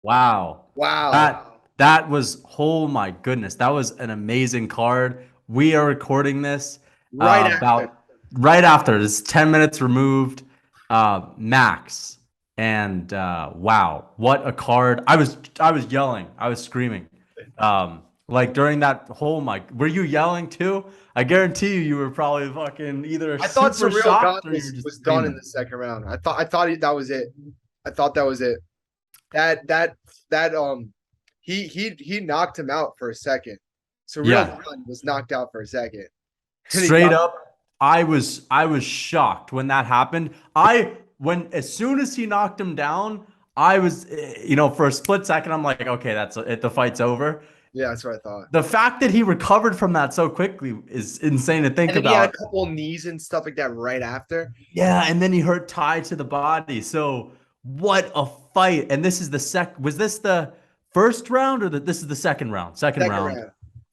Wow. Wow. That was, oh my goodness. That was an amazing card. We are recording this Right after. about right after. This is 10 minutes removed. Max. And wow, what a card. I was yelling. I was screaming. Like during that whole were you yelling too? I guarantee you were probably fucking either I thought super Ciryl Gane shocked or you were was just done in screaming. the second round. That was it. I thought that was it. That he knocked him out for a second. Ciryl Yeah. Gane was knocked out for a second, and he Straight got up, I was shocked when that happened. I when as soon as he knocked him down, I was for a split second I'm like, okay, that's it, the fight's over. yeah, that's what I thought. The fact that he recovered from that so quickly is insane to And think then he had a about. couple of knees and stuff like that right after. Yeah, and then he hurt Ty to the body. So what a fight. And this is the was this the first round or this is the second round? Second Second round. round,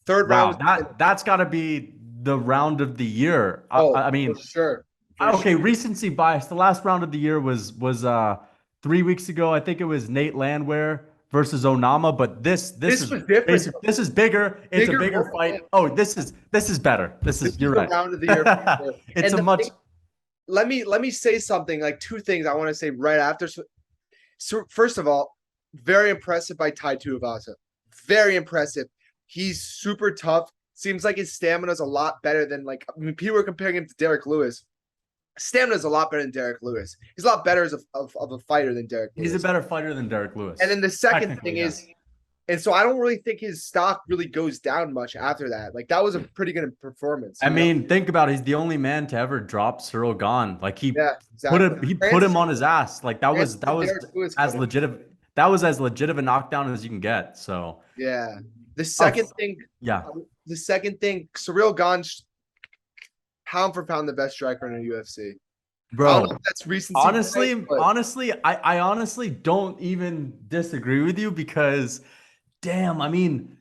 third round Wow, was that's got to be the round of the year. oh I for mean, sure, for okay, sure. recency bias. The last round of the year was 3 weeks ago. I think it was Nate Landwehr versus Onama, but this This is was different basic. though. This is bigger. It's a Bigger bigger moment. fight. Oh, this is better. This This is was you're the right. round of the year for sure. It's And a the much thing, let me say something. Like two things I want to say right after. So first of all, very impressive by Tai Tuivasa. Very impressive. He's super tough. Seems like his stamina is a lot better than people were comparing him to Derek Lewis. Stamina is a lot better than Derek Lewis. He's a lot better of a fighter than Derek he's a Lewis. better fighter than Derek And Lewis. then the second thing Technically, is, yes. and so I don't really think his stock really goes down much after that. Like that was a pretty good performance, I you know? mean, think about it. He's the only man to ever drop Ciryl Gane. Like Yeah, put exactly. him he put him Francis, on his ass. Like that was Francis that and was Derek Lewis as couldn't. legit of a knockdown as you can get. So Yeah. The second oh thing, yeah. Ciryl Gane, pound for pound, the best striker in the UFC. I don't know if Bro, that's recency bias, honestly, but honestly, I honestly don't even disagree with you because damn, I mean,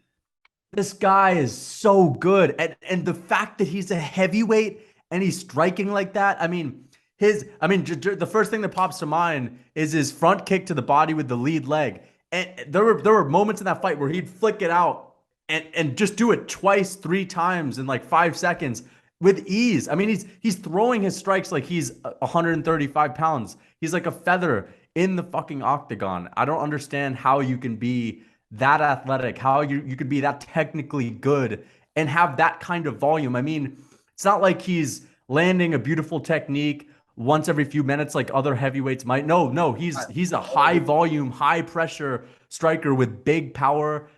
this guy is so good. And the fact that he's a heavyweight and he's striking like that, I mean, the first thing that pops to mind is his front kick to the body with the lead leg. And there were moments in that fight where he'd flick it out and just do it twice, three times in like 5 seconds with ease. I mean, he's throwing his strikes like he's 135 pounds. He's like a feather in the fucking octagon. I don't understand how you can be that athletic, how you could be that technically good and have that kind of volume. I mean, it's not like he's landing a beautiful technique once every few minutes like other heavyweights might. No, no, he's a high volume, high pressure striker with big power.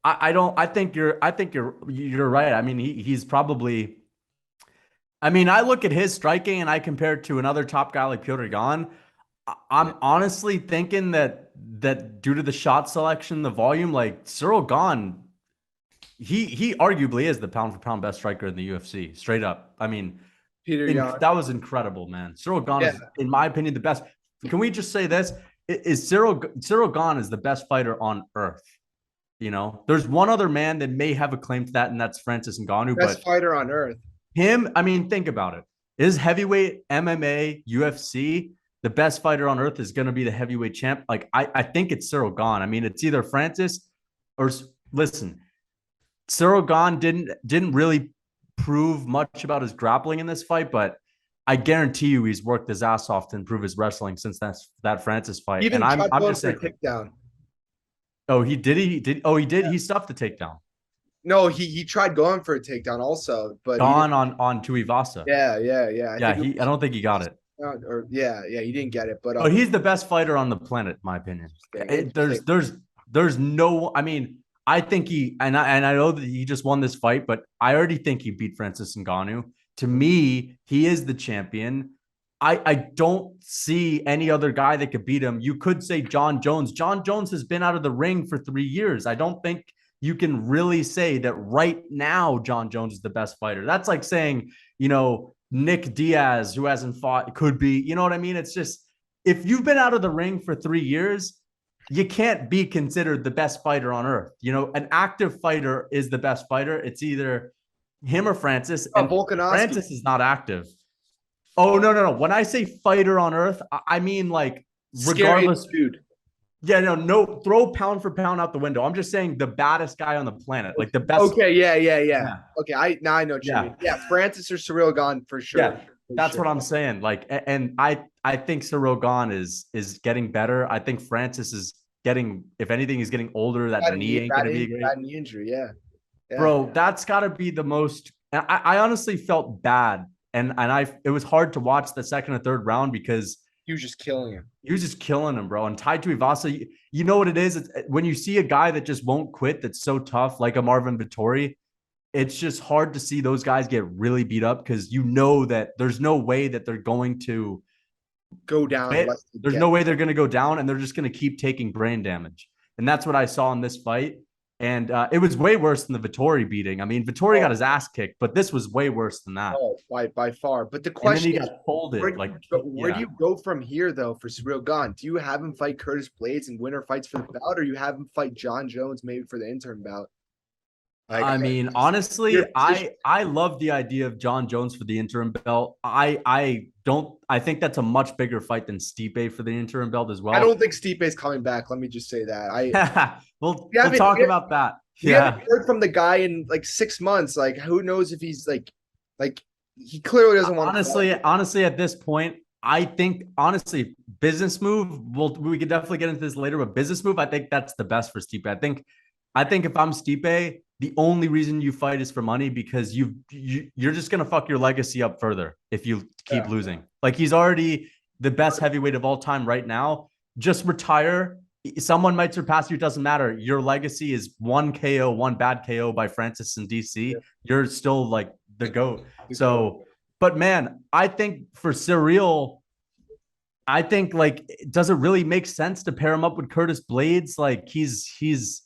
I don't. I think you're right. I mean, he's probably. I mean, I look at his striking and I compare it to another top guy like Piotr Gan. I'm honestly thinking that due to the shot selection, the volume, like Ciryl Gane, he arguably is the pound for pound best striker in the UFC. Straight up. I mean, Peter Yan. that was incredible, man. Ciryl Gane Yeah. is, in my opinion, the best. Can we just say this? Is Ciryl Gane is the best fighter on earth? There's one other man that may have a claim to that, and that's Francis Ngannou. Best But fighter on earth. him, I mean, think about it. Is heavyweight MMA UFC the best fighter on earth is going to be the heavyweight champ? Like, I think it's Ciryl Gane. I mean, it's either Francis or listen. Ciryl Gane didn't really prove much about his grappling in this fight, but I guarantee you he's worked his ass off to improve his wrestling since that Francis He fight. And even I'm tried I'm going just for a saying, takedown. oh, he did. Oh, he did. Yeah. He stuffed the takedown. No, he tried going for a takedown also, but he didn't. Gone on Tuivasa. Yeah. I Yeah, think it I was, don't think he got it. or yeah, he didn't get it. But Oh, he's the best fighter on the planet, in my opinion. It, interesting. there's no. I mean, I think I know that he just won this fight, but I already think he beat Francis Ngannou. To me, he is the champion. I don't see any other guy that could beat him. You could say John Jones. John Jones has been out of the ring for 3 years. I don't think you can really say that right now John Jones is the best fighter. That's like saying, Nick Diaz, who hasn't fought, could be, you know what I mean? It's just, if you've been out of the ring for 3 years, you can't be considered the best fighter on earth. An active fighter is the best fighter. It's either him or Francis, and Volkanovski. Francis is not active. Oh, no, no, no. When I say fighter on earth, I mean like Scary regardless. dude. Yeah, no, throw pound for pound out the window. I'm just saying the baddest guy on the planet, like the best. Okay, yeah. Yeah, Okay, I know what you yeah, mean. Yeah, Francis or Ciryl Gane for sure. yeah. For That's sure. what I'm saying. Like, and I think Ciryl Gane is getting better. I think Francis is getting, if anything, he's getting older. That knee ain't gonna be great, Bad knee injury. Yeah, yeah. bro. That's got to be the most. I honestly felt bad, and it was hard to watch the second or third round because He was just killing him. he was just killing him, bro. And Tai Tuivasa, you know what it is? It's, when you see a guy that just won't quit, that's so tough, like a Marvin Vettori, it's just hard to see those guys get really beat up because you know that there's no way that they're going to Go down. quit. There's no way they're going to go down, and they're just going to keep taking brain damage. And that's what I saw in this fight. And it was way worse than the Vettori beating. I mean, Vettori got his ass kicked, but this was way worse than that. Oh, by far. But the And then he question is, got folded. where do you go from here, though, for Ciryl Gane? Do you have him fight Curtis Blades and winner fights for the bout, or you have him fight John Jones maybe for the interim bout? Like, I mean, honestly, I love the idea of John Jones for the interim belt. I think that's a much bigger fight than Stipe for the interim belt as well. I don't think Stipe's coming back. Let me just say that. We'll talk about that. We haven't heard from the guy in like 6 months. Like, who knows if he's like he clearly doesn't want. Honestly, at this point, I think business move. We could definitely get into this later, but business move. I think that's the best for Stipe. I think if I'm Stipe, the only reason you fight is for money because you're just gonna fuck your legacy up further if you keep losing. Like he's already the best heavyweight of all time right now. Just retire. Someone might surpass you. It doesn't matter. Your legacy is one KO, one bad KO by Francis in DC. Yeah. You're still like the GOAT. So, but man, I think for Ciryl, I think like, does it really make sense to pair him up with Curtis Blades? Like he's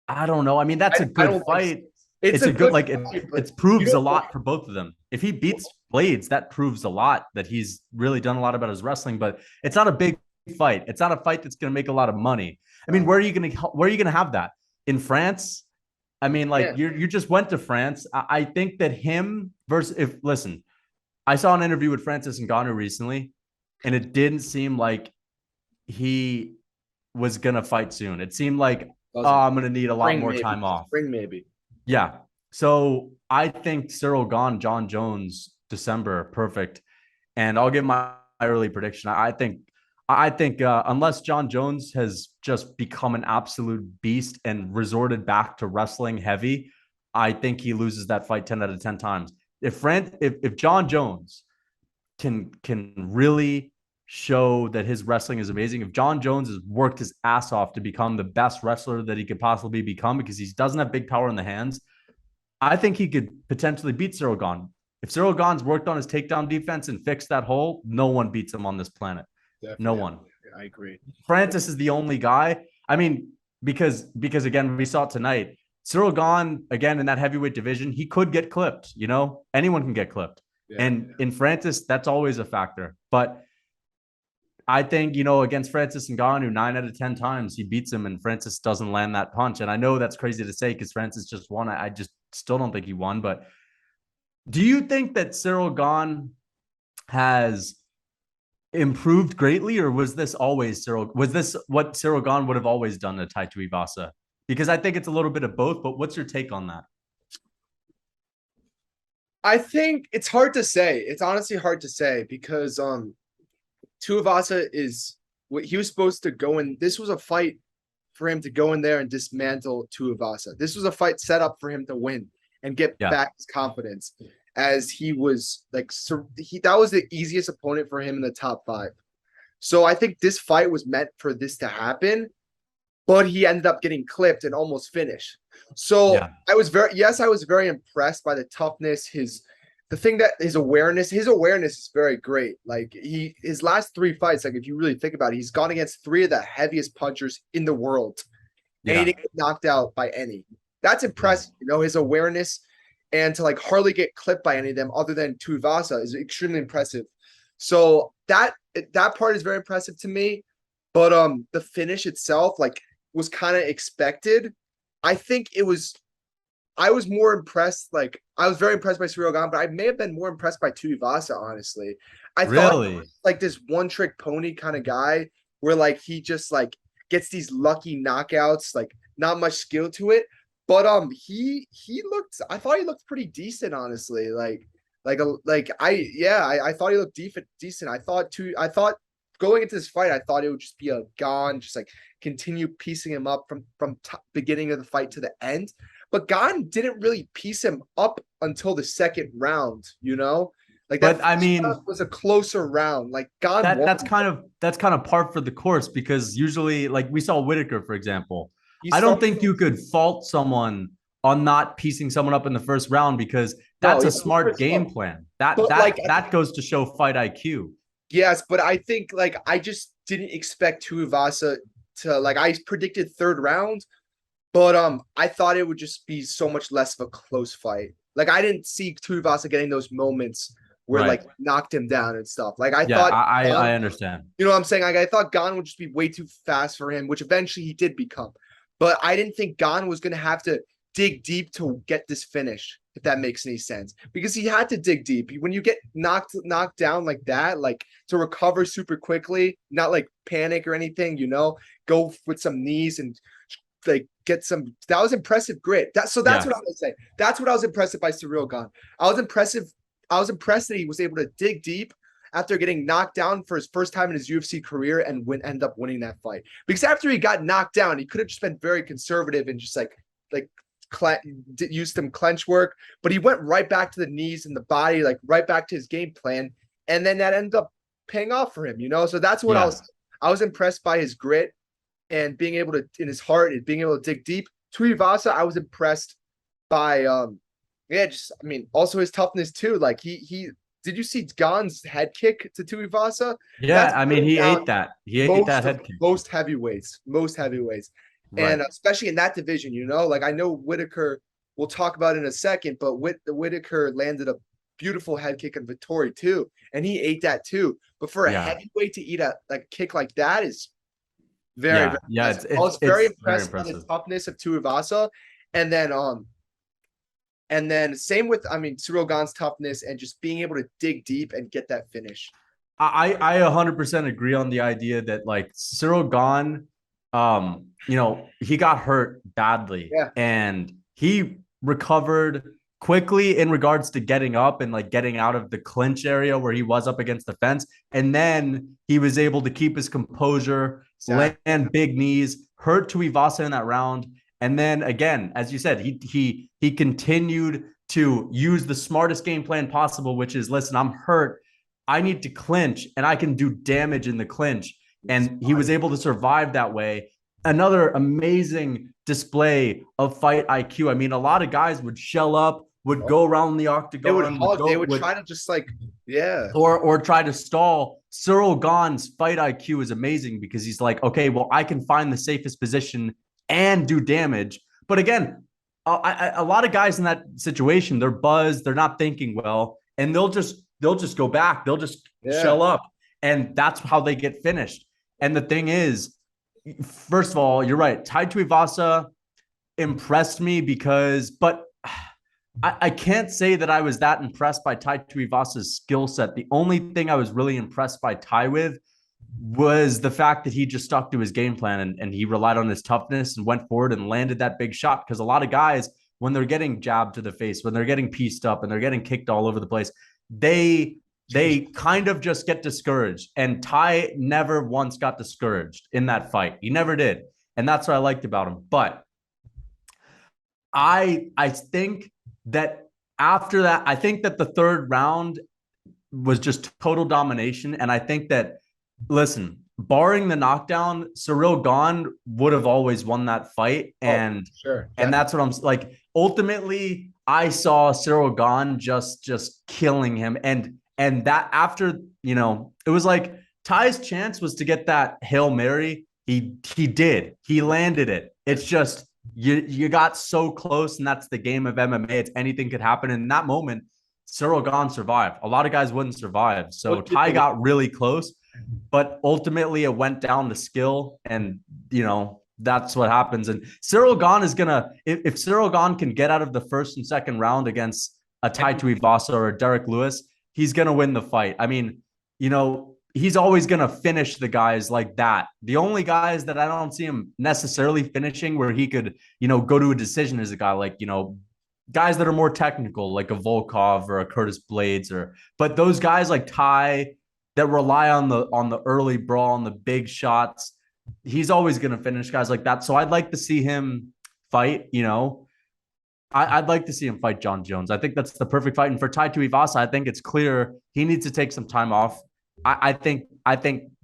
I don't know. I mean, that's a good fight. It's a good like it proves a lot for both of them. If he beats Blades, that proves a lot that he's really done a lot about his wrestling, but it's not a big fight. It's not a fight that's going to make a lot of money. I mean, where are you going to have that? In France? I mean, like you just went to France. I think that him versus listen, I saw an interview with Francis Ngannou recently, and it didn't seem like he was going to fight soon. It seemed like I'm going to need a lot more time off. Spring maybe. Yeah. So I think Ciryl Gane, John Jones, December, perfect. And I'll give my early prediction. I think unless John Jones has just become an absolute beast and resorted back to wrestling heavy, I think he loses that fight 10 out of 10 times. If John Jones can really show that his wrestling is amazing, if John Jones has worked his ass off to become the best wrestler that he could possibly become because he doesn't have big power in the hands, I think he could potentially beat Ciryl Gane. If Ciryl Gane's worked on his takedown defense and fixed that hole, no one beats him on this planet. Definitely. No one. I agree. Francis is the only guy. I mean, because again, we saw it tonight. Ciryl Gane, again, in that heavyweight division, he could get clipped. You know, anyone can get clipped. In Francis, that's always a factor. But I think, against Francis Ngannou, 9 out of 10 times he beats him and Francis doesn't land that punch. And I know that's crazy to say because Francis just won. I just still don't think he won. But do you think that Ciryl Gane has improved greatly, or was this always was this what Ciryl Gane would have always done to Tai Tuivasa? Because I think it's a little bit of both, but what's your take on that? I think it's hard to say. It's honestly hard to say because Tuivasa is what he was supposed to go in. This was a fight for him to go in there and dismantle Tuivasa. This was a fight set up for him to win and get back his confidence, as he was like, that was the easiest opponent for him in the top 5. So I think this fight was meant for this to happen, but he ended up getting clipped and almost finished. So I was very impressed by the toughness, his awareness is very great. Like his last 3 fights, like if you really think about it, he's gone against 3 of the heaviest punchers in the world. And he didn't get knocked out by any. That's impressive. His awareness and to like hardly get clipped by any of them other than Tuivasa is extremely impressive. So that part is very impressive to me. But the finish itself like was kind of expected. I think I was more impressed. Like I was very impressed by Ciryl Gane, but I may have been more impressed by Tuivasa, honestly. I thought like this one trick pony kind of guy where like he just like gets these lucky knockouts, like not much skill to it. But he looked. I thought he looked pretty decent, honestly. I thought he looked decent. I thought going into this fight, I thought it would just be a Gane, just like continue piecing him up from beginning of the fight to the end. But Gane didn't really piece him up until the second round, you know? Like that But I mean, was a closer round. Like Gane won. that's kind of par for the course, because usually, like we saw Whittaker, for example. He I don't started, think you could fault someone on not piecing someone up in the first round, because that's no, a smart game plan. but like That goes to show fight IQ. yes, but I think like I just didn't expect Tuivasa to like I predicted third round, but I thought it would just be so much less of a close fight. Like I didn't see Tuivasa getting those moments where Right. like knocked him down and stuff. Like I Yeah, thought I understand. you know what I'm saying? Like I thought Gane would just be way too fast for him, which eventually he did become. But I didn't think Gane was gonna have to dig deep to get this finish, if that makes any sense. Because he had to dig deep. When you get knocked down like that, like to recover super quickly, not like panic or anything, you know, go with some knees and like get some. That was impressive grit. That's what I was saying. That's what I was impressed by Ciryl Gane. I was impressed that he was able to dig deep after getting knocked down for his first time in his UFC career and end up winning that fight. Because after he got knocked down, he could have just been very conservative and just like used some clench work, but he went right back to the knees and the body, like right back to his game plan, and then that ended up paying off for him, you know. So that's what I was impressed by his grit and being able to in his heart and being able to dig deep. Tuivasa, I was impressed by also his toughness too. Like he did you see Gane's head kick to Tuivasa? Yeah, I mean, he ate that. He ate that head kick. Most heavyweights. Right. And especially in that division, you know, like I know Whittaker, we'll talk about in a second, but Whittaker landed a beautiful head kick on Vettori too, and he ate that too. But for a heavyweight to eat a like kick like that is very I was very impressed by the toughness of Tuivasa, and then same with Ciryl Gane's toughness and just being able to dig deep and get that finish. I 100% agree on the idea that like Ciryl Gane, you know, he got hurt badly and he recovered quickly in regards to getting up and like getting out of the clinch area where he was up against the fence. And then he was able to keep his composure, land big knees, hurt Tuivasa in that round. And then again, as you said, he continued to use the smartest game plan possible, which is, listen, I'm hurt. I need to clinch and I can do damage in the clinch. And he was able to survive that way. Another amazing display of fight IQ. I mean, a lot of guys would shell up, would go around the octagon. They would try to just like, or try to stall. Ciryl Gane's fight IQ is amazing because he's like, okay, well, I can find the safest position and do damage. But again, a lot of guys in that situation, they're buzzed, they're not thinking well, and they'll just go back, they'll just shell up, and that's how they get finished. And the thing is, first of all, you're right. Tai Tuivasa impressed me but I can't say that I was that impressed by Tai Tuivasa's skill set. The only thing I was really impressed by Tai with was the fact that he just stuck to his game plan and he relied on his toughness and went forward and landed that big shot. Because a lot of guys, when they're getting jabbed to the face, when they're getting pieced up and they're getting kicked all over the place, they kind of just get discouraged. And Tai never once got discouraged in that fight. He never did. And that's what I liked about him. But I think that after that, I think that the third round was just total domination. And I think that, listen, barring the knockdown, Ciryl Gane would have always won that fight. And and that's what I'm like. Ultimately, I saw Ciryl Gane just killing him. And that after, you know, it was like Tai's chance was to get that Hail Mary. He did. He landed it. It's just you got so close, and that's the game of MMA. It's anything could happen. And in that moment, Ciryl Gane survived. A lot of guys wouldn't survive. So Tai got really close, but ultimately it went down to skill, and you know, that's what happens. And Ciryl Gane is gonna, if Ciryl Gane can get out of the first and second round against a Tai Tuivasa or a Derek Lewis, he's gonna win the fight. I mean, you know, he's always going to finish the guys like that. The only guys that I don't see him necessarily finishing where he could, go to a decision is a guy like, guys that are more technical, like a Volkov or a Curtis Blades, but those guys like Ty that rely on the early brawl and the big shots, he's always going to finish guys like that. So I'd like to see him fight, I'd like to see him fight John Jones. I think that's the perfect fight. And for Tai Tuivasa, I think it's clear he needs to take some time off. I think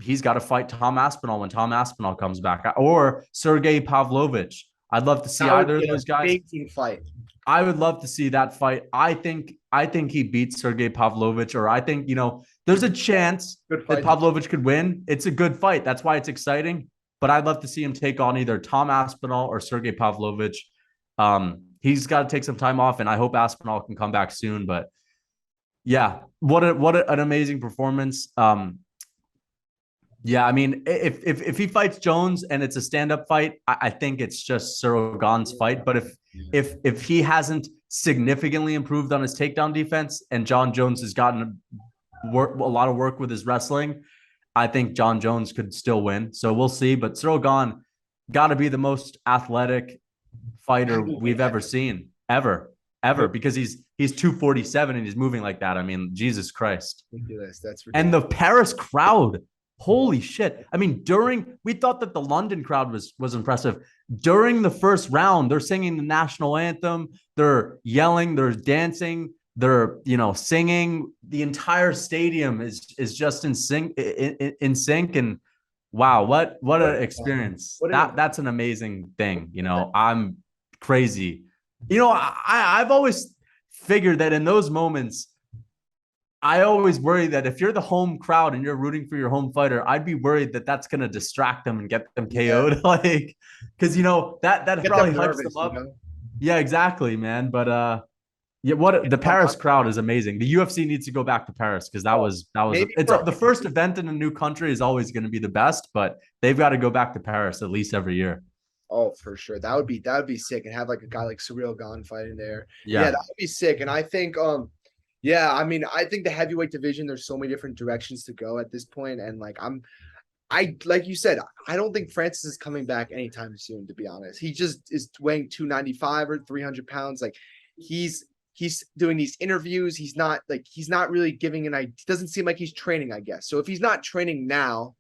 he's got to fight Tom Aspinall when Tom Aspinall comes back, or Sergey Pavlovich. I'd love to see either of those guys. Amazing fight. I would love to see that fight. I think he beats Sergey Pavlovich, or I think there's a chance that Pavlovich could win. It's a good fight. That's why it's exciting. But I'd love to see him take on either Tom Aspinall or Sergey Pavlovich. He's got to take some time off, and I hope Aspinall can come back soon. But yeah, what an amazing performance. Yeah, I mean, if he fights Jones and it's a stand-up fight, I think it's just Ciryl Gane's fight. But if he hasn't significantly improved on his takedown defense and John Jones has gotten a lot of work with his wrestling, I think John Jones could still win. So we'll see. But Ciryl Gane got to be the most athletic fighter we've ever seen, ever, because he's 247 and he's moving like that. I mean, Jesus Christ. Ridiculous. That's ridiculous. And the Paris crowd, holy shit. I mean, we thought that the London crowd was impressive. During the first round, they're singing the national anthem, they're yelling, they're dancing, they're singing. The entire stadium is just in sync. And wow, what an experience. That's an amazing thing. I'm crazy. I've always figured that in those moments, I always worry that if you're the home crowd and you're rooting for your home fighter, I'd be worried that that's going to distract them and get them KO'd. Like, because that probably hypes them up. Yeah, exactly, man. But the Paris crowd is amazing. The UFC needs to go back to Paris because the first event in a new country is always going to be the best, but they've got to go back to Paris at least every year. Oh, for sure. That would be sick, and have like a guy like Ciryl Gane fighting there. Yeah, that would be sick. And I think yeah, I mean, I think the heavyweight division, there's so many different directions to go at this point. And like like you said, I don't think Francis is coming back anytime soon, to be honest. He just is weighing 295 or 300 pounds. Like he's doing these interviews. He's not really giving it doesn't seem like he's training, I guess. So if he's not training now,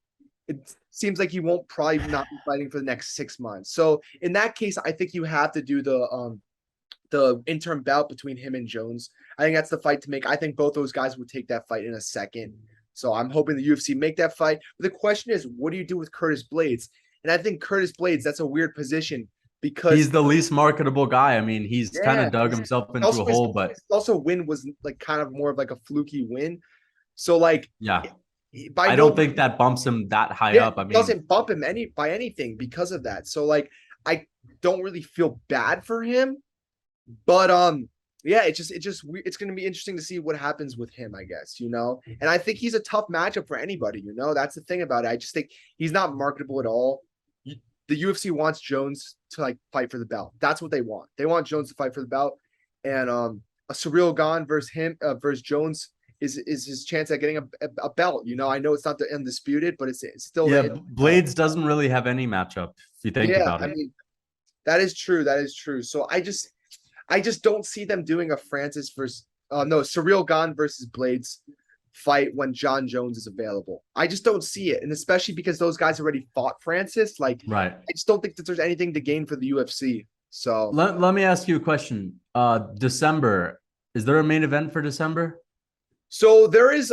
it seems like he won't probably not be fighting for the next 6 months. So in that case, I think you have to do the interim bout between him and Jones. I think that's the fight to make. I think both those guys would take that fight in a second. So I'm hoping the UFC make that fight. But the question is, what do you do with Curtis Blades? And I think Curtis Blades, that's a weird position because he's the least marketable guy. I mean, he's kind of dug himself into a hole, but also win was like kind of more of like a fluky win. So like, yeah. I don't think that bumps him that high up. I mean, it doesn't bump him by anything because of that. So like, I don't really feel bad for him, but yeah, it's going to be interesting to see what happens with him, I guess, and I think he's a tough matchup for anybody, that's the thing about it. I just think he's not marketable at all. The UFC wants Jones to like fight for the belt. That's what they want. They want Jones to fight for the belt, and a Ciryl Gane versus Jones is his chance at getting a belt. I know it's not the undisputed, but it's still. Yeah, Blades doesn't really have any matchup if you think about it. I mean, that is true. That is true. So I just don't see them doing a Ciryl Gane versus Blades fight when John Jones is available. I just don't see it, and especially because those guys already fought Francis. Like, right. I just don't think that there's anything to gain for the UFC. So let me ask you a question. December, is there a main event for December? So there's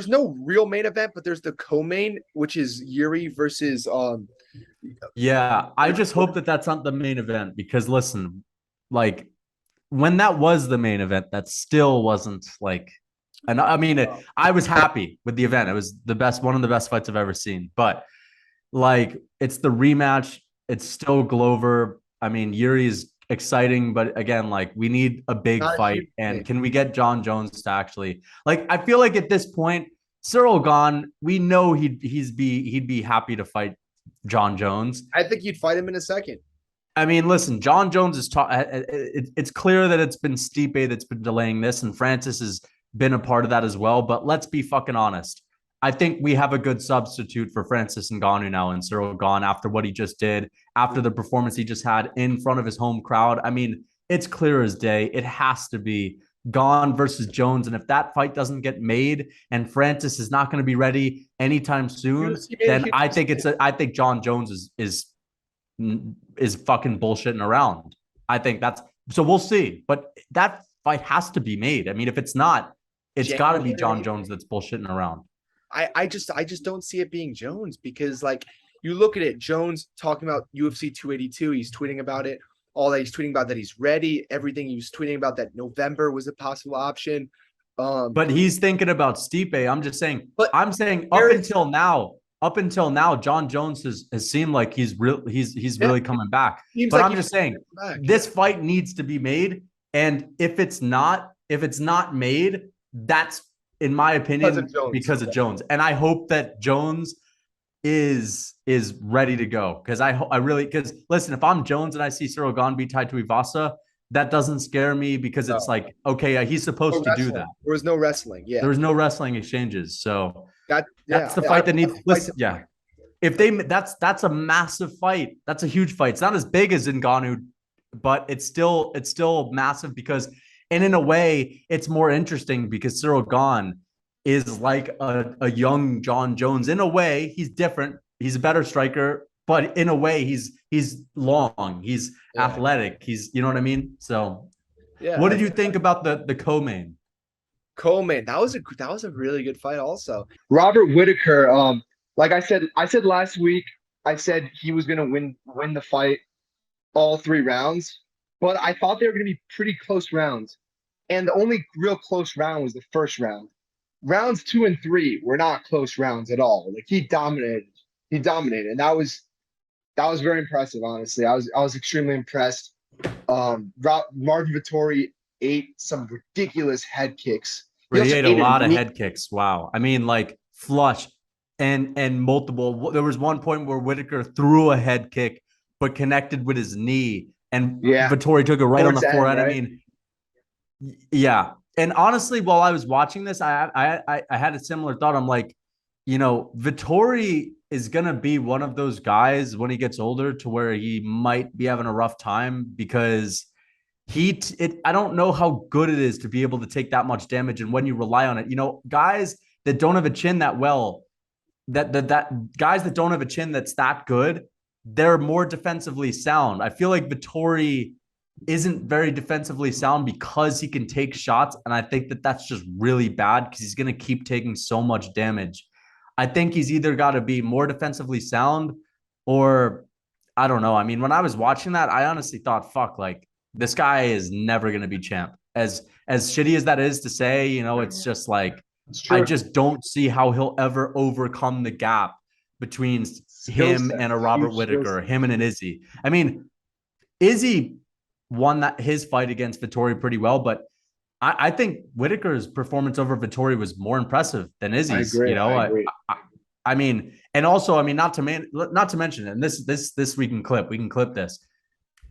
no real main event, but there's the co-main, which is Yuri versus Yeah, I just hope that that's not the main event because listen, like when that was the main event, that still wasn't like, and I mean, I was happy with the event. It was one of the best fights I've ever seen. But like, it's the rematch. It's still Glover. I mean, Yuri's exciting, but again, like we need a big fight. And can we get John Jones to actually like? I feel like at this point, Ciryl Gane, we know he'd be happy to fight John Jones. I think you'd fight him in a second. I mean, listen, John Jones is it's clear that it's been Stipe that's been delaying this, and Francis has been a part of that as well. But let's be fucking honest. I think we have a good substitute for Francis Ngannou now in Ciryl Gane after what he just did, after the performance he just had in front of his home crowd. I mean, it's clear as day. It has to be Gane versus Jones. And if that fight doesn't get made and Francis is not going to be ready anytime soon, then I think I think John Jones is fucking bullshitting around. I think that's so we'll see. But that fight has to be made. I mean, if it's not, it's got to be John Jones that's bullshitting around. I just don't see it being Jones because like you look at it, Jones talking about UFC 282, he's tweeting about it, all that he's tweeting about that he's ready, everything he was tweeting about that November was a possible option. But he's thinking about Stipe. I'm just saying. But I'm saying up until now, John Jones has seemed like he's really coming back. But like I'm just saying this fight needs to be made, and if it's not made, that's in my opinion because of Jones. And I hope that Jones is ready to go because I really because listen, if I'm Jones and I see Ciryl Gane be tied to Ivasa, that doesn't scare me because it's like, okay, he's supposed to do that. There was no wrestling. Yeah. There was no wrestling exchanges. So that's the fight that needs listen. Yeah. If that's a massive fight. That's a huge fight. It's not as big as Ngannou, but it's still massive because and in a way it's more interesting because Ciryl Gane is like a young John Jones. In a way, he's different. He's a better striker. But in a way, he's long, he's athletic, he's you know what I mean. So, what did you think about the co-main? Co-main that was a really good fight. Also, Robert Whittaker. Like I said last week, I said he was gonna win the fight, all 3 rounds. But I thought they were gonna be pretty close rounds, and the only real close round was the first round. Rounds 2 and 3 were not close rounds at all. Like he dominated, and that was very impressive, honestly. I was extremely impressed. Marvin Vettori ate some ridiculous head kicks. He ate a lot of head kicks. Wow. I mean, like flush and multiple. There was one point where Whittaker threw a head kick, but connected with his knee, and Vettori took it right on the forehead. Right? I mean, yeah. And honestly, while I was watching this, I had a similar thought. I'm like, you know, Vettori is going to be one of those guys when he gets older to where he might be having a rough time because I don't know how good it is to be able to take that much damage. And when you rely on it, you know, guys that don't have a chin that well, that guys that don't have a chin that's that good, they're more defensively sound. I feel like Vettori isn't very defensively sound because he can take shots. And I think that that's just really bad because he's going to keep taking so much damage. I think he's either got to be more defensively sound or I don't know. I mean, when I was watching that, I honestly thought, fuck, like this guy is never going to be champ. As shitty as that is to say, you know, it's just like, I just don't see how he'll ever overcome the gap between him and a Robert Whittaker, him and an Izzy. I mean, Izzy won his fight against Vettori pretty well, but I think Whittaker's performance over Vettori was more impressive than Izzy's. I agree, you know, I mean, and also, I mean, not to mention, and this we can clip this.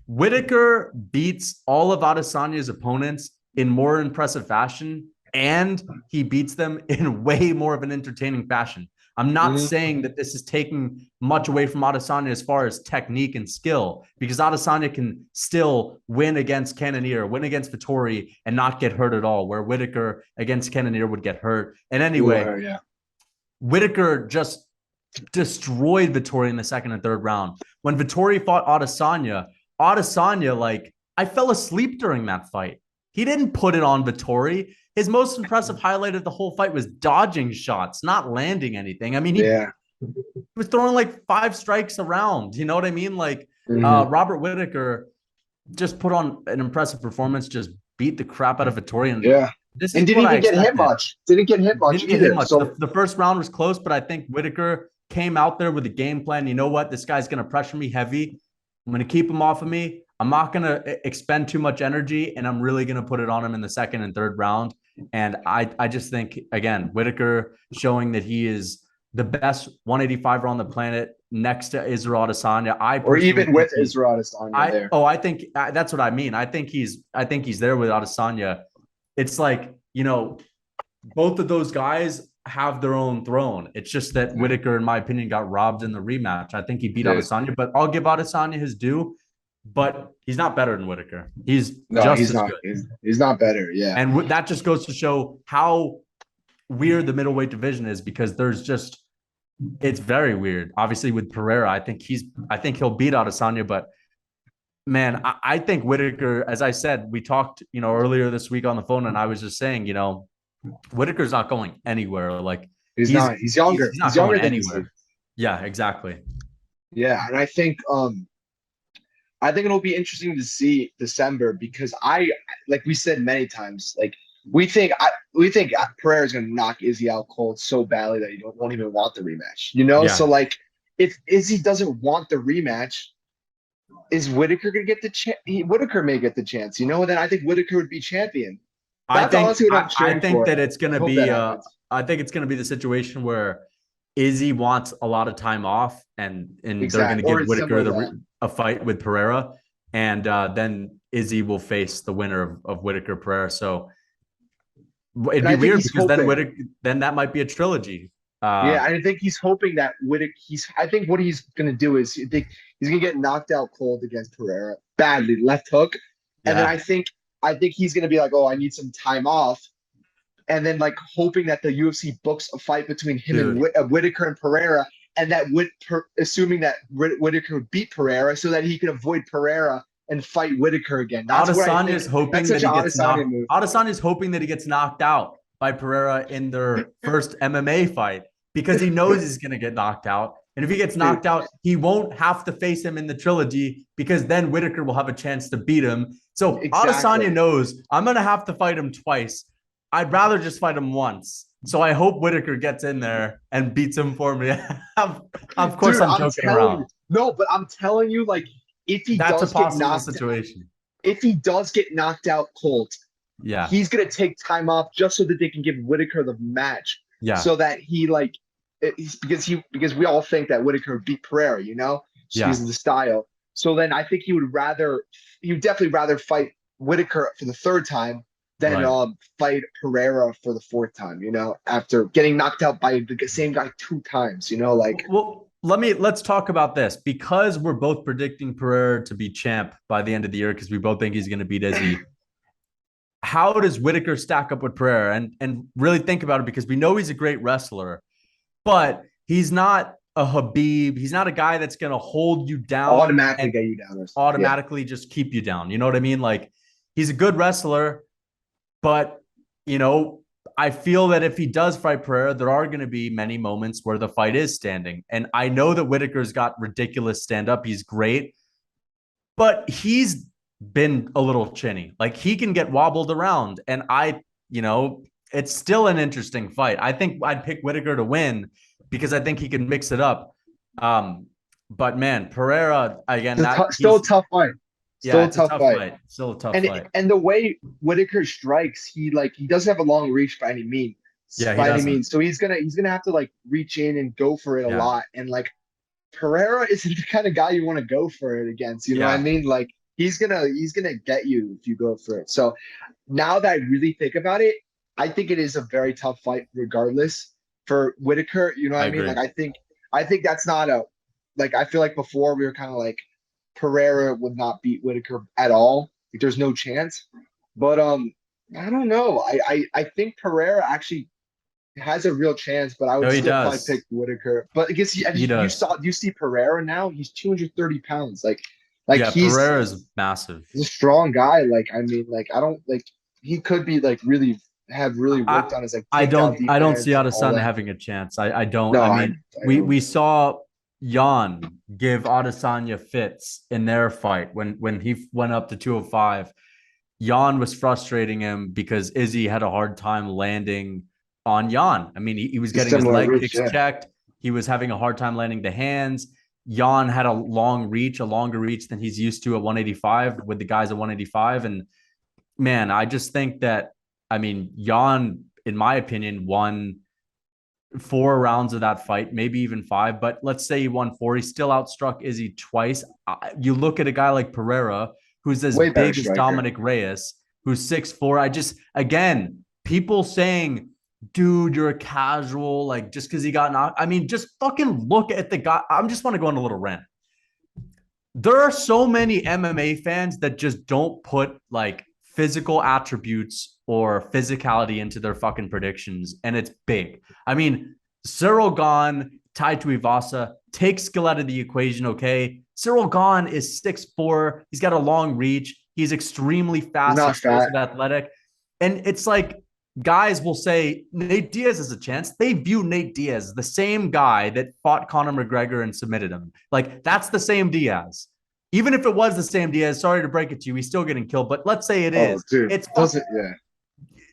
Whittaker beats all of Adesanya's opponents in more impressive fashion, and he beats them in way more of an entertaining fashion. I'm not saying that this is taking much away from Adesanya as far as technique and skill, because Adesanya can still win against Cannonier, win against Vettori, and not get hurt at all, where Whittaker against Cannonier would get hurt. And anyway, Whittaker just destroyed Vettori in the second and third round. When Vettori fought Adesanya, like, I fell asleep during that fight. He didn't put it on Vettori. His most impressive highlight of the whole fight was dodging shots, not landing anything. I mean, he was throwing like 5 strikes around. You know what I mean? Like Robert Whittaker just put on an impressive performance, just beat the crap out of Vettori. And didn't even get hit much. Didn't get hit much. So the first round was close, but I think Whittaker came out there with a game plan. You know what? This guy's going to pressure me heavy. I'm going to keep him off of me. I'm not going to expend too much energy, and I'm really going to put it on him in the second and third round. And I just think, again, Whittaker showing that he is the best 185er on the planet next to Israel Adesanya. Or even with Israel Adesanya there. I think that's what I mean. I think he's there with Adesanya. It's like, you know, both of those guys, have their own throne. It's just that Whittaker, in my opinion, got robbed in the rematch. I think he beat Dude. Adesanya, but I'll give Adesanya his due. But he's not better than Whittaker. He's No, just he's as not. good. He's not better. Yeah. And that just goes to show how weird the middleweight division is, because there's just, it's very weird. Obviously with Pereira, I think he'll beat Adesanya, but man, I think Whittaker, as I said, we talked, earlier this week on the phone, and I was just saying, Whittaker's not going anywhere. Like He's not. He's younger. He's not younger going than anywhere. Yeah, exactly. Yeah, and I think it'll be interesting to see December, because like we said many times, like we think Pereira is going to knock Izzy out cold so badly that you won't even want the rematch. Yeah. So like if Izzy doesn't want the rematch, is Whittaker going to get the chance? Whittaker may get the chance. Then I think Whittaker would be champion. That's honestly what I'm cheering for. that it's going to hope be. that happens. I think it's going to be the situation where Izzy wants a lot of time off, and they're going to Exactly. Or give it's similar to Whittaker a fight with Pereira, and then Izzy will face the winner of Whittaker Pereira. So it'd And I be think weird, he's because hoping. then that might be a trilogy. Yeah, I think he's hoping that Whittaker. I think what he's gonna do is he's gonna get knocked out cold against Pereira badly, left hook, and then Yeah. I think he's gonna be like, oh, I need some time off, and then like hoping that the UFC books a fight between him and Whittaker and Pereira, and that assuming that Whittaker would beat Pereira so that he can avoid Pereira and fight Whittaker again. That's what I think. Adesanya's hoping That's that such he an gets Adesanya knocked. move. Adesanya's hoping that he gets knocked out by Pereira in their first MMA fight, because he knows he's going to get knocked out. And if he gets knocked out, he won't have to face him in the trilogy, because then Whittaker will have a chance to beat him. So Adesanya knows, I'm going to have to fight him twice. I'd rather just fight him once. So I hope Whittaker gets in there and beats him for me. Of course, I'm joking around. No, but I'm telling you, like, if he That's a does get possible knocked situation. if he does get knocked out cold, Yeah. he's gonna take time off just so that they can give Whittaker the match. Yeah. So that he because we all think that Whittaker would beat Pereira, because of the style. So then I think he would definitely rather fight Whittaker for the third time than fight Pereira for the fourth time, after getting knocked out by the same guy 2 times, Well, let's talk about this, because we're both predicting Pereira to be champ by the end of the year, because we both think he's going to beat Izzy. How does Whittaker stack up with Pereira? And really think about it, because we know he's a great wrestler, but he's not a Habib. He's not a guy that's going to hold you down, automatically get you down, automatically just keep you down. You know what I mean? Like, he's a good wrestler, but I feel that if he does fight Pereira, there are going to be many moments where the fight is standing. And I know that Whittaker's got ridiculous stand-up. He's great, but he's been a little chinny. Like, he can get wobbled around. And it's still an interesting fight. I think I'd pick Whittaker to win, because I think he can mix it up. But man, Pereira, again, still a tough fight. Still a tough fight. Still a tough fight. And the way Whittaker strikes, he doesn't have a long reach by any means. So he's gonna have to reach in and go for it a lot. And Pereira isn't the kind of guy you want to go for it against. You know what I mean? Like, he's gonna get you if you go for it. So now that I really think about it, I think it is a very tough fight regardless for Whittaker. You know what I mean? Like, I think that's not I feel like before we were kind of like Pereira would not beat Whittaker at all. Like, there's no chance. But I don't know. I think Pereira actually has a real chance, but I would still probably pick Whittaker. But I guess you see Pereira now, he's 230 pounds. Pereira is massive. He's a strong guy. I don't he could be really worked on his I don't see Adesanya having a chance. I don't. No, we saw Jan give Adesanya fits in their fight when he went up to 205. Jan was frustrating him because Izzy had a hard time landing on Jan. I mean, he was getting his leg kicks checked. He was having a hard time landing the hands. Jan had a longer reach than he's used to at 185 with the guys at 185. And man, I just think that, Jan, in my opinion, won 4 rounds of that fight, maybe even 5, but let's say he won 4. He still outstruck Izzy twice. You look at a guy like Pereira, who's as big as Dominic Reyes, who's 6'4". Again, people saying dude, you're a casual, like just because he got knocked. I mean, just fucking look at the guy. I just want to go on a little rant. There are so many MMA fans that just don't put like physical attributes or physicality into their fucking predictions, and it's big. I mean, Ciryl Gane, Tai Tuivasa, take skill out of the equation, okay? Ciryl Gane is 6'4". He's got a long reach. He's extremely He's fast, not fat. explosive, athletic. And it's like guys will say Nate Diaz has a chance. They view Nate Diaz as the same guy that fought Conor McGregor and submitted him. Like, that's the same Diaz. Even if it was the same Diaz, sorry to break it to you, he's still getting killed. But let's say it is. Dude, It's doesn't yeah.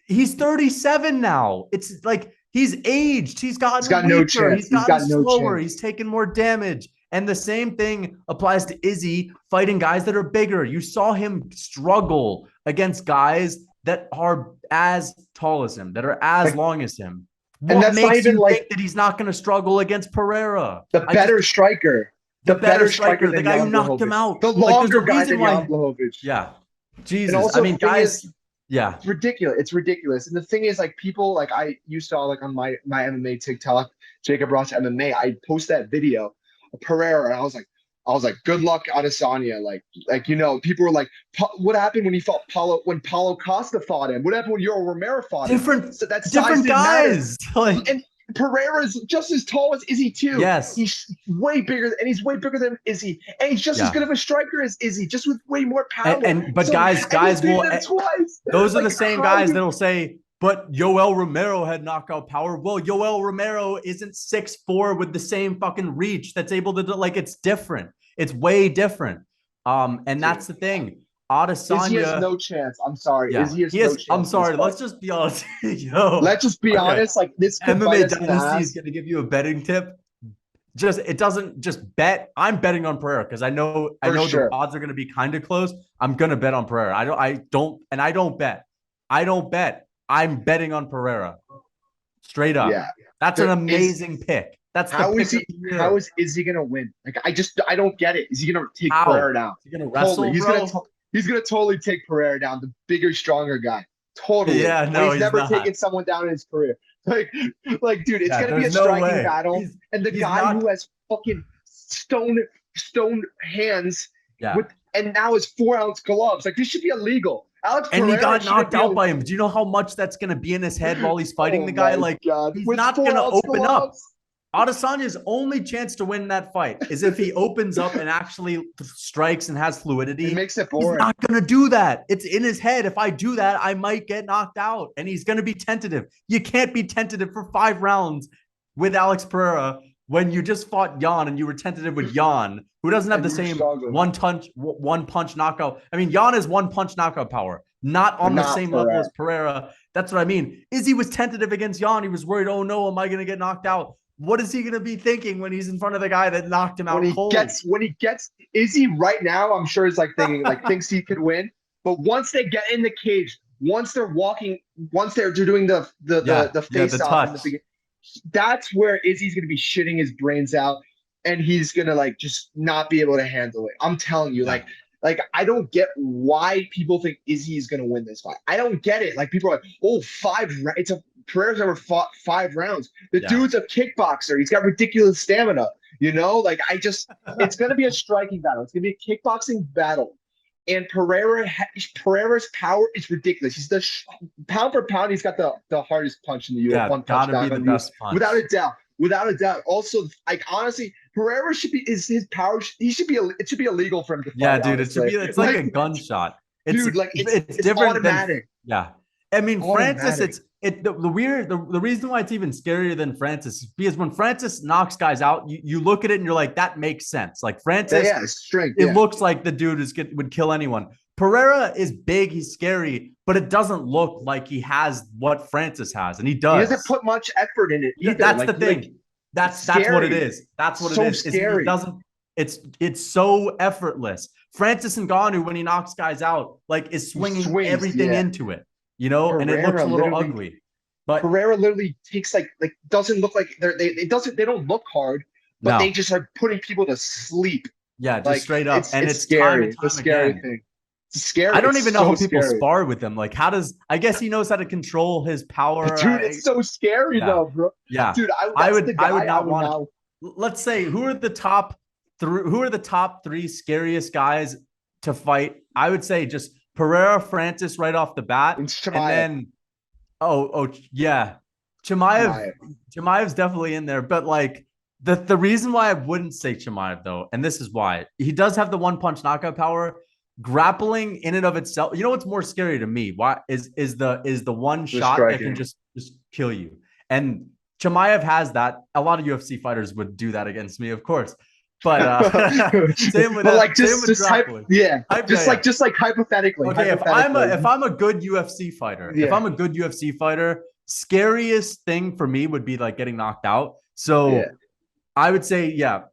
He's 37 now. It's like he's aged. He's gotten got weaker. no chance. He's gotten got no slower. chance. He's taken more damage. And the same thing applies to Izzy fighting guys that are bigger. You saw him struggle against guys that are as tall as him, that are as long as him. What and that's makes not even you like think that he's not going to struggle against Pereira? the better striker. The better striker, the guy who knocked him out. The longer guy than Jan Blachowicz. Yeah. Jesus. Also, I mean, guys. Yeah. It's ridiculous. It's ridiculous. And the thing is, like, people, like, you saw, like, on my MMA TikTok, Jacob Ross MMA, I post that video of Pereira, and I was like, good luck, Adesanya. Like, you know, people were like, what happened when he fought when Paulo Costa fought him? What happened when Yoel Romero fought him? So that different guys. Like, and Pereira's just as tall as Izzy too. Yes, he's way bigger, and he's way bigger than Izzy, and he's just as good of a striker as Izzy, just with way more power. But guys will. Those are the same guys that'll say, but Yoel Romero had knockout power. Well, Yoel Romero isn't 6'4" with the same fucking reach that's able to do, like, it's different. It's way different. And that's the thing. Adesanya Izzy has no chance. I'm sorry. Yeah. Izzy has no chance. I'm sorry. Let's just be honest. Let's just be honest. Like, this MMA Dynasty is going to give you a betting tip. It doesn't just bet. I'm betting on Pereira because I know the odds are going to be kind of close. I'm going to bet on Pereira. I don't bet. I'm betting on Pereira. Straight up. Yeah. That's an amazing pick. That's how is Izzy going to win? Like, I don't get it. Is he going to take Pereira down? Is he going to wrestle? He's gonna totally take Pereira down, the bigger, stronger guy. Totally. Yeah, no, he's never taken someone down in his career. Like, dude, it's gonna be a striking battle. And the guy who has fucking stone hands, and now is 4-ounce gloves. Like, this should be illegal. And he got knocked out by him. Do you know how much that's gonna be in his head while he's fighting the guy? Like, he's not gonna open up. Adesanya's only chance to win that fight is if he opens up and actually strikes and has fluidity. It makes it boring. He's not going to do that. It's in his head. If I do that, I might get knocked out. And he's going to be tentative. You can't be tentative for 5 rounds with Alex Pereira when you just fought Jan and you were tentative with Jan, who doesn't have the same one punch knockout. I mean, Jan is one punch knockout power, not on the same level as Pereira. That's what I mean. Izzy was tentative against Jan. He was worried, oh no, am I going to get knocked out? What is he going to be thinking when he's in front of the guy that knocked him out cold? When he gets Izzy right now, I'm sure he's like thinking, like, thinks he could win. But once they get in the cage, once they're doing the face off in the beginning, that's where Izzy's going to be shitting his brains out, and he's going to, like, just not be able to handle it. I'm telling you, like, I don't get why people think Izzy is going to win this fight. I don't get it. Like, people are like, oh, Pereira's never fought 5 rounds. The dude's a kickboxer. He's got ridiculous stamina. You know, like, it's going to be a striking battle. It's going to be a kickboxing battle. And Pereira's power is ridiculous. He's the pound for pound. He's got the hardest punch in the UFC. Yeah, gotta be the best punch. Without a doubt. Without a doubt. Also, like, honestly, Pereira should be his power. It should be illegal for him to fight. Yeah, dude. Honestly. It's like a gunshot. It's different automatic. I mean, Francis, the reason why it's even scarier than Francis is because when Francis knocks guys out, you look at it and you're like, that makes sense. Like, Francis, strength. It looks like the dude would kill anyone. Pereira is big, he's scary, but it doesn't look like he has what Francis has, and he does. He doesn't put much effort in it either. That's the thing. That's what it is. That's what it is. Scary. It's so effortless. Francis Ngannou, when he knocks guys out, like, is swinging everything into it. You know, Pereira, and it looks a little ugly. But Pereira literally takes like doesn't look like they don't look hard, but they just are putting people to sleep. Yeah, just straight up. It's scary. It's a scary thing. scary. I don't It's even know how so people scary. spar with him. Like, how does I guess he knows how to control his power. Dude, it's so scary Yeah, though, bro. yeah. Dude, I that's the would I guy would I not would want to. now. Let's say who are the top three scariest guys to fight? I would say just Pereira, Francis right off the bat, It's and Chimaev. then yeah, Chimaev. Chimaev. Chimaev's definitely in there, but like the reason why I wouldn't say Chimaev though, and this is why he does have the one punch knockout power. Grappling in and of itself, you know what's more scary to me? Why is the one The shot that can striking. just kill you? And Chimaev has that. A lot of UFC fighters would do that against me, of course. But same with But like same with just type, grappling. yeah. Yeah, yeah. Just like hypothetically. Okay, if I'm a good UFC fighter, if Yeah. I'm a good UFC fighter, scariest thing for me would be like getting knocked out. Yeah. So I would say, yeah,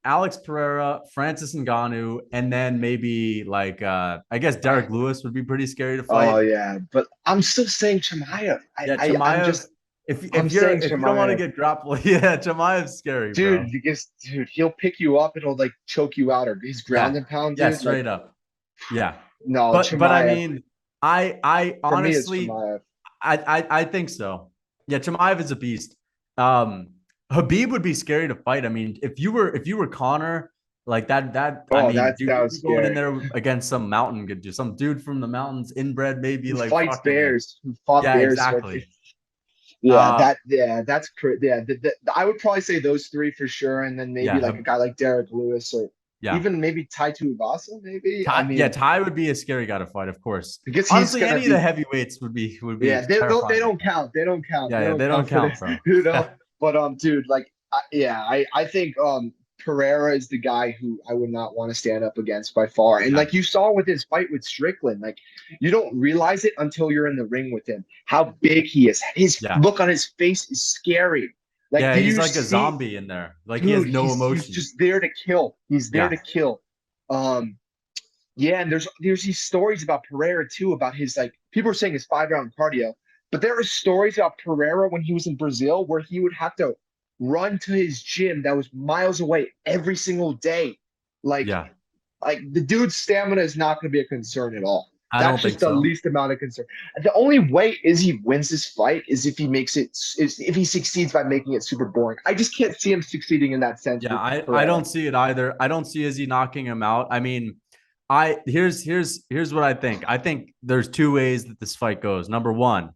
Alex Pereira, Francis Ngannou, and then maybe like I guess Derek Lewis would be pretty scary to Oh fight. yeah. But I'm still saying Chimaev. Yeah, I'm Chimaev. just If I'm saying if you don't want to Chimaev. get grappled, yeah, Chimaev's scary, bro. Dude, because dude, he'll pick you up and he'll like choke you out or he's ground Yeah, and pound, yeah, dude. Like, straight up. Yeah, no, but I Chimaev. mean, I For me, it's honestly, Chimaev. I think so. Yeah, Chimaev is a beast. Habib would be scary to fight. I mean, if you were Connor, like that. I Oh, mean, dude, that you'd was be going in scary. there against some mountain, some dude from the mountains, inbred, maybe Who like fights fucking like, bears? Who fought yeah, bears? exactly. Uh, That's yeah. I would probably say those three for sure, and then maybe like yeah, a guy like Derek Lewis or yeah. even maybe Tai Tuivasa. Maybe I Yeah, mean, Ty would be a scary guy to fight, of course. because he's Honestly, gonna any of the be heavyweights would be yeah. They terrifying. don't count. They don't count. They Yeah, don't they don't count for count, this. bro. You know. But dude, like I think Pereira is the guy who I would not want to stand up against by far. And Yeah, like you saw with his fight with Strickland, like you don't realize it until you're in the ring with him, how big he is. His yeah, look on his face is scary. Like, yeah. do He's you like a see, zombie in there. Like he has dude, no he's emotion. just there to kill. He's there Yeah, to kill. Um, yeah, and there's these stories about Pereira too, about his like people are saying his 5 round cardio, but there are stories about Pereira when he was in Brazil where he would have to run to his gym that was miles away every single day. Like yeah. like the dude's stamina is not going to be a concern at all. I don't That's think just the so. least amount of concern. The only way Izzy wins this fight is if he makes it is if he succeeds by making it super boring. I just can't see him succeeding in that sense Yeah, with I Pereira. don't see it either. I don't see Izzy knocking him out. I mean, I here's what I think. I think there's two ways that this fight goes. Number one,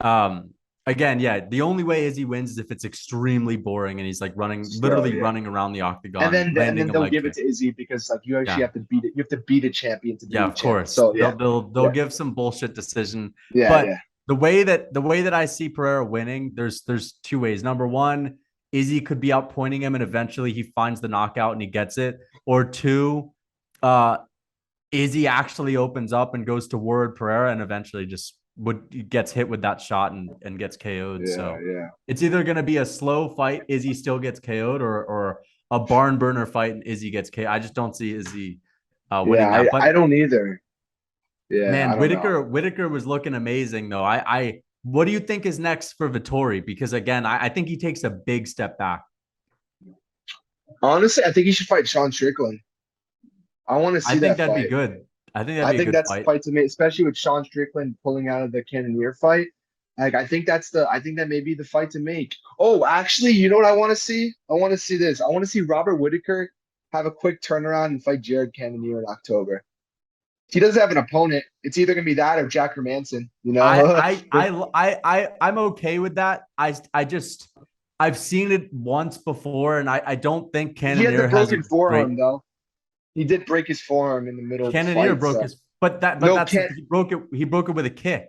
um, again, yeah, the only way Izzy wins is if it's extremely boring and he's like So literally yeah. running around the And octagon, then landing a they'll leg give it kick. to Izzy because like you actually Yeah, have to beat it. You have to beat a champion to yeah, beat a of champion. course. So yeah, They'll yeah, give some bullshit decision. yeah, But yeah. the way that I see Pereira winning, there's two ways. Number one, Izzy could be outpointing him and eventually he finds the knockout and he gets it. Or two, uh, Izzy actually opens up and goes toward Pereira and eventually just would gets hit with that shot and gets KO'd. Yeah, So yeah. it's either going to be a slow fight, Izzy still gets KO'd, or a barn burner fight and Izzy gets KO'd. I just don't see Izzy Yeah, winning that. I But don't either. Yeah, I man, don't know. Whittaker was looking amazing though. I what do you think is next for Vittori? Because again, I think he takes a big step back. Honestly, I think he should fight Sean Strickland. I want to I see think that that'd be fight. good. I think that'd I be a think good that's the fight. fight to make, especially with Sean Strickland pulling out of the Cannonier fight. Like, I think that may be the fight to make. Oh, actually, you know what I want to see? I want to see this. I want to see Robert Whittaker have a quick turnaround and fight Jared Cannonier in October. He doesn't have an opponent. It's either gonna be that or Jack Hermanson, you know? I'm okay with that. I just I've seen it once before, and I don't think He had the Cannonier has a broken great. forearm though. He did break his forearm in the middle of the Cannonier fight, broke so his, but no that's can't. he broke it with a kick.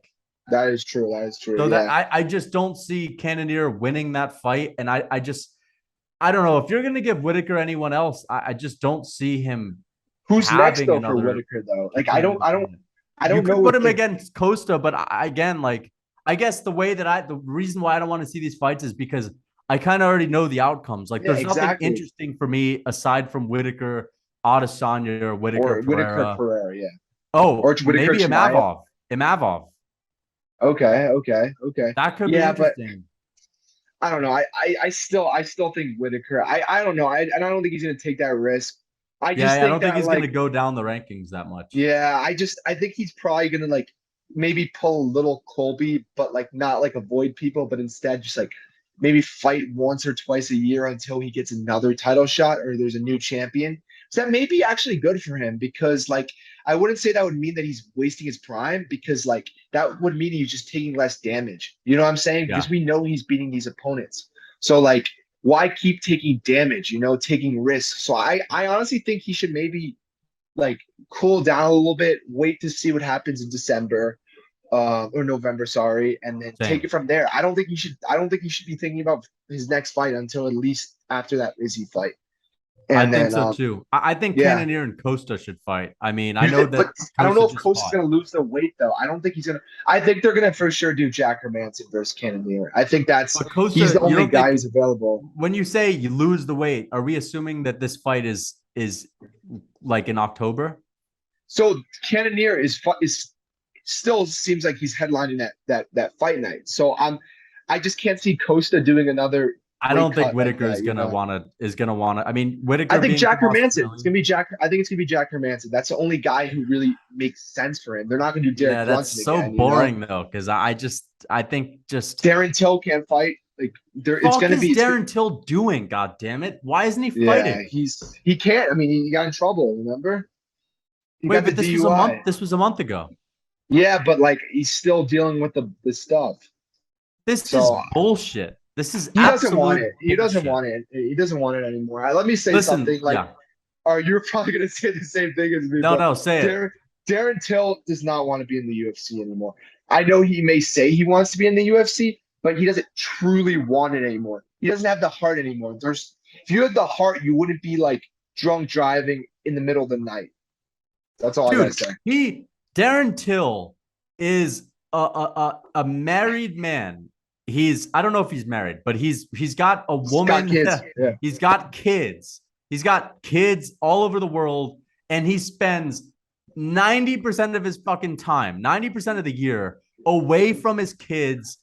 That is true. That is true. So that Yeah. I just don't see Cannonier winning that fight, and I just I don't know if you're gonna give Whitaker anyone else. I just don't see him Who's next having though for another Whitaker though? Like contending opponent. I You don't know could put what him the against Costa, but again, like I guess the reason why I don't want to see these fights is because I kind of already know the outcomes. Like yeah, there's nothing exactly. interesting for me aside from Whitaker, Adesanya, or Whitaker Or Whitaker Pereira. Pereira, yeah. Or Oh, it's Whitaker maybe Chimaev. Imavov. Okay. That could be Yeah, but interesting. I don't know. I still think Whitaker. I don't know. I don't think he's gonna take that risk. I Yeah, just I think don't think that he's like gonna go down the rankings that much. yeah, I think he's probably gonna like maybe pull a little Colby, but like not like avoid people, but instead just like maybe fight once or twice a year until he gets another title shot or there's a new champion. So that may be actually good for him because like I wouldn't say that would mean that he's wasting his prime because like that would mean he's just taking less damage. You know what I'm saying? Yeah, Because we know he's beating these opponents. So like why keep taking damage, taking risks? So I honestly think he should maybe like cool down a little bit, wait to see what happens in December, or November, sorry, and then take same. it from there. I don't think he should be thinking about his next fight until at least after that Izzy fight. I And think then so too. I think yeah. Cannonier and Costa should fight. I mean, I know that But I don't Costa know if just Costa's fought. gonna lose the weight though. I don't think he's gonna I think they're gonna for sure do Jack Hermanson versus Cannonier. I think But he's Costa, the you only don't guy think who's available. when you say you lose the weight, are we assuming that this fight is like in October? So Cannonier is still seems like he's headlining that fight night. So I just can't see Costa doing another I weight don't think cut like Whittaker that. is gonna wanna. I mean, I Whittaker think being Jack from Hermanson. It's Australia. gonna be Jack. I think it's gonna be Jack Hermanson. That's the only guy who really makes sense for him. They're not gonna do Yeah, Derek that's Brunson so again. boring though, because I think just Darren Till can't fight. Like there, it's fuck gonna is be. Darren Till doing? God damn it! Why isn't he Yeah, fighting? he can't. I mean, he got in trouble. Remember? He Wait, got the but this was a month. DUI. This was a month ago. Yeah, but like he's still dealing with the stuff. This is So bullshit. This is he doesn't want absolute it. He doesn't bullshit. want it. He doesn't want it anymore. Let me say Listen, something. Like, yeah, or you're probably gonna say the same thing as me, no, but no, say it. Darren Till does not want to be in the UFC anymore. I know he may say he wants to be in the UFC, but he doesn't truly want it anymore. He doesn't have the heart anymore. If you had the heart, you wouldn't be like drunk driving in the middle of the night. That's all I gotta Dude, say. Darren Till is a married man. I don't know if he's married, but he's got a He's got woman. kids. Yeah. He's got kids. He's got kids all over the world, and he spends 90% of his fucking time, 90% of the year away from his kids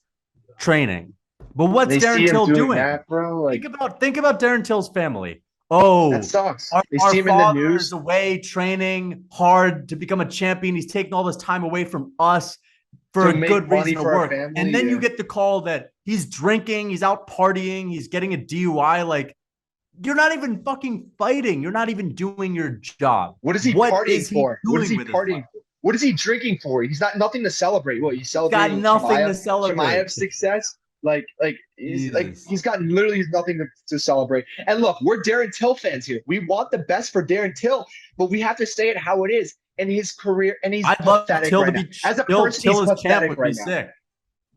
training. But what's They see Darren him Till doing doing? that, bro. Like Think about Darren Till's family. that Oh, sucks. They our see him in the father is news. away training hard to become a champion. He's taking all this time away from us for To a make good money reason to for our work. family. And then Yeah. you get the call that he's drinking, he's out partying, he's getting a DUI. Like, you're not even fucking fighting. You're not even doing your job. What is he What partying is he for? What is doing he with his life? partying for? What is he drinking for? He's not nothing to celebrate. What he's He's got celebrating nothing to celebrate. Chimaev's success? Like Jesus. he's got literally nothing to celebrate. And look, we're Darren Till fans here. We want the best for Darren Till, but we have to say it how it is. And his career, and he's I'd love pathetic Till to right now. be As a person, he's Till as champ pathetic would be right now. sick.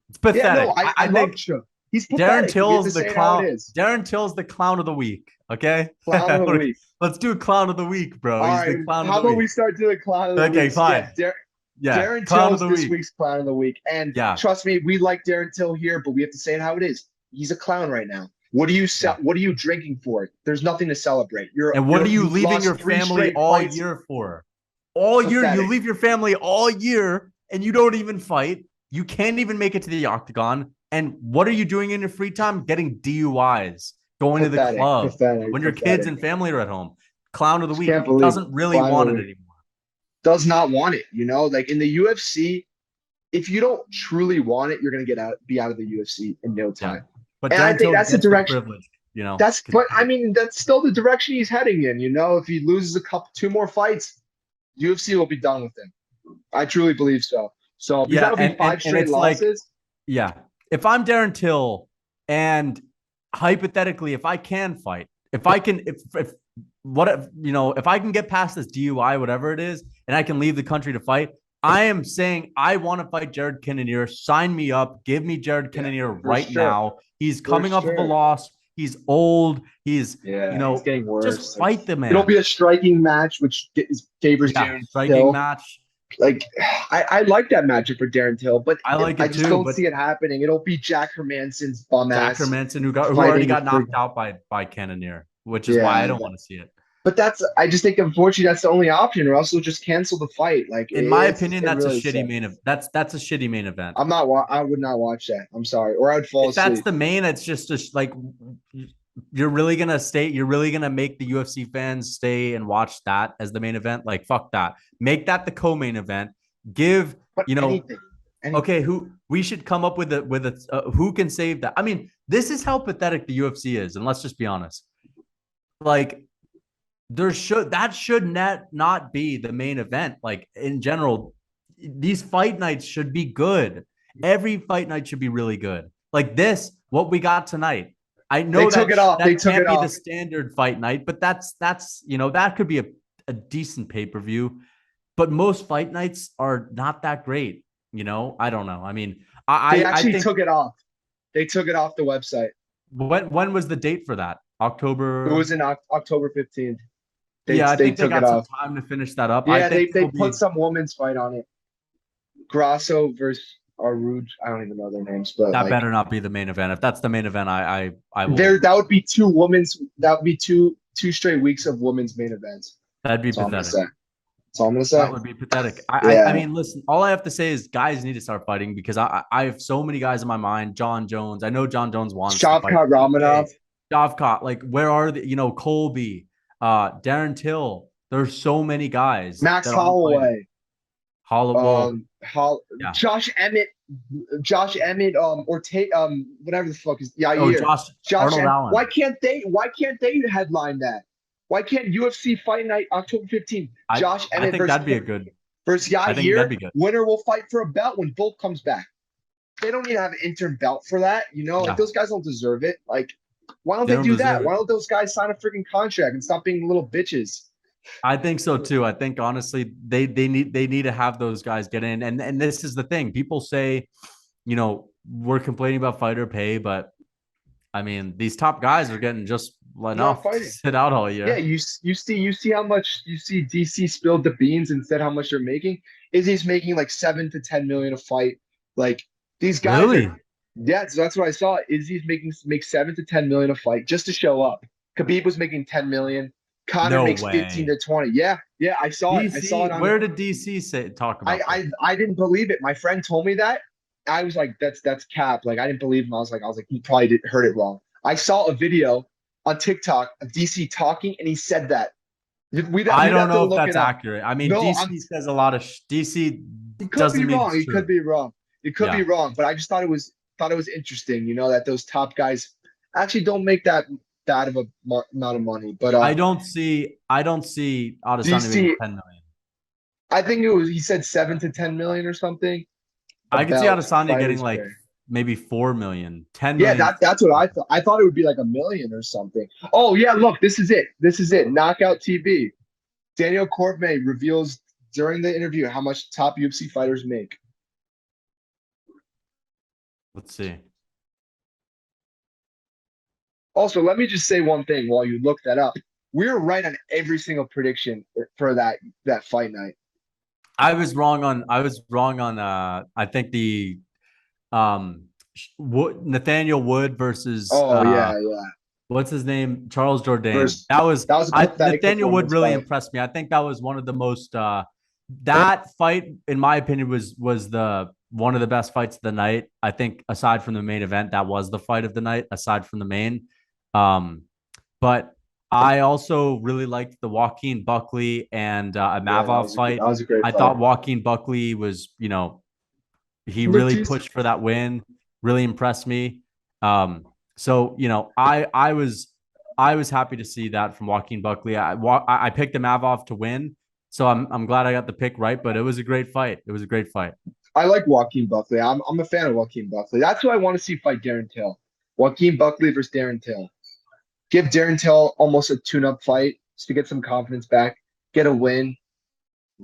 It's Yeah, no, pathetic. I I love think Cho. He's Darren pathetic. We have Till to is the say it how it clown. is. Darren Till is the clown of the week. Okay. Clown of the week. Let's do clown of the week, bro. All He's right. the clown of How the about we week. start doing clown of the Okay, week? fine. Yeah, Darren clown of Till's the this week. week's clown of the week. And Yeah. trust me, we like Darren Till here, but we have to say it how it is. He's a clown right now. What are you What are you drinking for? There's nothing to celebrate. And what are you leaving lost your 3 family straight all fights. year for? All year, you Pathetic. leave your family all year and you don't even fight. You can't even make it to the octagon. And what are you doing in your free time? Getting DUIs, going to the club when your kids and family are at home. Clown of the week. Can't He believe doesn't really clown of want the it week. anymore. Does not want it. Like in the UFC, if you don't truly want it, you're gonna be out of the UFC in no time. Yeah. But And I Darren think Till that's the gets the direction. privilege, you know. But I mean, that's still the direction he's heading in. If he loses two more fights, UFC will be done with him. I truly believe so. So because Yeah, that'll be five and straight it's like, losses. yeah. If I'm Darren Till and hypothetically, if I can fight, if I can, if what if I can get past this DUI, whatever it is, and I can leave the country to fight, I am saying I want to fight Jared Cannonier. Sign me up. Give me Jared Cannonier right now. He's coming off of a loss. He's old. He's It's getting worse. Just fight the man. It'll be a striking match, which favors Darren striking Till. match. Like I like that matchup for Darren Till, but I like it I just too, don't see it happening. It'll be Jack Hermanson's bum ass. Jack Hermanson who already got knocked out by Cannonier, which is why I don't want to see it. But I just think unfortunately that's the only option, or else we'll just cancel the fight. Like in my opinion, that's really a shitty main event. That's a shitty main event. I would not watch that. I'm sorry, or I'd fall asleep. That's the main. It's just like you're really gonna stay, you're really gonna make the UFC fans stay and watch that as the main event? Like, fuck that. Make that the co-main event. Give, But you know, anything. okay, who we should come up with a who can save that. I mean, this is how pathetic the UFC is, and let's just be honest. Like, that should not be the main event. Like, in general, these fight nights should be good. Every fight night should be really good. Like this, what we got tonight. I They know took that it off. They that took can't it be the off. standard fight night, but that's that could be a decent pay-per-view. But most fight nights are not that great. I don't know. I mean, They I actually think took it off. They took it off the website. when was the date for that? It was October. in October 15th. Yeah, I They think they took it got some off. time to finish that up. I Yeah, think they it'll put be. some women's fight on it. Grasso versus Aruj. I don't even know their names, but That like better not be the main event. If that's the main event, I there will. that would be two women's that would be two straight weeks of women's main events. That'd be That's all I'm gonna pathetic. say. That's all I'm gonna That say. would be pathetic. I Yeah. mean, listen. All I have to say is guys need to start fighting because I have so many guys in my mind. John Jones. I know John Jones wants to fight. Shavkat Ramanov. Shavkat. Like, where are the Colby, Darren Till? There's so many guys Max that aren't fighting. Holloway. Holloway. Yeah. Josh Emmett, or Tate, whatever the fuck is Oh, Yair. Josh Arnold Allen. Why can't they headline that? Why can't UFC Fight Night October 15th? Josh I Emmett think that'd be a good. versus I think that'd be Yair. good. Winner will fight for a belt when Volk comes back. They don't need to have an interim belt for that. Like those guys don't deserve it. Like, why don't they do that? Why don't those guys sign a freaking contract and stop being little bitches? I think so too. I think honestly, they need to have those guys get in. And this is the thing. People say, we're complaining about fighter pay, but I mean, these top guys are getting just enough to sit out all year. Yeah, you see how much DC spilled the beans and said how much they're making. Izzy's making like 7 to 10 million a fight. Like, these guys Really? Yeah, so that's what I saw. Izzy's make 7 to 10 million a fight just to show up. Khabib was making 10 million. Connor makes 15 to 20. Yeah, I saw it. I saw it. Where did DC talk about I didn't believe it. My friend told me that. I was like, that's cap. Like, I didn't believe him. I was like, he probably heard it wrong. I saw a video on TikTok of DC talking, and he said that. I don't know if that's accurate. I mean, DC says a lot of DC. He could be wrong. He could be wrong. It could be wrong. But I just thought it was interesting. That those top guys actually don't make that of a amount of money. But I don't see Adesanya making 10 million. I think he said 7 to 10 million or something. I could see Adesanya getting like maybe 4 million, 10 million. Yeah, that's what I thought. I thought it would be like $1 million or something. Oh yeah, look, this is it. Knockout TV. Daniel Cormier reveals during the interview how much top UFC fighters make. Let's see. Also, let me just say one thing while you look that up. We're right on every single prediction for that fight night. I was wrong on I think the Nathaniel Wood versus what's his name? Charles Jourdain. Nathaniel Wood really impressed me. I think that was one of the most that fight, in my opinion, was the one of the best fights of the night. I think aside from the main event, that was the fight of the night, aside from the main. But I also really liked the Joaquin Buckley and Mavov fight. That was a great fight. I thought Joaquin Buckley was, he really pushed for that win, really impressed me. So, I was happy to see that from Joaquin Buckley. I picked the Mavov to win, so I'm glad I got the pick right, but it was a great fight. It was a great fight. I like Joaquin Buckley. I'm a fan of Joaquin Buckley. That's who I want to see fight Darren Till. Joaquin Buckley versus Darren Till. Give Darren Till almost a tune-up fight just to get some confidence back, get a win,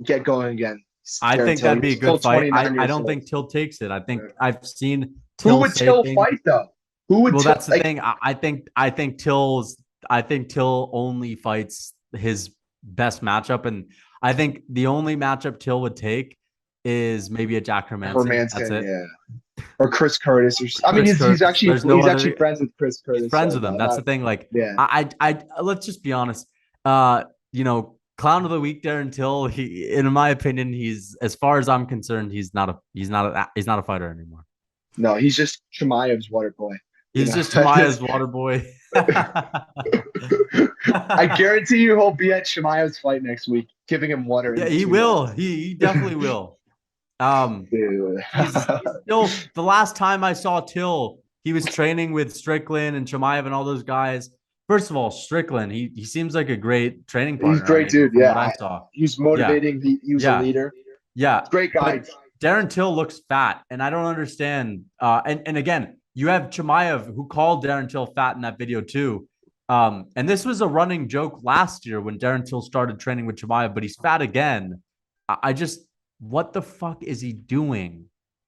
get going again. I think that'd be a good fight. I don't think Till takes it. I think I've seen Till. Who would Till fight though? Who would? Well, that's the thing. I think Till only fights his best matchup, and I think the only matchup Till would take is maybe a Jack Hermanson. That's it. Yeah. Or Chris Curtis, he's actually friends with Chris Curtis. He's friends with him. That's the thing. Like, yeah. I let's just be honest. Clown of the week, Darren Till. In my opinion, he's, as far as I'm concerned, he's not a fighter anymore. No, he's just Chimaev's water boy. You He's know, just Chimaev's water boy. I guarantee you he'll be at Chimaev's fight next week, giving him water in Yeah, the he 2 will. minutes. He definitely will. Dude. He's still the last time I saw Till, he was training with Strickland and Chimaev and all those guys. First of all, Strickland, he seems like a great training He's a partner. I great mean, dude. from Yeah, what I saw. he's Yeah, motivating. He was a yeah, leader. yeah. Great guy. But Darren Till looks fat, and I don't understand. And again, you have Chimaev who called Darren Till fat in that video too. And this was a running joke last year when Darren Till started training with Chimaev, but he's fat again. I just, what the fuck is he doing?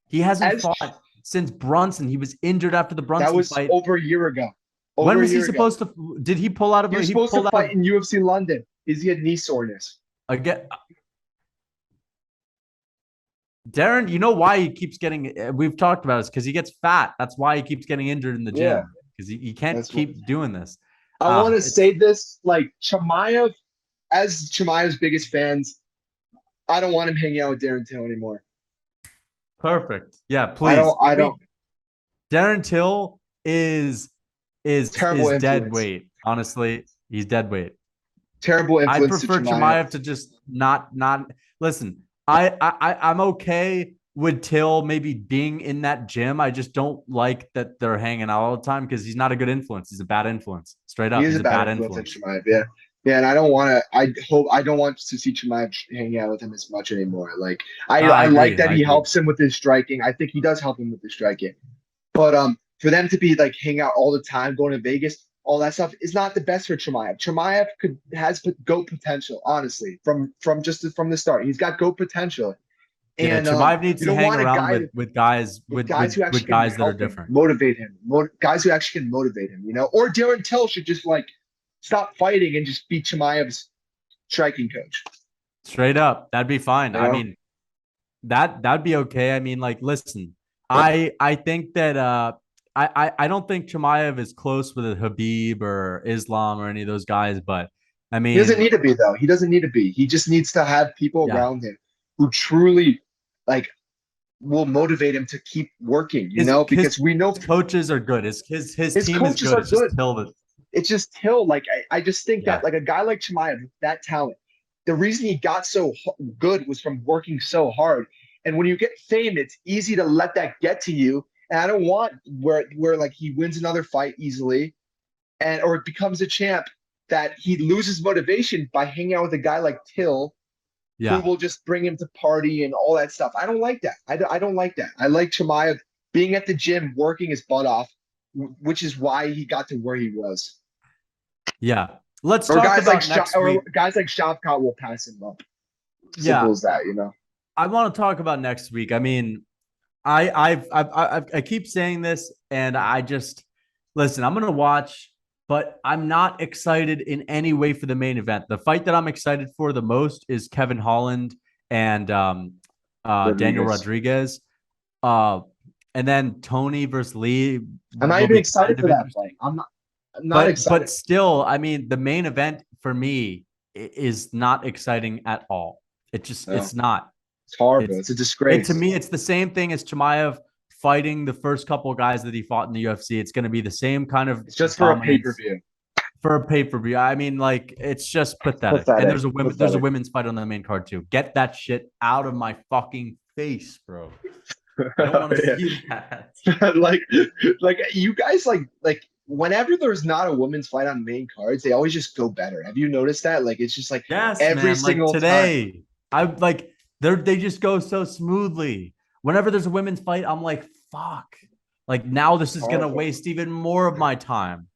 He hasn't As fought since Brunson. He was injured after the that Brunson was fight. over a year ago. When Over a was he year ago. supposed to? Did he pull out of? He was He supposed to pulled out fight of in UFC London. Is he had knee soreness? again. Darren, you know why he keeps getting? We've talked about this because he gets fat. That's why he keeps getting injured in the Yeah, gym because he can't that's what. keep doing this. I want to It's say this, like Chimaev, as Chimaev's biggest fans, I don't want him hanging out with Darren Till anymore. perfect. Yeah, I please. don't. I don't. Darren Till Terrible is dead influence. weight. Honestly, he's dead weight. Terrible I'd influence to prefer Chimaev. Chimaev to just not listen. I'm okay with Till maybe being in that gym. I just don't like that they're hanging out all the time because he's not a good influence. He's a bad influence. Straight He up, is he's a a bad bad influence on influence. Chimaev. Yeah, yeah, and I don't want to. I don't want to see Chimaev hanging out with him as much anymore. Like I I like agree. that I he agree. helps him with his striking. I think he does help him with his striking. But for them to be like hang out all the time, going to Vegas, all that stuff is not the best for Chimaev. Chimaev has goat potential, honestly, from the start. He's got goat potential, Yeah, and Chimaev needs you to don't hang want a around guy with guys guys who with actually can guys that are help him, different. motivate him, guys who actually can motivate him. Or Darren Till should just like stop fighting and just be Chimaev's striking coach. Straight up, that'd be fine. You I know, mean, that'd be okay. I mean, like, listen, I think that I don't think Chimaev is close with a Habib or Islam or any of those guys, but I he doesn't mean, need to be though. He doesn't need to be. He just needs to have people yeah, around him who truly like will motivate him to keep working. his Because we know coaches are good. His his team is coaches good. are It's just good. Till that, It's just Till. Like I just think that yeah, like a guy like Chimaev, that talent, the reason he got so good was from working so hard. And when you get fame, it's easy to let that get to you. And I don't want where like he wins another fight easily, and or becomes a champ that he loses motivation by hanging out with a guy like Till, who yeah, will just bring him to party and all that stuff. I don't like that. I don't like that. I like Chimaev being at the gym, working his butt off, which is why he got to where he was. yeah. Let's Or talk guys like about next week. Shavkat will pass him up. Simple Yeah, as that. I want to talk about next week. I mean, I keep saying this, and I just listen. I'm gonna watch, but I'm not excited in any way for the main event. The fight that I'm excited for the most is Kevin Holland and Daniel Rodriguez. Rodriguez, and then Tony versus Lee I'm not will even be excited kind for of that interesting. fight. I'm not But excited. still, I mean, the main event for me is not exciting at all. No, It's not. it's horrible. It's It's a it to disgrace. me, it's the same thing as Chimaev fighting the first couple of guys that he fought in the UFC. It's going to be the same kind of It's just for a pay per dominance view. for a pay-per-view. I mean, like it's just pathetic. And Pathetic. there's a Pathetic. women's fight on the main card too. Get that shit out of my fucking face, bro. I don't want to Yeah. see that. like you guys like whenever there's not a women's fight on main cards, they always just go better. Have you noticed that? Like it's just like Yes, every man. Like single time. today, I like they just go so smoothly. Whenever there's a women's fight, I'm like, fuck. Like now this is gonna Horrible. waste even more of my time.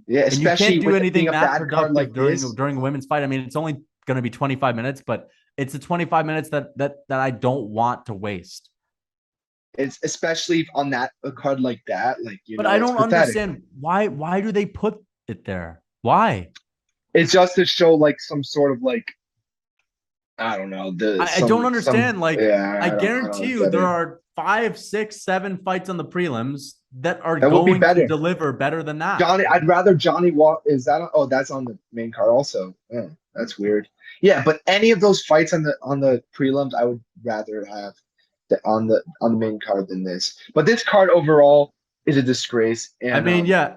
Yeah, And you especially can't do with it being anything a that bad card productive like this. during a women's fight. I mean, it's only gonna be 25 minutes, but it's the 25 minutes that I don't want to waste. It's especially on that a card like that. Like, But I it's don't pathetic. understand why do they put it there? Why? It's just to show like some sort of like I don't know, I don't some understand. Like, yeah, I I guarantee don't you get there it. are 5, 6, 7 fights on the prelims that are That will be going to better. deliver better than that. I'd rather Johnny walk. Is that oh, that's on the main card also. Oh, that's weird. Yeah, but any of those fights on the prelims, I would rather have on the main card than this. But this card overall, is a disgrace. And I mean, yeah.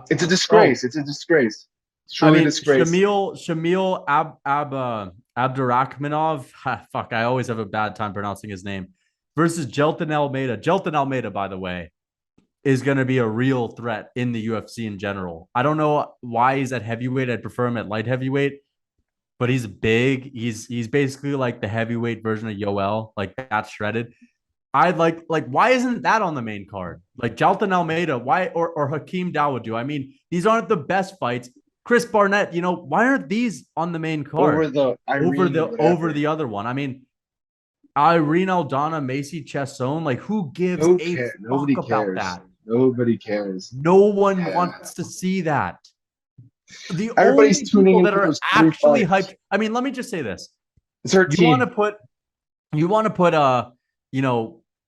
it's a disgrace. It's a disgrace. It's truly a disgrace. Abdurakhmanov. Fuck, I always have a bad time pronouncing his name. Versus Jelton Almeida. Jelton Almeida, by the way, is going to be a real threat in the UFC in general. I don't know why he's at heavyweight. I'd prefer him at light heavyweight, but he's big. He's basically like the heavyweight version of Yoel, like that shredded. I'd like why isn't that on the main card? Like Jalton Almeida, why or Hakeem Dawodu? I mean, these aren't the best fights. Chris Barnett, why aren't these on the main card over the other one? I mean, Irene Aldana, Macy Chesson, like who gives a fuck about that? Nobody cares. No one wants to see that. The Everybody's only people tuning in that for are those actually fights. hyped. I mean, let me just say this. It's her team. You want to put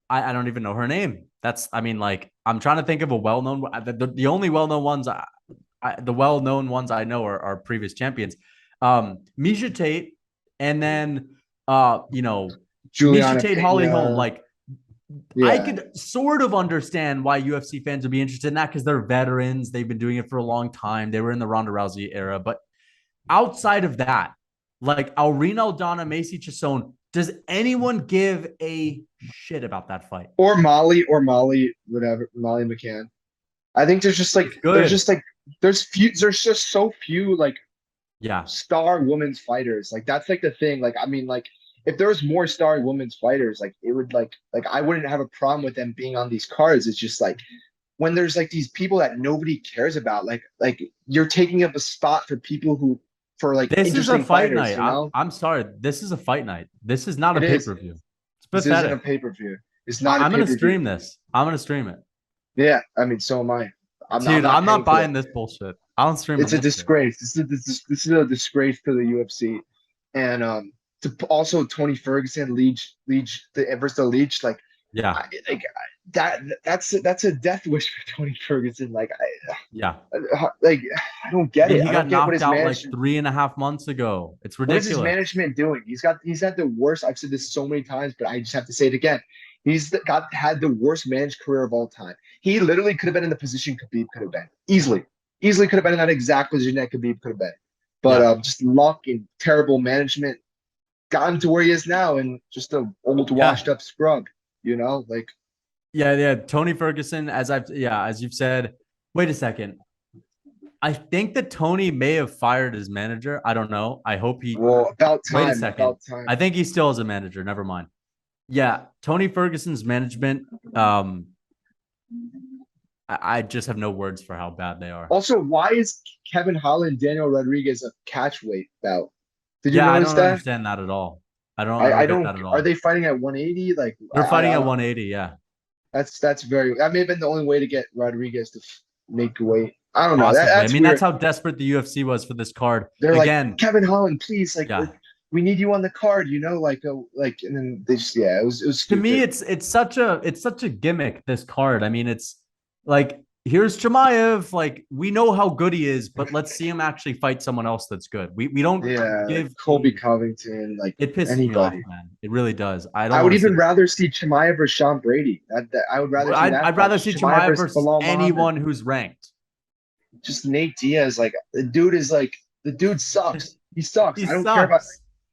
I don't even know her name. I'm trying to think of a well-known. The only well-known ones, the well-known ones I know are previous champions. Misha Tate, and then Juliana Misha Tate, Pena. Holly Holm. Like, yeah. I could sort of understand why UFC fans would be interested in that because they're veterans. They've been doing it for a long time. They were in the Ronda Rousey era, but outside of that, like Irene Aldana, Macy Chesson. Does anyone give a shit about that fight? Or Molly, whatever, Molly McCann. I think there's just so few star women's fighters. Like that's like the thing. Like I mean, like if there was more star women's fighters, like it would like I wouldn't have a problem with them being on these cards. It's just like when there's like these people that nobody cares about, like you're taking up a spot for people who. This is a fight night. I'm sorry. This is a fight night. This is not a pay-per-view. It's pathetic. This isn't a pay-per-view. It's not. I'm going to stream this. I'm going to stream it. Yeah, I mean, so am I. I'm not buying this bullshit. I don't stream it. It's a disgrace. This is a disgrace to the UFC, and also Tony Ferguson, Leach, versus the Leach, like yeah, that's a death wish for Tony Ferguson. Like I don't get it. He got knocked out like 3.5 months ago. It's ridiculous. What is his management doing? He's had the worst. I've said this so many times, but I just have to say it again. He's had the worst managed career of all time. He literally could have been in the position Khabib could have been. Easily could have been in that exact position that Khabib could have been. But just luck and terrible management got him to where he is now, and just a old washed up scrub. Like. Yeah. Tony Ferguson, as you've said. Wait a second. I think that Tony may have fired his manager. I don't know. I hope he. Well, about time. Wait a second. About time. I think he still is a manager. Never mind. Yeah, Tony Ferguson's management. I just have no words for how bad they are. Also, why is Kevin Holland, Daniel Rodriguez a catch weight bout? Did you notice that? I don't understand that at all. I don't get that at all. Are they fighting at 180? Like they're fighting at 180. Yeah. That may have been the only way to get Rodriguez to make weight. I don't know. I mean, that's how desperate the UFC was for this card. They're like, Kevin Holland, please, we need you on the card, and then they just, it was stupid. To me, it's such a gimmick, this card. I mean, it's like, here's Chimaev, like we know how good he is, but let's see him actually fight someone else that's good. We don't give Colby Covington, like it pisses anybody. me off, man. It really does. I would even rather see Chimaev or Sean Brady. I would rather. I'd rather see Chimaev versus anyone who's ranked. Just Nate Diaz, like the dude sucks. He sucks. I don't care about.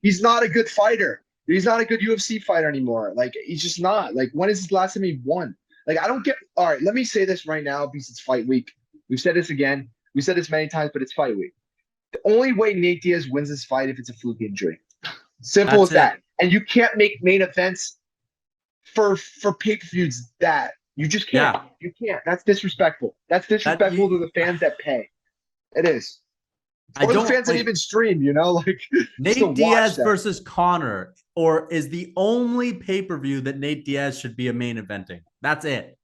He's not a good fighter. He's not a good UFC fighter anymore. Like he's just not. Like when is his last time he won? Like I don't get. All right, let me say this right now because it's fight week. We've said this again. We said this many times, but it's fight week. The only way Nate Diaz wins this fight if it's a fluke injury. Simple as that. And you can't make main events for pay-per-views that you just can't. Yeah. You can't. That's disrespectful. That's disrespectful to the fans that pay. It is. Or the fans that even stream, like Nate Diaz versus Conor, or is the only pay-per-view that Nate Diaz should be a main eventing. That's it.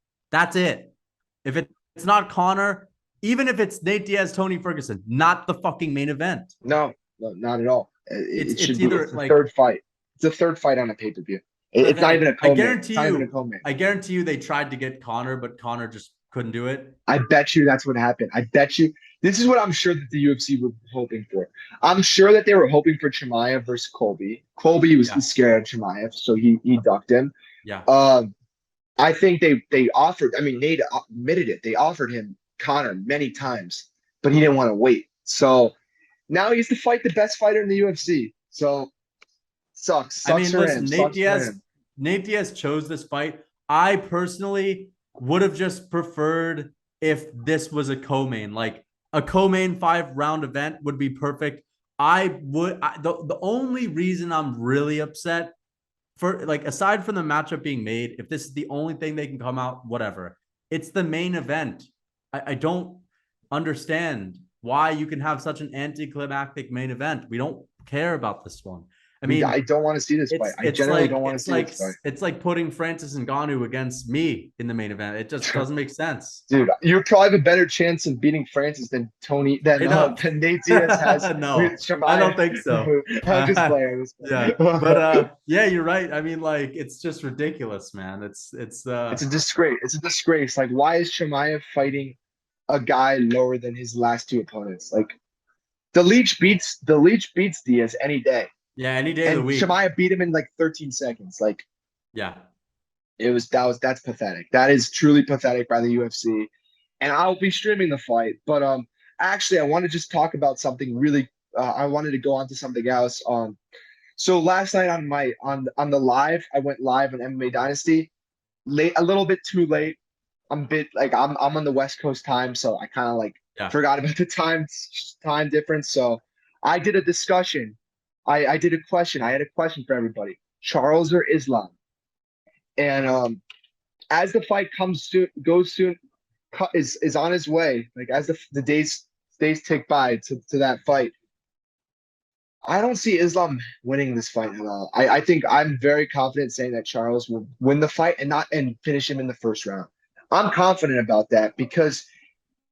If it's not Conor, even if it's Nate Diaz, Tony Ferguson, not the fucking main event. No, not at all. It should be the third fight. It's the third fight on a pay-per-view. It's not even a co-main. I guarantee you they tried to get Conor, but Conor just couldn't do it. I bet you that's what happened. I bet you. This is what I'm sure that the UFC were hoping for. I'm sure that they were hoping for Chimaev versus Colby. Colby was scared of Chimaev, so he ducked him. Yeah. I think they offered. I mean, Nate admitted it. They offered him Connor many times, but he didn't want to wait. So now he has to fight the best fighter in the UFC. So sucks, I sucks mean, for him, listen, sucks for him. Nate Diaz chose this fight. I personally would have just preferred if this was a co-main, like a co-main 5 round event would be perfect. The only reason I'm really upset for, like, aside from the matchup being made, if this is the only thing they can come out, whatever. It's the main event. I don't understand why you can have such an anticlimactic main event. We don't care about this one. I I mean, don't want to see this fight. I generally don't want to see this fight. it's like putting Francis Ngannou against me in the main event. It just doesn't make sense. Dude, you probably have a better chance of beating Francis than Straight up. than Nate Diaz has with No, I Shemaya. don't think so. I'm just playing. Yeah, but yeah, you're right. I mean, like, it's just ridiculous, man. It's a disgrace. It's a disgrace. Like, why is Shemaya fighting a guy lower than his last two opponents? Like, the Leech beats Diaz any day, yeah, any day of the and week. Shemaya beat him in like 13 seconds. Like, Yeah. that's pathetic. That is truly pathetic by the UFC. And I'll be streaming the fight. But actually I want to just talk about something really I wanted to go on to something else. So last night on the live, I went live on MMA Dynasty. Late, a little bit too late. I'm a bit like I'm on the West Coast time, so I kind of like Yeah. forgot about the time difference. So I did a discussion. I did a question. I had a question for everybody. Charles or Islam? And as the fight goes soon, is on his way. Like as the days tick by to that fight, I don't see Islam winning this fight at all. I think I'm very confident saying that Charles will win the fight and finish him in the first round. I'm confident about that because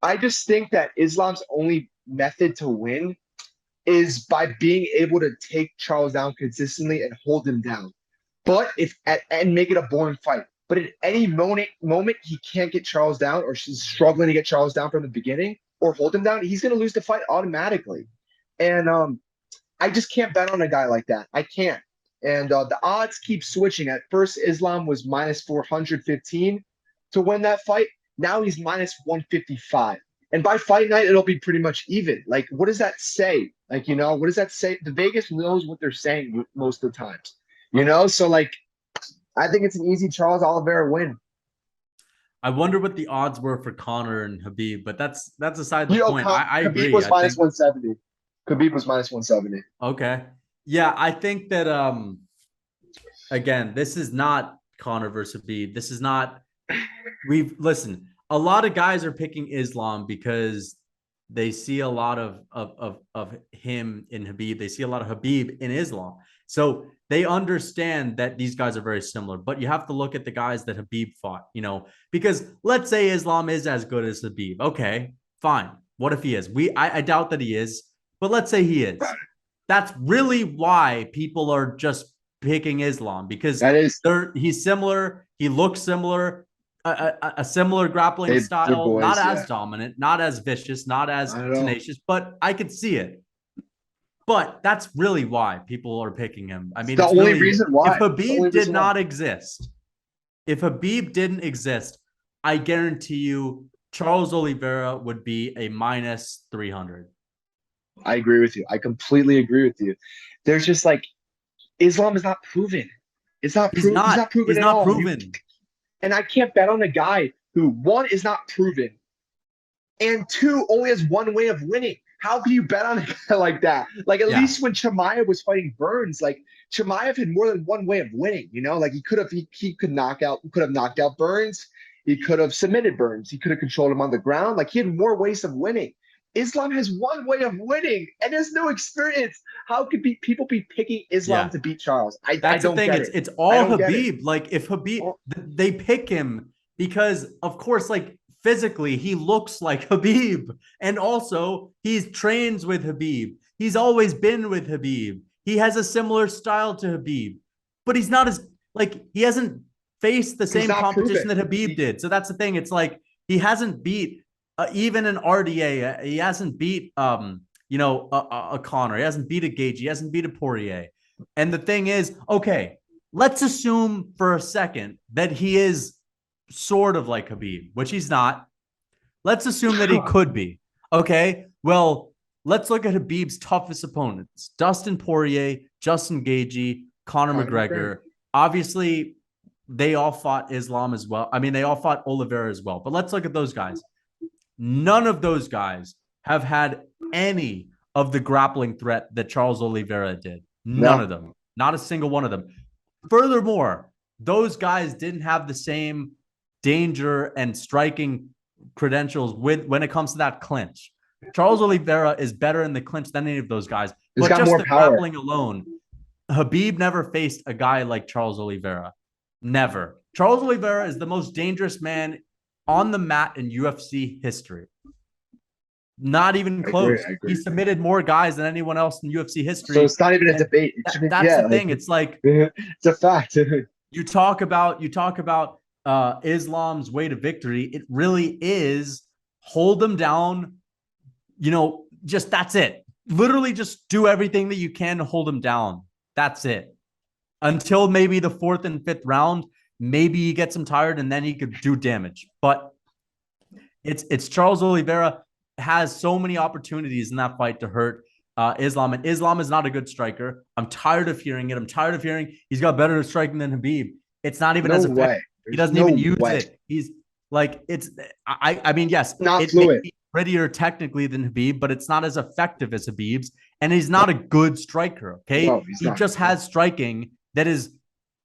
I just think that Islam's only method to win is by being able to take Charles down consistently and hold him down. But and make it a boring fight. But at any moment he can't get Charles down, or she's struggling to get Charles down from the beginning, or hold him down, he's going to lose the fight automatically. And I just can't bet on a guy like that. I can't. And the odds keep switching. At first, Islam was minus 415 to win that fight. Now he's minus 155. And by fight night, it'll be pretty much even. Like, what does that say? Like, what does that say? The Vegas knows what they're saying most of the times. So like, I think it's an easy Charles Oliveira win. I wonder what the odds were for Connor and Habib, but that's aside the point. I Khabib agree. was minus 170. Khabib was minus 170. Okay. Yeah, I think that again, this is not Connor versus Habib. This is not listen, a lot of guys are picking Islam because they see a lot of him in Habib. They see a lot of Habib in Islam. So they understand that these guys are very similar, but you have to look at the guys that Habib fought, because let's say Islam is as good as Habib. Okay, fine. What if he is? I doubt that he is, but let's say he is. That's really why people are just picking Islam, because he's similar. He looks similar. A similar grappling style, boys, not as dominant, not as vicious, not as tenacious, but I could see it. But that's really why people are picking him. I mean, it's the only reason why. If Habib did not exist, if Habib didn't exist, I guarantee you Charles Oliveira would be a minus 300. I agree with you. I completely agree with you. There's just like, Islam is not proven. It's not proven. He's not proven at all. And I can't bet on a guy who, one, is not proven, and two, only has one way of winning. How can you bet on a guy like that? Like, at least when Chimaev was fighting Burns, like, Chimaev had more than one way of winning, Like, he could have knocked out Burns. He could have submitted Burns. He could have controlled him on the ground. Like, he had more ways of winning. Islam has one way of winning, and there's no experience. How could people be picking Islam to beat Charles? That's the thing. It's all Habib. Like, if Habib, they pick him because, of course, like, physically he looks like Habib, and also he's trains with Habib. He's always been with Habib. He has a similar style to Habib, but he's not as, like, he hasn't faced the same competition that Habib did. So that's the thing. It's like he hasn't beat. Even an RDA, he hasn't beat, a Connor. He hasn't beat a Gage. He hasn't beat a Poirier. And the thing is, okay, let's assume for a second that he is sort of like Khabib, which he's not. Let's assume that he could be. Okay. Well, let's look at Khabib's toughest opponents: Dustin Poirier, Justin Gaethje, Conor McGregor. Obviously, they all fought Islam as well. I mean, they all fought Oliveira as well. But let's look at those guys. None of those guys have had any of the grappling threat that Charles Oliveira did. None of them. Not a single one of them. Furthermore, those guys didn't have the same danger and striking credentials when it comes to that clinch. Charles Oliveira is better in the clinch than any of those guys. He's but got just more the power. grappling alone, Khabib never faced a guy like Charles Oliveira. Never. Charles Oliveira is the most dangerous man on the mat in UFC history. Not even close. I agree. He submitted more guys than anyone else in UFC history. So it's not even a debate. That's the thing. It's like it's a fact. you talk about Islam's way to victory. It really is hold them down. Just that's it. Literally, just do everything that you can to hold them down. That's it. Until maybe the 4th and 5th round, maybe he gets him tired and then he could do damage. But it's Charles Oliveira has so many opportunities in that fight to hurt Islam, and Islam is not a good striker. I'm tired of hearing it. I'm tired of hearing he's got better striking than Khabib. It's not even as effective. He doesn't even use it. He's like I mean, yes, not it fluid. may be prettier technically than Khabib, but it's not as effective as Khabib's, and he's not a good striker. Okay, No, he just has striking that is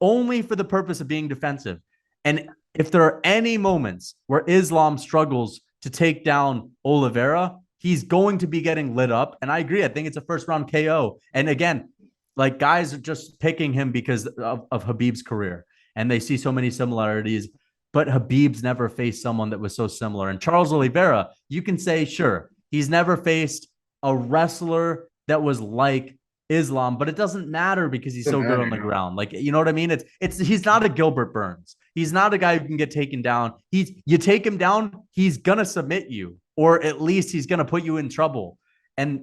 only for the purpose of being defensive. And if there are any moments where Islam struggles to take down Oliveira, he's going to be getting lit up. And I agree. I think it's a first round KO. And again, like guys are just picking him because of Khabib's career and they see so many similarities. But Khabib's never faced someone that was so similar. And Charles Oliveira, you can say, sure, he's never faced a wrestler that was like Islam, but it doesn't matter because he's so good on the ground. Like, you know what I mean? He's not a Gilbert Burns. He's not a guy who can get taken down. You take him down, he's gonna submit you, or at least he's gonna put you in trouble. And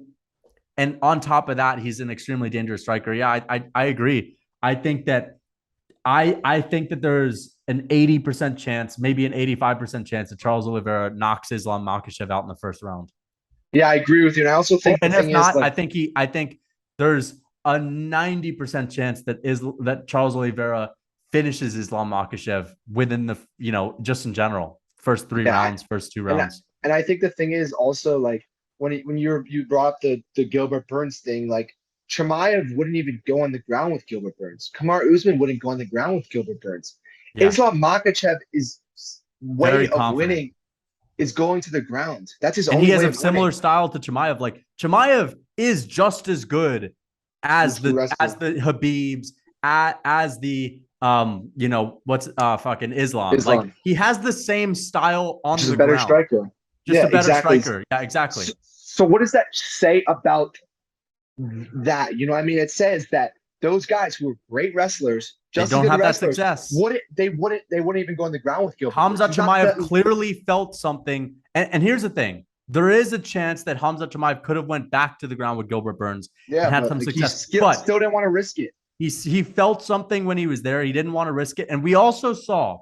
on top of that, he's an extremely dangerous striker. Yeah, I agree. I think that there's an 80% chance, maybe an 85% chance that Charles Oliveira knocks Islam Makhachev out in the first round. Yeah, I agree with you. And I also think, and if not, I think there's a 90% chance that Charles Oliveira finishes Islam Makhachev within the, just in general, first 3 rounds, first 2 rounds. And I think the thing is also like when you brought up the Gilbert Burns thing, like Chimaev wouldn't even go on the ground with Gilbert Burns. Kamaru Usman wouldn't go on the ground with Gilbert Burns. Yeah. Islam Makhachev is way of winning is going to the ground. That's his only way. He has a similar style to Chimaev. Like Chimaev is just as good as the Habibs, as the what's fucking Islam. Like he has the same style on the ground. Just a better striker. Just a better striker. Yeah, exactly. So what does that say about that? You know what I mean? It says that those guys who are great wrestlers they don't have that success. They wouldn't even go on the ground with Gilbert. Hamza Chimaev clearly felt something. And here's the thing. There is a chance that Hamza Chimaev could have went back to the ground with Gilbert Burns and had some success. But still didn't want to risk it. He felt something when he was there. He didn't want to risk it. And we also saw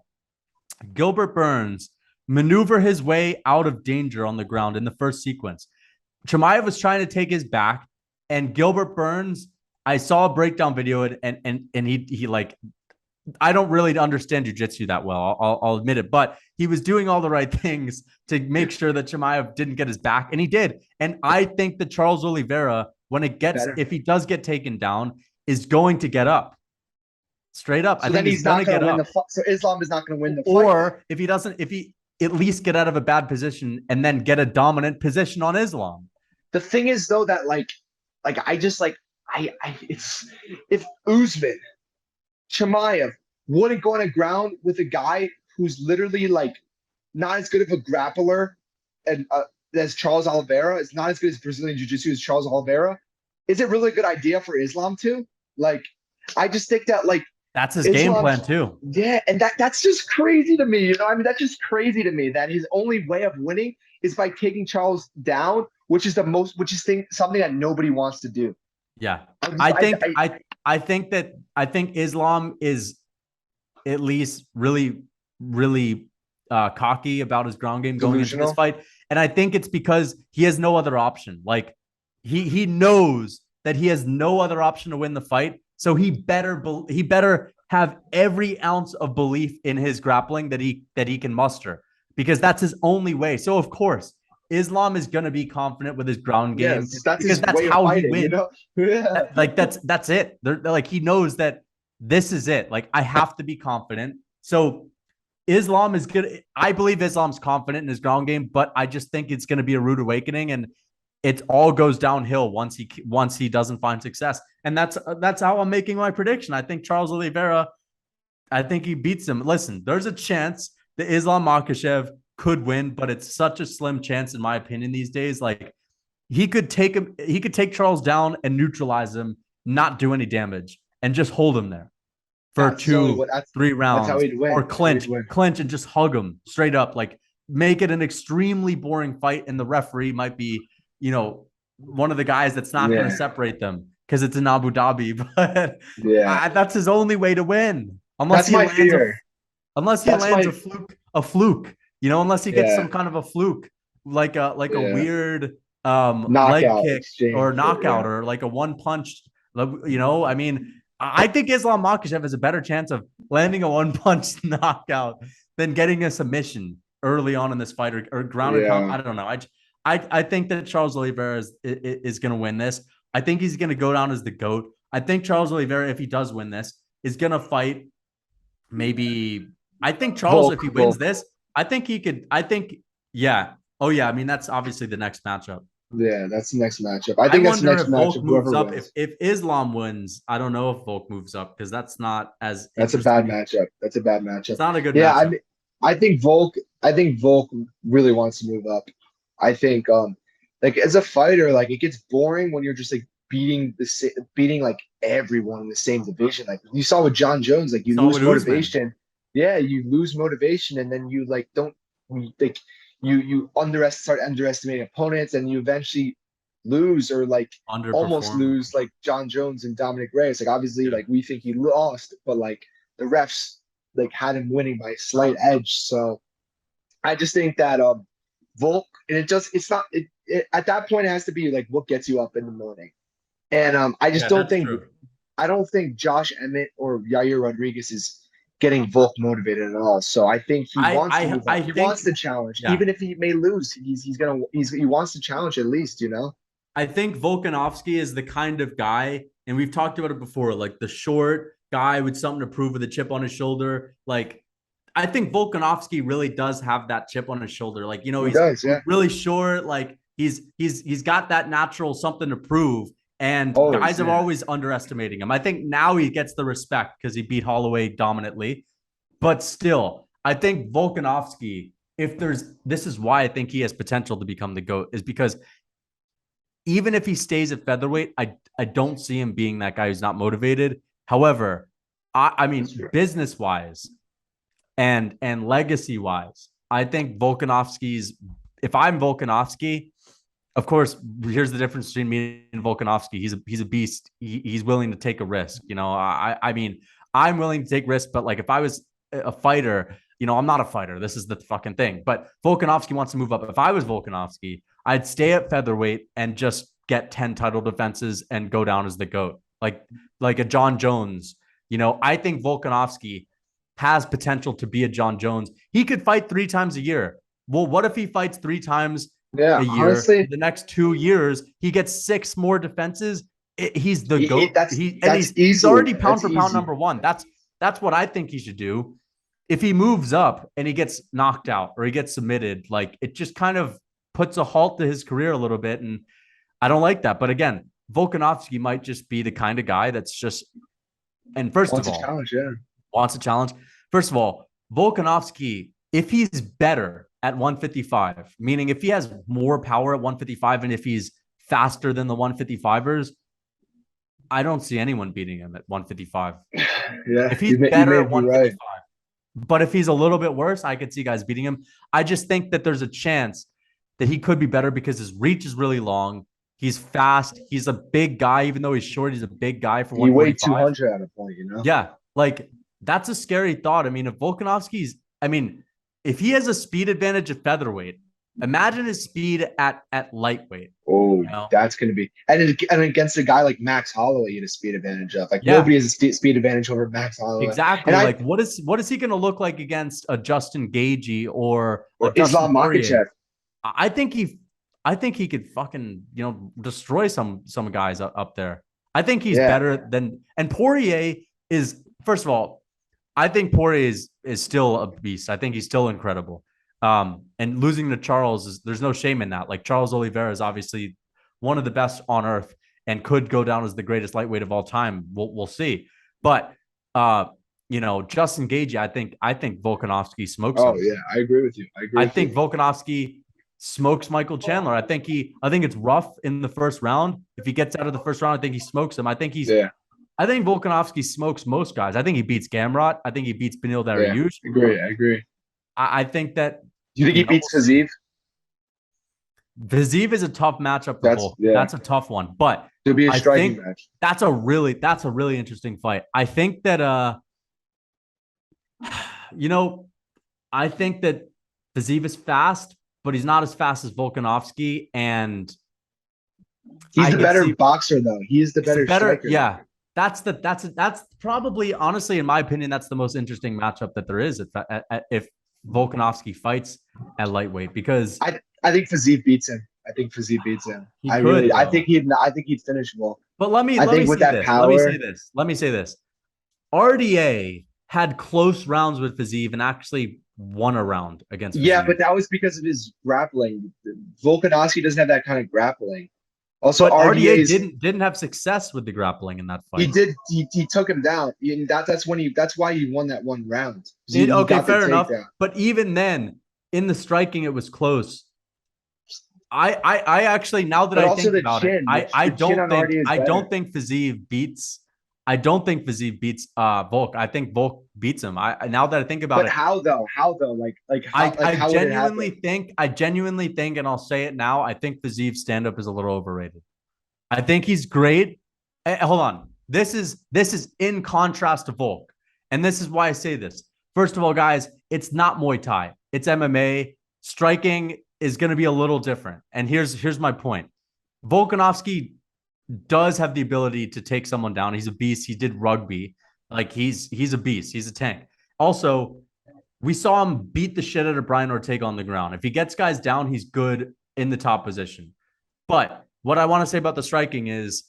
Gilbert Burns maneuver his way out of danger on the ground in the first sequence. Chimaev was trying to take his back, and Gilbert Burns, I saw a breakdown video and he like, I don't really understand jiu-jitsu that well. I'll admit it, but he was doing all the right things to make sure that Chimaev didn't get his back, and he did. And I think that Charles Oliveira, if he does get taken down, is going to get up. Straight up. So I think he's going to get up. So Islam is not going to win the fight. Or if he at least get out of a bad position and then get a dominant position on Islam. The thing is though that it's if Usman, Chimaev wouldn't go on the ground with a guy who's literally like not as good of a grappler and as Charles Oliveira, is not as good as Brazilian Jiu-Jitsu as Charles Oliveira, is it really a good idea for Islam to? Like, I just think that like that's his game plan too. Yeah, and that's just crazy to me. I mean, that's just crazy to me that his only way of winning is by taking Charles down, which is something that nobody wants to do. Yeah, I think Islam is at least really really cocky about his ground game going into this Delusional. fight. And I think it's because he has no other option. Like he knows that he has no other option to win the fight. So he better have every ounce of belief in his grappling that he can muster, because that's his only way. So of course, Islam is going to be confident with his ground game Yes, that's because his that's way of how he fighting, wins. Yeah. Like that's it. They're like he knows that this is it. Like I have to be confident. So Islam is good. I believe Islam's confident in his ground game, but I just think it's going to be a rude awakening, and it all goes downhill once he doesn't find success. And that's how I'm making my prediction. I think Charles Oliveira, I think he beats him. Listen, there's a chance that Islam Makhachev could win, but it's such a slim chance in my opinion these days. Like he could take Charles down and neutralize him, not do any damage, and just hold him there for That's only 2, what 3 that's how rounds, he'd win. or That's how he'd win. clinch and just hug him straight up. Like make it an extremely boring fight, and the referee might be, one of the guys that's not going to Yeah. separate them because it's in Abu Dhabi. But Yeah. that's his only way to win, That's my fear. unless he That's lands my a fluke, unless he gets yeah. some kind of a fluke, like a Yeah. weird leg Knockout kick or exchange. knockout, Yeah. or like a one punch. I mean, I think Islam Makhachev has a better chance of landing a one punch knockout than getting a submission early on in this fight, or ground and pound. Yeah. I don't know. I think that Charles Oliveira is going to win this. I think he's going to go down as the GOAT. I think Charles Oliveira, if he does win this, is going to fight maybe. I think Charles, if he wins Volk. this, I think he could. I think, yeah. Oh, yeah. I mean, that's obviously the next matchup. Yeah, that's the next matchup. I I think that's the wonder next if Volk matchup. moves Whoever up. wins. If Islam wins, I don't know if Volk moves up, because that's not as That's a bad interesting. matchup. That's a bad matchup. It's not a good Yeah, matchup. I think Volk. I think Volk really wants to move up. I think like as a fighter, like it gets boring when you're just like beating like everyone in the same division. Like you saw with John Jones, like you Saw lose with Usman. motivation. Yeah, you lose motivation, and then you like don't like you start underestimating opponents, and you eventually lose or like almost Underperform. lose like John Jones and Dominic Reyes. Like obviously, Yeah. like we think he lost, but like the refs like had him winning by a slight edge. So I just think that Volk, and it's not at that point it has to be like what gets you up in the morning. And Yeah, that's true. I don't think Josh Emmett or Yair Rodriguez is getting Volk motivated at all. So I think he wants to move I up. He think, wants to challenge, yeah. even if he may lose. He wants to challenge at least, you know. I think Volkanovski is the kind of guy, and we've talked about it before, like the short guy with something to prove with a chip on his shoulder. Like, I think Volkanovski really does have that chip on his shoulder. Like, He does, yeah. really short. Like he's got that natural something to prove. And Always, guys have yeah. always underestimating him. I think now he gets the respect because he beat Holloway dominantly. But still, I think Volkanovski, this is why I think he has potential to become the GOAT, is because even if he stays at featherweight, I don't see him being that guy who's not motivated. However, I mean, business wise and legacy wise, I think Volkanovski's. If I'm Volkanovski, of course, here's the difference between me and Volkanovski. He's a beast. He's willing to take a risk. I mean, I'm willing to take risks, but like if I was a fighter, I'm not a fighter. This is the fucking thing. But Volkanovski wants to move up. If I was Volkanovski, I'd stay at featherweight and just get 10 title defenses and go down as the GOAT. Like a John Jones. I think Volkanovski has potential to be a John Jones. He could fight 3 times a year. Well, what if he fights 3 times Yeah, a year? honestly, The next 2 years, he gets 6 more defenses. He's the GOAT. He's already pound for pound number 1. That's what I think he should do. If he moves up and he gets knocked out or he gets submitted, like it just kind of puts a halt to his career a little bit. And I don't like that. But again, Volkanovski might just be the kind of guy that's just, and first wants of a all, challenge, yeah. wants a challenge. First of all, Volkanovski, if he's better at 155, meaning if he has more power at 155 and if he's faster than the 155ers, I don't see anyone beating him at 155. Yeah, If he's better at 155. Right. But if he's a little bit worse, I could see guys beating him. I just think that there's a chance that he could be better because his reach is really long. He's fast. He's a big guy, even though he's short. He's a big guy for 145. He weighed 200 at a point, Yeah, like that's a scary thought. I mean, if Volkanovski's I mean, if he has a speed advantage at featherweight, imagine his speed at lightweight. Oh, You know? that's going to be and against a guy like Max Holloway, you had a speed advantage of like Yeah, nobody has a speed advantage over Max Holloway. And exactly. I Like, what is he going to look like against a Justin Gagey or a or Dustin Islam Poirier? Makhachev. I think he could fucking destroy some guys up there. I think he's Yeah. better than and Poirier is first of all. I think Poirier is still a beast. I think he's still incredible. And losing to Charles is there's no shame in that. Like Charles Oliveira is obviously one of the best on earth and could go down as the greatest lightweight of all time. We'll see. But Justin Gagey, I think Volkanovski smokes Oh him. yeah, I agree with you. I agree I with you. think Volkanovski smokes Michael Chandler. I think it's rough in the first round. If he gets out of the first round, I think he smokes him. Yeah, I think Volkanovski smokes most guys. I think he beats Gamrot. I think he beats Beneil yeah, Dariush. agree. I agree. I think that Do you think he beats we'll see. Khaziv? Viziv is a tough matchup for That's Volk. yeah. That's a tough one, but It'll be a I striking think match. that's a really interesting fight. I think that you know, I think that Viziv is fast, but he's not as fast as Volkanovski, and He's I the could better see boxer though. He's the he's a better better, striker. yeah. That's probably honestly, in my opinion, that's the most interesting matchup that there is if Volkanovski fights at lightweight because I think Khaziv beats him. I think Khaziv beats him. he I really could though. I think he'd finish Volk. But let me I let me think with say that this. Let me say power. this. Let me say this. RDA had close rounds with Viziv and actually won a round against Yeah, Viziv. but that was because of his grappling. Volkanovski doesn't have that kind of grappling. Also, But RDA RDA's didn't have success with the grappling in that he fight. did he took him down. And that's why he won that one round. He Okay, got the fair enough. takedown. But even then, in the striking, it was close. I actually now that But I also think the about it, chin, I the chin don't on think RDA is I better. don't think Viziv beats Volk. I think Volk beats him. I now that I think about But it, how though? How though? How would it happen? I genuinely think, and I'll say it now, I think Viziv's stand-up is a little overrated. I think he's great. Hold on. This is in contrast to Volk. And this is why I say this. First of all, guys, it's not Muay Thai. It's MMA. Striking is going to be a little different. And here's my point. Volkanovski does have the ability to take someone down. He's a beast. He did rugby. Like he's a beast. He's a tank. Also, we saw him beat the shit out of Brian Ortega on the ground. If he gets guys down, he's good in the top position. But what I want to say about the striking is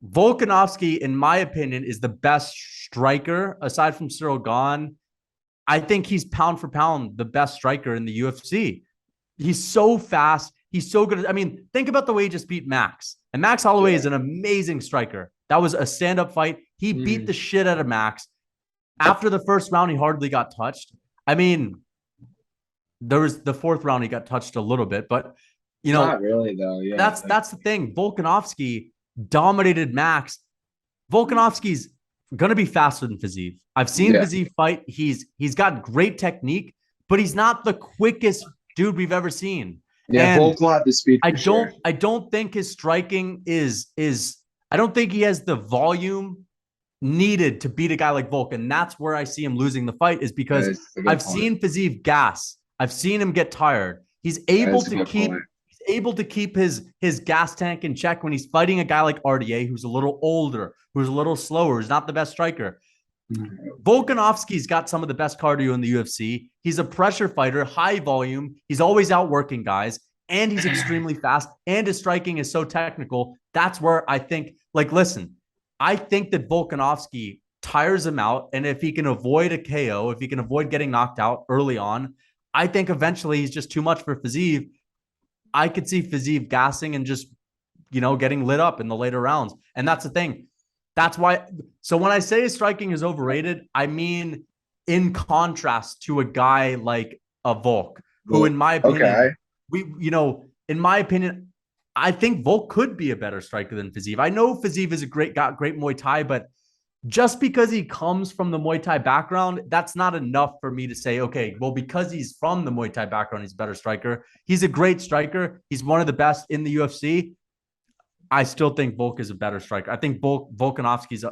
Volkanovski, in my opinion, is the best striker aside from Ciryl Gane. I think he's pound for pound the best striker in the UFC. He's so fast. He's so good. I mean, think about the way he just beat Max. And Max Holloway is an amazing striker. That was a stand-up fight. He beat the shit out of Max. After the first round, he hardly got touched. I mean, there was the fourth round, he got touched a little bit, but Not really though. Yeah. that's the thing. Volkanovski dominated Max. Volkanovski's gonna be faster than Viziv. I've seen Viziv fight. He's got great technique, but he's not the quickest dude we've ever seen. Yeah, And Volk will have the speed for sure. I don't think his striking is I don't think he has the volume needed to beat a guy like Volk. And that's where I see him losing the fight is because I've seen Viziv gas. I've seen him get tired. He's able to keep his gas tank in check when he's fighting a guy like RDA who's a little older, who's a little slower, who's not the best striker. Volkanovski's got some of the best cardio in the UFC. He's a pressure fighter, high volume. He's always outworking guys, and he's extremely fast, and his striking is so technical. That's where I think, listen, I think that Volkanovski tires him out, and if he can avoid a KO, if he can avoid getting knocked out early on, I think eventually he's just too much for Viziv. I could see Viziv gassing and just, getting lit up in the later rounds. And that's the thing. That's why. So when I say striking is overrated, I mean in contrast to a guy like a Volk, who, in my opinion, in my opinion, I think Volk could be a better striker than Viziv. I know Viziv is got great Muay Thai, but just because he comes from the Muay Thai background, that's not enough for me to say, okay, well, because he's from the Muay Thai background, he's a better striker. He's a great striker. He's one of the best in the UFC. I still think Volk is a better striker. I think Volkanovski's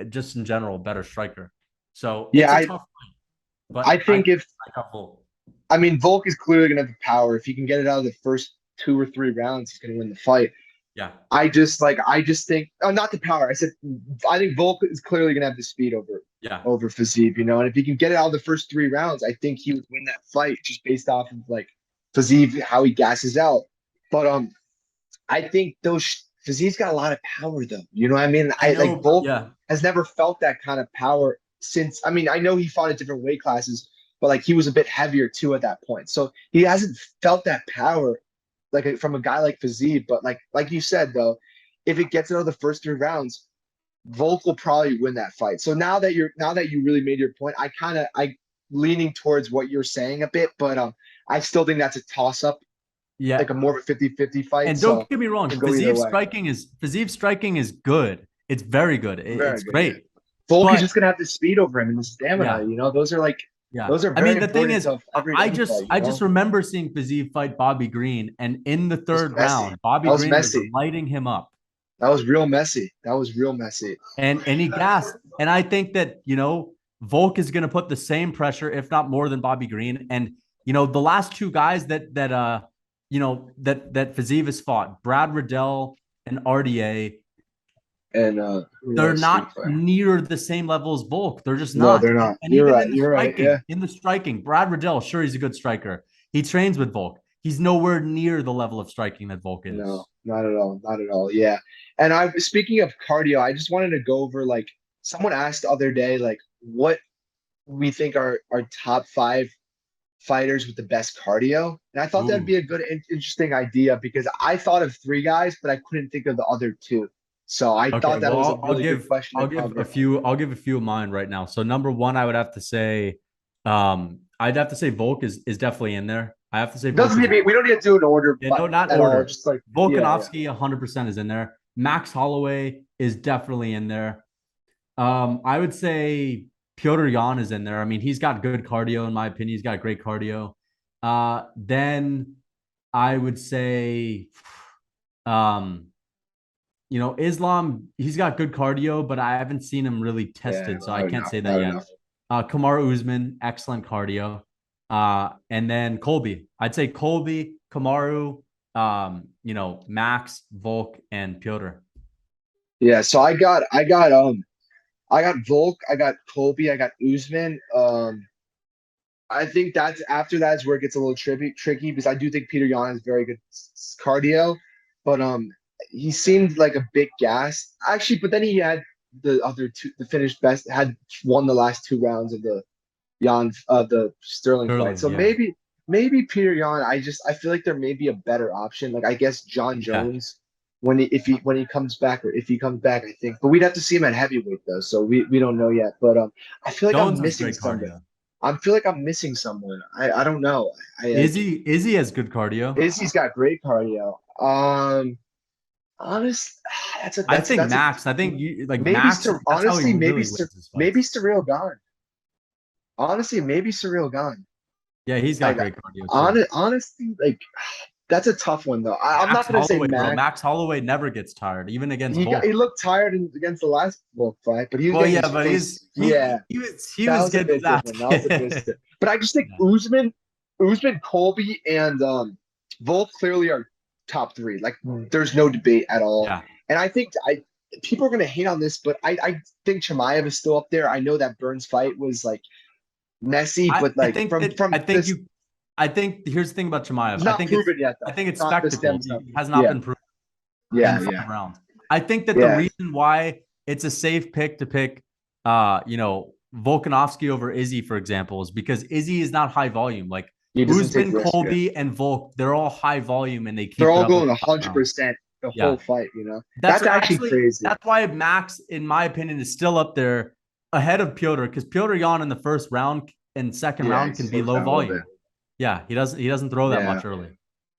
just in general a better striker. So it's a tough fight. But I think if I got Volk. I mean Volk is clearly gonna have the power. If he can get it out of the first 2 or 3 rounds, he's gonna win the fight. Yeah. I just think not the power. I think Volk is clearly gonna have the speed Yeah. over Fiziev, you know. And if he can get it out of the first 3 rounds, I think he would win that fight just based off of like Fiziev, how he gasses out. But I think those Fiziev's got a lot of power though. You know what I mean? I I like know. Volk Yeah. has never felt that kind of power since. I mean, I know he fought at different weight classes, but like he was a bit heavier too at that point, so he hasn't felt that power like from a guy like Fiziev. But like you said though, if it gets out of the first 3 rounds, Volk will probably win that fight. So now that you really made your point, I leaning towards what you're saying a bit, but I still think that's a toss up, Yeah. like a more of a 50-50 fight. And So don't get me wrong, go either way. Fiziev striking is good. It's very good. Very It's good. Yeah. great. Volk is But just gonna have the speed over him and the stamina. yeah, You know, those are yeah. those are I very mean, the thing important is, to every I fight. just You I know, just remember seeing Fiziev fight Bobby Green, and in the it was third messy. round, Bobby That was Green was messy. lighting him up. That was real messy. That was real messy. And he gassed. And I think that, Volk is going to put the same pressure, if not more than Bobby Green. And, the last two guys that Fiziev has fought, Brad Riddell and RDA, And they're not near the same level as Volk. They're just no, not. they're not. And You're even right. You're right. Yeah. in the striking, Brad Riddell, sure, he's a good striker. He trains with Volk. He's nowhere near the level of striking that Volk is. No, not at all. Not at all. Yeah. And speaking of cardio, I just wanted to go over like someone asked the other day, like what we think are our top 5 fighters with the best cardio. And I thought that'd Ooh. be a good, interesting idea because I thought of 3 guys, but I couldn't think of the other 2. So I Okay, thought that was a well, really good question to cover. I'll give a few of mine right now. So number one, I would have to say, I'd have to say Volk is definitely in there. I have to say Volk Doesn't is, need to be, we don't need to do an order no, not at all. order. Just like Volkanovski 100% is in there. Max Holloway is definitely in there. I would say Piotr Jan is in there. I mean, he's got good cardio in my opinion. He's got great cardio. Then I would say, um, Islam, he's got good cardio, but I haven't seen him really tested, so I can't say that yet. Kamaru Usman, excellent cardio. And then Colby. I'd say Colby, Kamaru, Max, Volk, and Piotr. Yeah, so I got Volk, I got Colby, I got Usman. I think that's after that is where it gets a little tricky because I do think Peter Yan has very good cardio, but he seemed like a bit gassed actually. But then he had the other 2, the finished best, had won the last 2 rounds of the Sterling fight. So Yeah. maybe Peter Yan. I feel like there may be a better option. Like I guess John Jones when he comes back, or if he comes back, I think. But we'd have to see him at heavyweight though, so we don't know yet. But I feel like Jones I'm has missing great something. cardio. I feel like I'm missing someone. I don't know. Izzy has good cardio. Izzy's got great cardio. Honest, I think that's a Max. I think you like maybe. Max. That's how he Honestly, really wins his maybe fights. Ciryl Gane. Honestly, maybe Ciryl Gane. Yeah, he's got great cardio too. Honestly, like that's a tough one though. I'm Max not gonna say Holloway, bro. Max. Max Holloway never gets tired, even against Volk. He looked tired against the last Volk fight, but he was Well, getting yeah, his but face. he That was was a getting bit that. different. That was a bit different. But I just think Usman, Colby, and Volk clearly are top 3. Like there's no debate at all. Yeah. And I think people are gonna hate on this, but I think Chimaev is still up there. I know that Burns fight was like messy, but like I think here's the thing about Chimaev. it's not proven yet. Though. I think it's not spectacle. He has not been proven in 5 rounds. I think that the reason why it's a safe pick to pick, Volkanovski over Izzy, for example, is because Izzy is not high volume. Like Usman, Colby, and Volk, they're all high volume and they're all going 100% the whole fight. You know, that's actually crazy. That's why Max, in my opinion, is still up there ahead of Piotr, because Piotr Jan in the first round and second round can be low volume. Yeah, he doesn't throw that much early.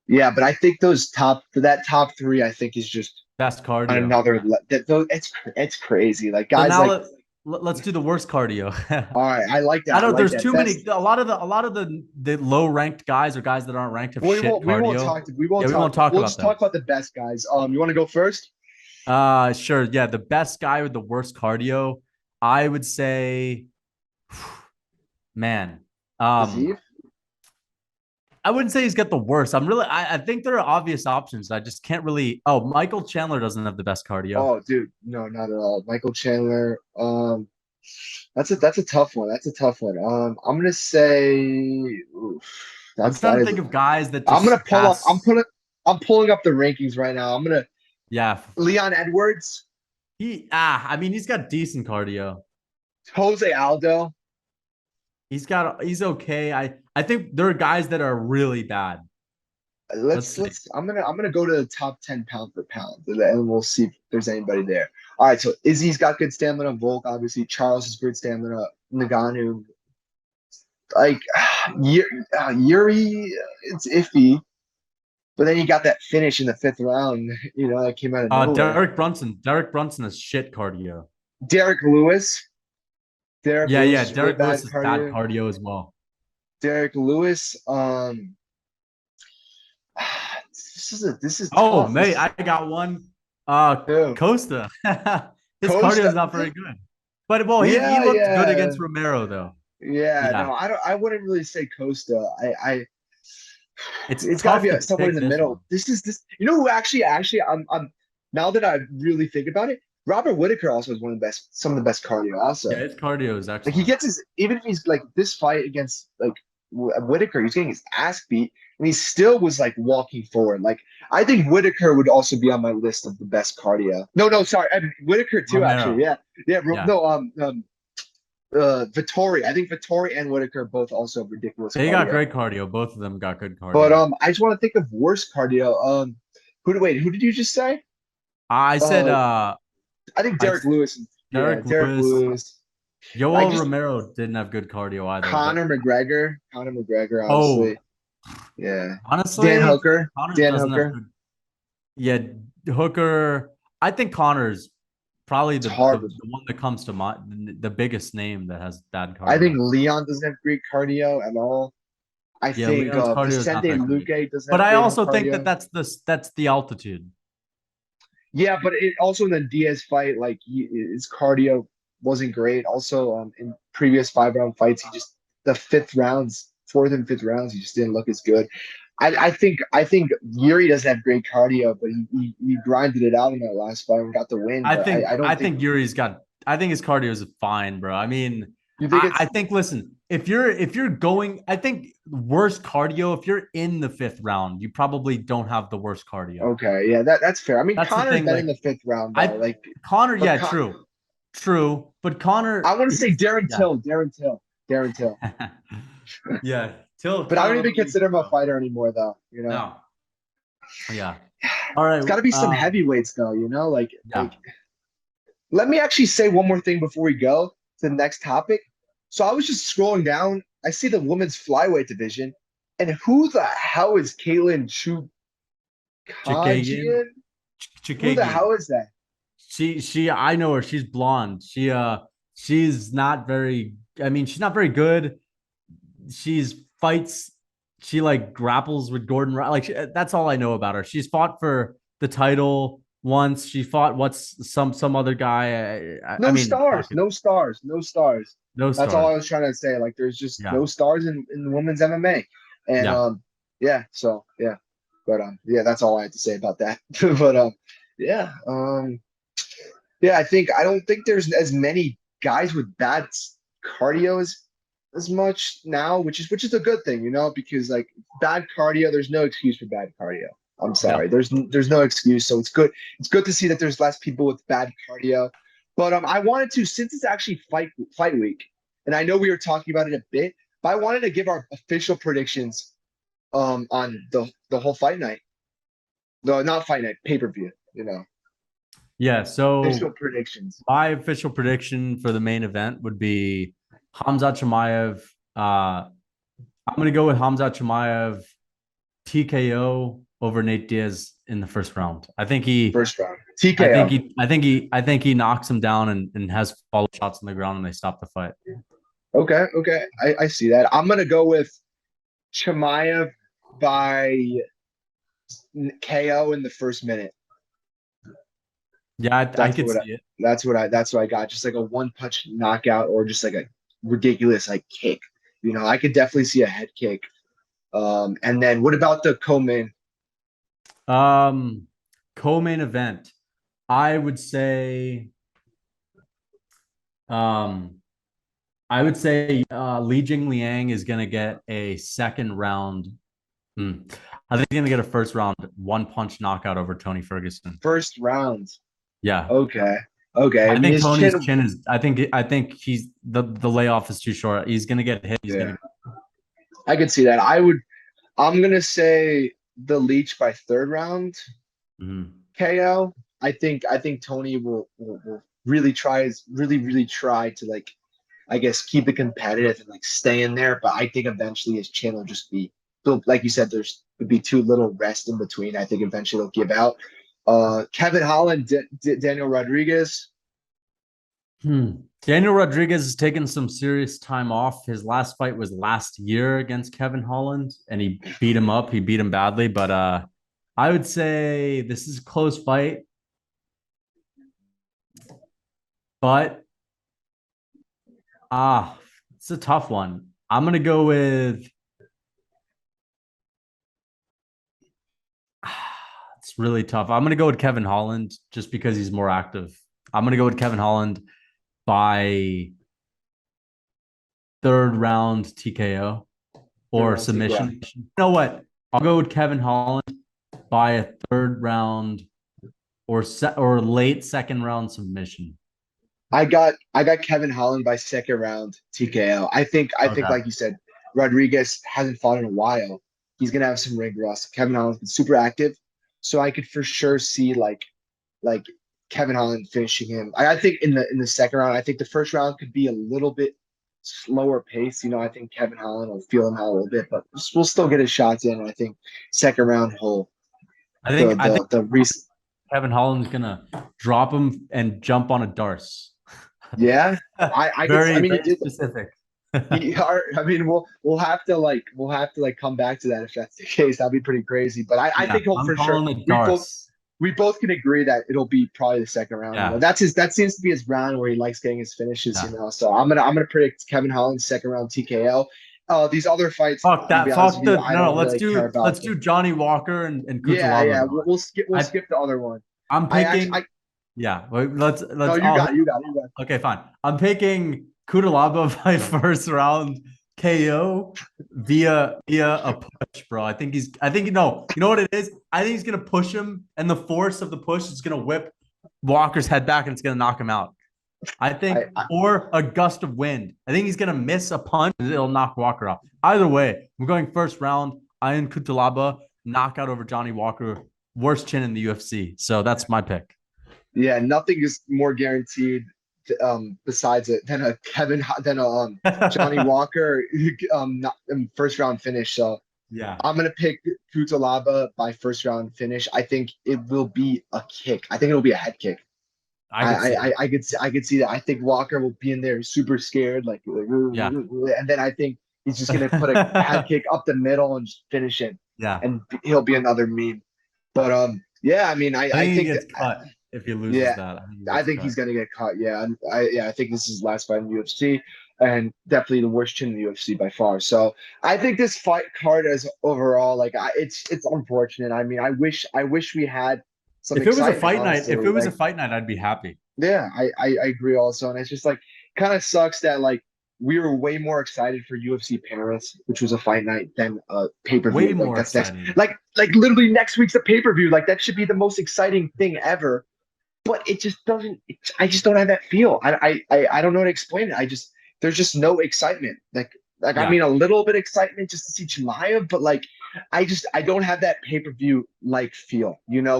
Yeah, but I think that top 3, I think is just best cardio. Another it's crazy. Like guys, so now let's do the worst cardio. All right, I like that. I know there's too many. A lot of the low ranked guys or guys that aren't ranked have shit cardio. We won't talk about the best guys. You want to go first? Sure. Yeah, the best guy with the worst cardio, I would say Man. Aziz? I wouldn't say he's got the worst. I think there are obvious options. I just can't really. Oh, Michael Chandler doesn't have the best cardio. Oh, dude, no, not at all. Michael Chandler. That's a tough one. That's a tough one. I'm gonna say, oof, I'm that's trying that to is. think of guys that I'm gonna just pull up. pass. I'm pulling up the rankings right now. I'm gonna Yeah. Leon Edwards, I mean, he's got decent cardio. Jose Aldo. He's okay. I think there are guys that are really bad. Let's see. I'm gonna go to the top 10 pound for pound, and we'll see if there's anybody there. All right, so Izzy's got good stamina. Volk, obviously. Charles has good stamina. Nagano, like Yuri, it's iffy. But then you got that finish in the fifth round, that came out of nowhere. Derek Brunson. Derek Brunson has shit cardio. Derek Lewis. Derek Yeah, Lewis yeah. is really Derek Lewis bad has bad cardio. cardio as well. Derek Lewis. This is Oh, tough. mate, I got one. Who? Costa. His cardio Costa. is not very good. But well, he Yeah, looked good yeah, against Romero though. yeah. Yeah. No, I don't. I wouldn't really say Costa. It's It's got to tough be to somewhere in pick the this middle. one. This. Who actually, I'm now that I really think about it, Robert Whittaker also has some of the best cardio. Also, Yeah, his cardio is like he excellent. gets his even if he's like this fight against like Whittaker, he's getting his ass beat, and he still was like walking forward. Like I think Whittaker would also be on my list of the best cardio. No, sorry, I mean, Whittaker too. Actually, Romero. yeah, yeah. Yeah. No, Vittori. I think Vittori and Whittaker both also have ridiculous They got cardio. great cardio. Both of them got good But cardio. I just want to think of worse cardio. Who did you just say? I said Uh, I think I Derek Lewis. Yeah, Derek Derek Lewis. Lewis. I Yoel just Romero didn't have good cardio either. But Conor McGregor, oh, obviously. Yeah. Dan honestly, Hooker. Connor Dan doesn't have Hooker. good. Yeah, Hooker. I think Connor's probably It's the hard. one that comes to mind, the biggest name that has bad I think cardio. Leon doesn't have great cardio at all. I Yeah, think Leon's cardio is not Vicente that great. Luque doesn't But have I great also think that cardio. that's the altitude. Yeah, but it also in the Diaz fight, like his cardio wasn't great. Also, in previous 5 round fights, he just the fifth rounds, fourth and fifth rounds, he just didn't look as good. I think Yuri doesn't have great cardio, but he grinded it out in that last fight and got the win. But I I don't think think Yuri's got I think his cardio is fine, bro. I mean, you think it's I think listen, if you're going, I think worst cardio, if you're in the fifth round, you probably don't have the worst cardio. okay. Yeah, that's fair. I mean, That's the Connor's thing. been in Like the fifth round though. I Like, Connor, but yeah, true. True. But I Connor, want to say Darren yeah. Till, Darren Till, Darren Till. Yeah. Till But I kind don't of even underneath, consider him a bro. fighter anymore, though. No. Yeah. All It's right. got to be some heavyweights, though. Yeah. Let me actually say one more thing before we go to the next topic. So I was just scrolling down. I see the women's flyweight division, and who the hell is Caitlin Chikagian. Chukagian? Who the Chikagian. hell is that? I know her. She's blonde. She's not very I mean, she's not very good. She's fights she like grapples with Gordon like that's all I know about her. She's fought for the title once. She fought some other guy. I No mean, stars, fucking no stars, no stars. no That's all I stars. was trying to say. Like, there's just Yeah. no stars in women's MMA, and Yeah. yeah. So yeah, but yeah, that's all I had to say about that. But yeah, yeah. I don't think there's as many guys with bad cardio as much now, which is a good thing, because like bad cardio, there's no excuse for bad cardio. I'm No. sorry, there's no excuse. So it's good. It's good to see that there's less people with bad cardio. But I wanted to, since it's actually fight week, and I know we were talking about it a bit, but I wanted to give our official predictions on the whole fight night. No, not fight night, pay-per-view, Yeah. official So predictions. my official prediction for the main event would be Hamzat Chimaev. I'm gonna go with Hamzat Chimaev TKO over Nate Diaz in the first round. First round. TKO. I think he knocks him down and has follow shots on the ground and they stop the fight. Okay. I see that. I'm gonna go with Chimaev by KO in the first minute. Yeah, I That's could what I, see it. that's what I got. Just like a one punch knockout or just like a ridiculous like kick. I could definitely see a head kick. And then what about the co-main? Um, co-main event. I would say, um, Li Jing Liang is gonna get a second round. I think he's gonna get a first round one punch knockout over Tony Ferguson. First round. Yeah. Okay. Okay. I I mean, think his Tony's chin. chin is. I think he's the layoff is too short. He's gonna get hit. He's Yeah, gonna. I could see that. I'm gonna say the Leech by third round Mhm. KO. I think Tony will really really try to like I guess keep it competitive and like stay in there. But I think eventually his chin will just be like you said, there's would be too little rest in between. I think eventually he'll give out. Kevin Holland, Daniel Rodriguez. Hmm. Daniel Rodriguez has taken some serious time off. His last fight was last year against Kevin Holland, and he beat him up. He beat him badly, but I would say this is a close fight, but it's a tough one. I'm gonna go with. It's really tough. I'm gonna go with Kevin Holland just because he's more active. I'm gonna go with Kevin Holland by third round TKO Third or round TKO. submission. You know what? I'll go with Kevin Holland by a third round or late second round submission. I got Kevin Holland by second round TKO. I think Okay. like you said, Rodriguez hasn't fought in a while. He's gonna have some ring rust. Kevin Holland's been super active, so I could for sure see like Kevin Holland finishing him. I think in the second round, I think the first round could be a little bit slower pace. I think Kevin Holland will feel him out a little bit, but we'll still get his shots in. And I think second round he'll I think the recent Kevin Holland's gonna drop him and jump on a Darce. yeah. I could I Very, mean very specific. I mean, we'll have to come back to that if that's the case. That'd be pretty crazy. But I Yeah, think he'll I'm for sure. calling it We both Darce. we both can agree that it'll be probably the second round. Yeah, That seems to be his round where he likes getting his finishes. yeah. So I'm gonna predict Kevin Holland second round TKO. These other fights, Fuck I'll be that. honest with Fuck you, the I no. don't Let's really care do about let's them. do Johnny Walker and Yeah, Kutalaba yeah. though. We'll I skip the other one. I'm I actually picking. I Yeah, let's no, let's all. you got it, you got it. Okay, fine. I'm picking Kutalaba by first round KO via a push, bro. I think you know what it is? I think he's gonna push him, and the force of the push is gonna whip Walker's head back and it's gonna knock him out. I think, I or a gust of wind. I think he's gonna miss a punch and it'll knock Walker out. Either way, we're going first round. Ian Kutalaba, knockout over Johnny Walker, worst chin in the UFC. So that's my pick. Yeah, nothing is more guaranteed besides it than a Johnny Walker first round finish. So Yeah, I'm gonna pick Kutalaba by first round finish. I think it will be a kick. I think it'll be a head kick. I could see it. I could see that. I think Walker will be in there super scared, Yeah. and then I think he's just gonna put a head kick up the middle and just finish it, Yeah. and he'll be another meme. But yeah, I mean, I I think he think that gets cut if he loses yeah, that. I think he I gets think he's cut. gonna get caught. Yeah, and I think this is his last fight in the UFC, and definitely the worst chin in the UFC by far. So I think this fight card as overall, it's unfortunate. I mean, I wish we had some If it was a excitement, fight night, honestly. if it was a fight night, I'd be happy. Yeah, I agree also, and it's just like kind of sucks that like we were way more excited for UFC Paris, which was a fight night, than a pay per Way view. Like more that's next, exciting. like literally next week's a pay per view. Like that should be the most exciting thing ever, but it just doesn't. I just don't have that feel. I don't know how to explain it. There's just no excitement. Like I Yeah. mean a little bit excitement just to see Chimaev, but like I don't have that pay per view like feel.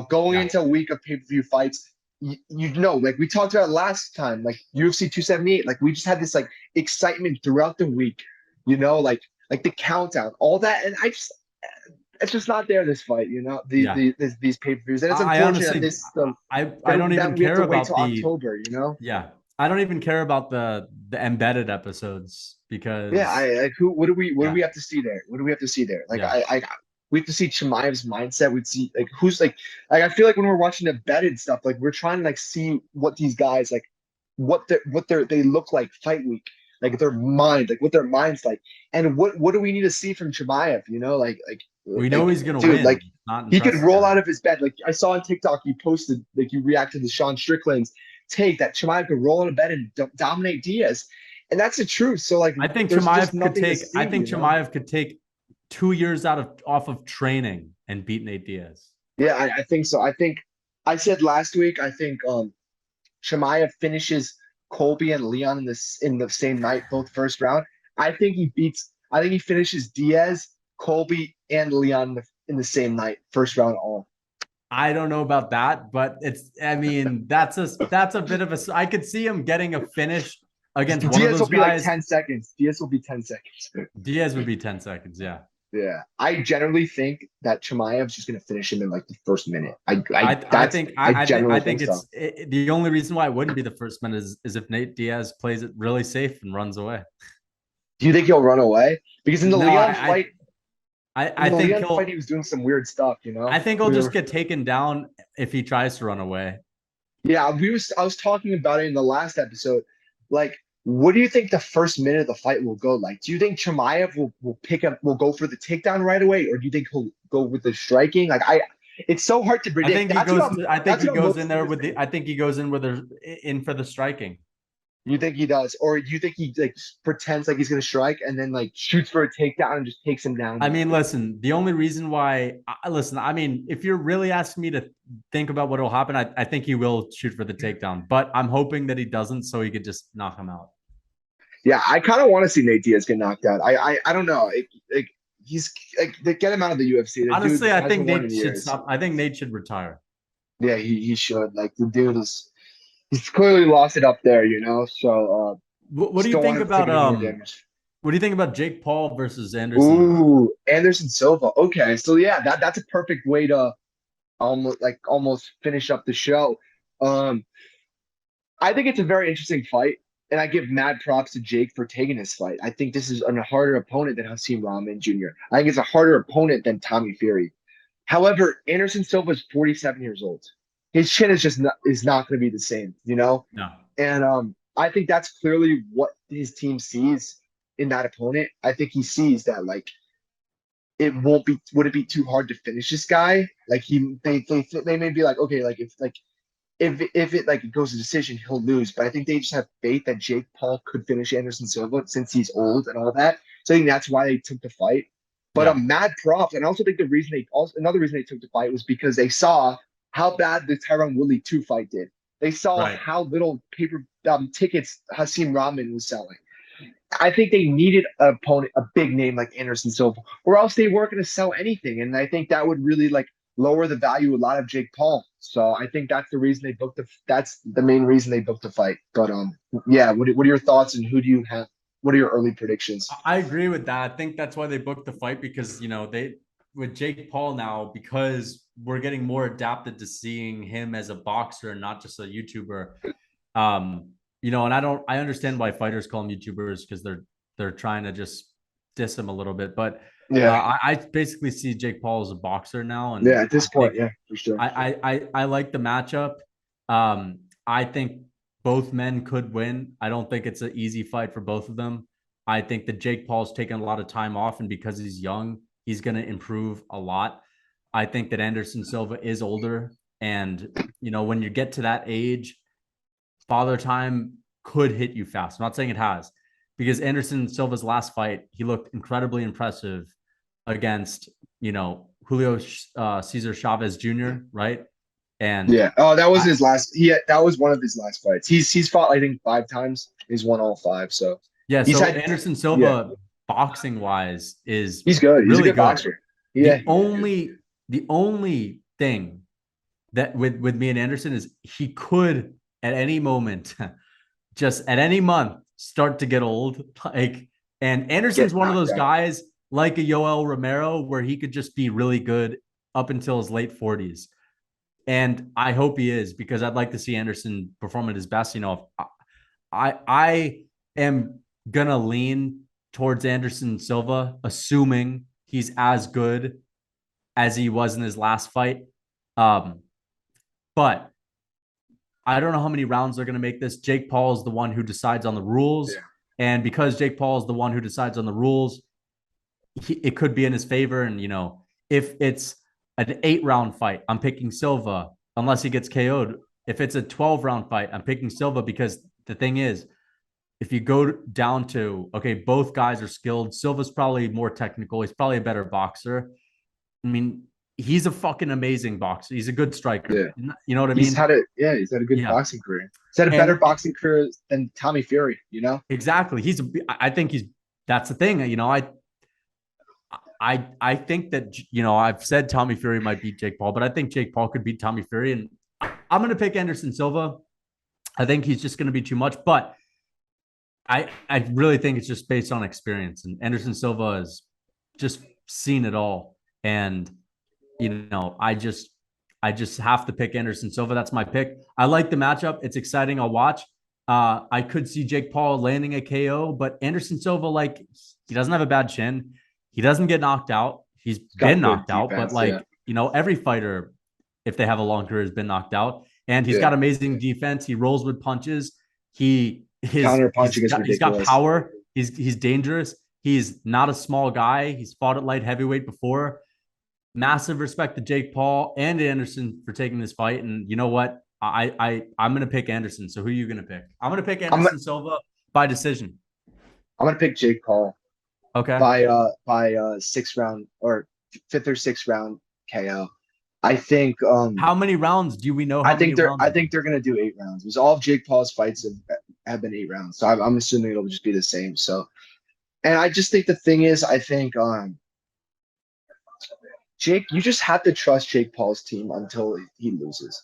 Going Yeah. into a week of pay per view fights, like we talked about last time, like UFC 278, like we just had this like excitement throughout the week. Like the countdown, all that, and it's just not there this fight. Yeah. These pay per views, and it's I unfortunate that honestly this I that, don't even that we have care to wait about till the October. yeah. I don't even care about the embedded episodes Yeah, because I like who what do yeah, we have to see there? What do we have to see there? Like yeah. we have to see Chimaev's mindset. We'd see like who's like I feel like when we're watching embedded stuff, like we're trying to like see what these guys like they look like fight week. like their mind, like what their mind's like. And what do we need to see from Chimaev? You know, We know he's gonna dude, win. Not he could impressive. roll out of his bed. Like I saw on TikTok, you posted like you reacted to Sean Strickland's take that Chimaev could roll out of bed and dominate Diaz, and that's the truth. So like, I think there's just Chimaev could nothing to take. see. I think You know? Chimaev could take 2 years off of training and beat Nate Diaz. Yeah, I think so. I think I said last week. I think Chimaev finishes Colby and Leon in the same night, both first round. I think he beats. I think he finishes Diaz, Colby, and Leon in the same night, first round all. I don't know about that, but it's. I mean, that's a bit of a. I could see him getting a finish against one of Diaz will those be like guys. 10 seconds. Diaz will be 10 seconds. Diaz would be 10 seconds. Yeah. Yeah, I generally think that Chimaev's just gonna finish him in like the first minute. I Generally think think so. the only reason why it wouldn't be the first minute is if Nate Diaz plays it really safe and runs away. Do you think he'll run away? Because in the No, Leon fight, I think he was doing some weird stuff. You know, I think he'll just get taken down if he tries to run away. Yeah, I was talking about it in the last episode. Like, what do you think the first minute of the fight will go like? Do you think Chimaev will go for the takedown right away, or do you think he'll go with the striking? It's so hard to predict. I think he goes in there with the. I think he goes in with in for the striking. You think he does, or do you think he like pretends like he's gonna strike and then like shoots for a takedown and just takes him down? I mean, listen. The only reason why, listen. I mean, if you're really asking me to think about what will happen, I think he will shoot for the takedown. But I'm hoping that he doesn't, so he could just knock him out. Yeah, I kind of want to see Nate Diaz get knocked out. I don't know. He's like they get him out of the UFC. The Honestly, dude I think hasn't won Nate in should years. stop. I think Nate should retire. Yeah, he should. Like the dude is he's clearly lost it up there, you know. So What do just you don't want think him to take about any more damage. What do you think about Jake Paul versus Anderson? Ooh, Anderson Silva. Okay, so yeah, that's a perfect way to almost finish up the show. Um, I think it's a very interesting fight, and I give mad props to Jake for taking this fight. I think this is a harder opponent than Hasim Rahman Jr. I think it's a harder opponent than Tommy Fury. However, Anderson Silva is 47 years old. His chin is not going to be the same, you know. No. And I think that's clearly what his team sees in that opponent. I think he sees that like would it be too hard to finish this guy? Like they may be like, okay, like if it like it goes to decision, he'll lose. But I think they just have faith that Jake Paul could finish Anderson Silva since he's old and all that. So I think that's why they took the fight. But Yeah. I'm mad props, and I also think another reason they took the fight was because they saw how bad the Tyron Woodley 2 fight did. They saw Right. how little paper tickets Hasim Rahman was selling. I think they needed an opponent, a big name like Anderson Silva, or else they weren't going to sell anything. And I think that would really like lower the value a lot of Jake Paul. So I think that's the main reason they booked the fight. But yeah, what are your thoughts and who do you have? What are your early predictions? I agree with that. I think that's why they booked the fight because they with Jake Paul now because we're getting more adapted to seeing him as a boxer and not just a YouTuber. And I understand why fighters call them YouTubers because they're trying to just diss him a little bit. But Yeah, I basically see Jake Paul as a boxer now, and yeah. At this point, yeah, for sure. I like the matchup. I think both men could win. I don't think it's an easy fight for both of them. I think that Jake Paul's taken a lot of time off, and because he's young, he's going to improve a lot. I think that Anderson Silva is older, and when you get to that age, father time could hit you fast. I'm not saying it has, because Anderson Silva's last fight, he looked incredibly impressive against Julio Cesar Chavez Jr. Right, and Yeah. Oh, that was his last. That was one of his last fights. He's fought I think 5 times. He's won all 5. So yeah. he's So had Anderson Silva, yeah. boxing wise, is He's good. He's really a good boxer. Yeah. The only thing that with me and Anderson is he could at any moment, just at any month, start to get old. And Anderson's one of those guys like a Yoel Romero where he could just be really good up until his late 40s. And I hope he is because I'd like to see Anderson perform at his best. I am gonna lean towards Anderson Silva, assuming he's as good as he was in his last fight. But I don't know how many rounds they're going to make this. Jake Paul is the one who decides on the rules. Yeah. And because Jake Paul is the one who decides on the rules, it could be in his favor. And, if it's an 8-round fight, I'm picking Silva unless he gets KO'd. If it's a 12-round fight, I'm picking Silva because the thing is, if you go down to, okay, both guys are skilled. Silva's probably more technical. He's probably a better boxer. I mean, he's a fucking amazing boxer. He's a good striker. Yeah. You know what I He's mean? had a good Yeah. boxing career. He's had a better boxing career than Tommy Fury, Exactly. I think that's the thing. I think that, I've said Tommy Fury might beat Jake Paul, but I think Jake Paul could beat Tommy Fury. And I'm going to pick Anderson Silva. I think he's just going to be too much, but I really think it's just based on experience. And Anderson Silva has just seen it all. And, I just have to pick Anderson Silva. That's my pick. I like the matchup. It's exciting. I'll watch. I could see Jake Paul landing a KO, but Anderson Silva, like, he doesn't have a bad chin. He doesn't get knocked out. He's been knocked out, but every fighter, if they have a long career, has been knocked out. And he's got amazing defense. He rolls with punches. Counter punching is ridiculous. He's got power. He's dangerous. He's not a small guy. He's fought at light heavyweight before. Massive respect to Jake Paul and Anderson for taking this fight. And you know what? I'm gonna pick Anderson. So who are you gonna pick? I'm gonna pick Anderson Silva by decision. I'm gonna pick Jake Paul. Okay. By 6th round or 5th or 6th round KO. I think. How many rounds do we know? I think they're gonna do 8 rounds. Because all of Jake Paul's fights have been 8 rounds. So I'm assuming it'll just be the same. So, and I just think the thing is, I think Jake, you just have to trust Jake Paul's team until he loses,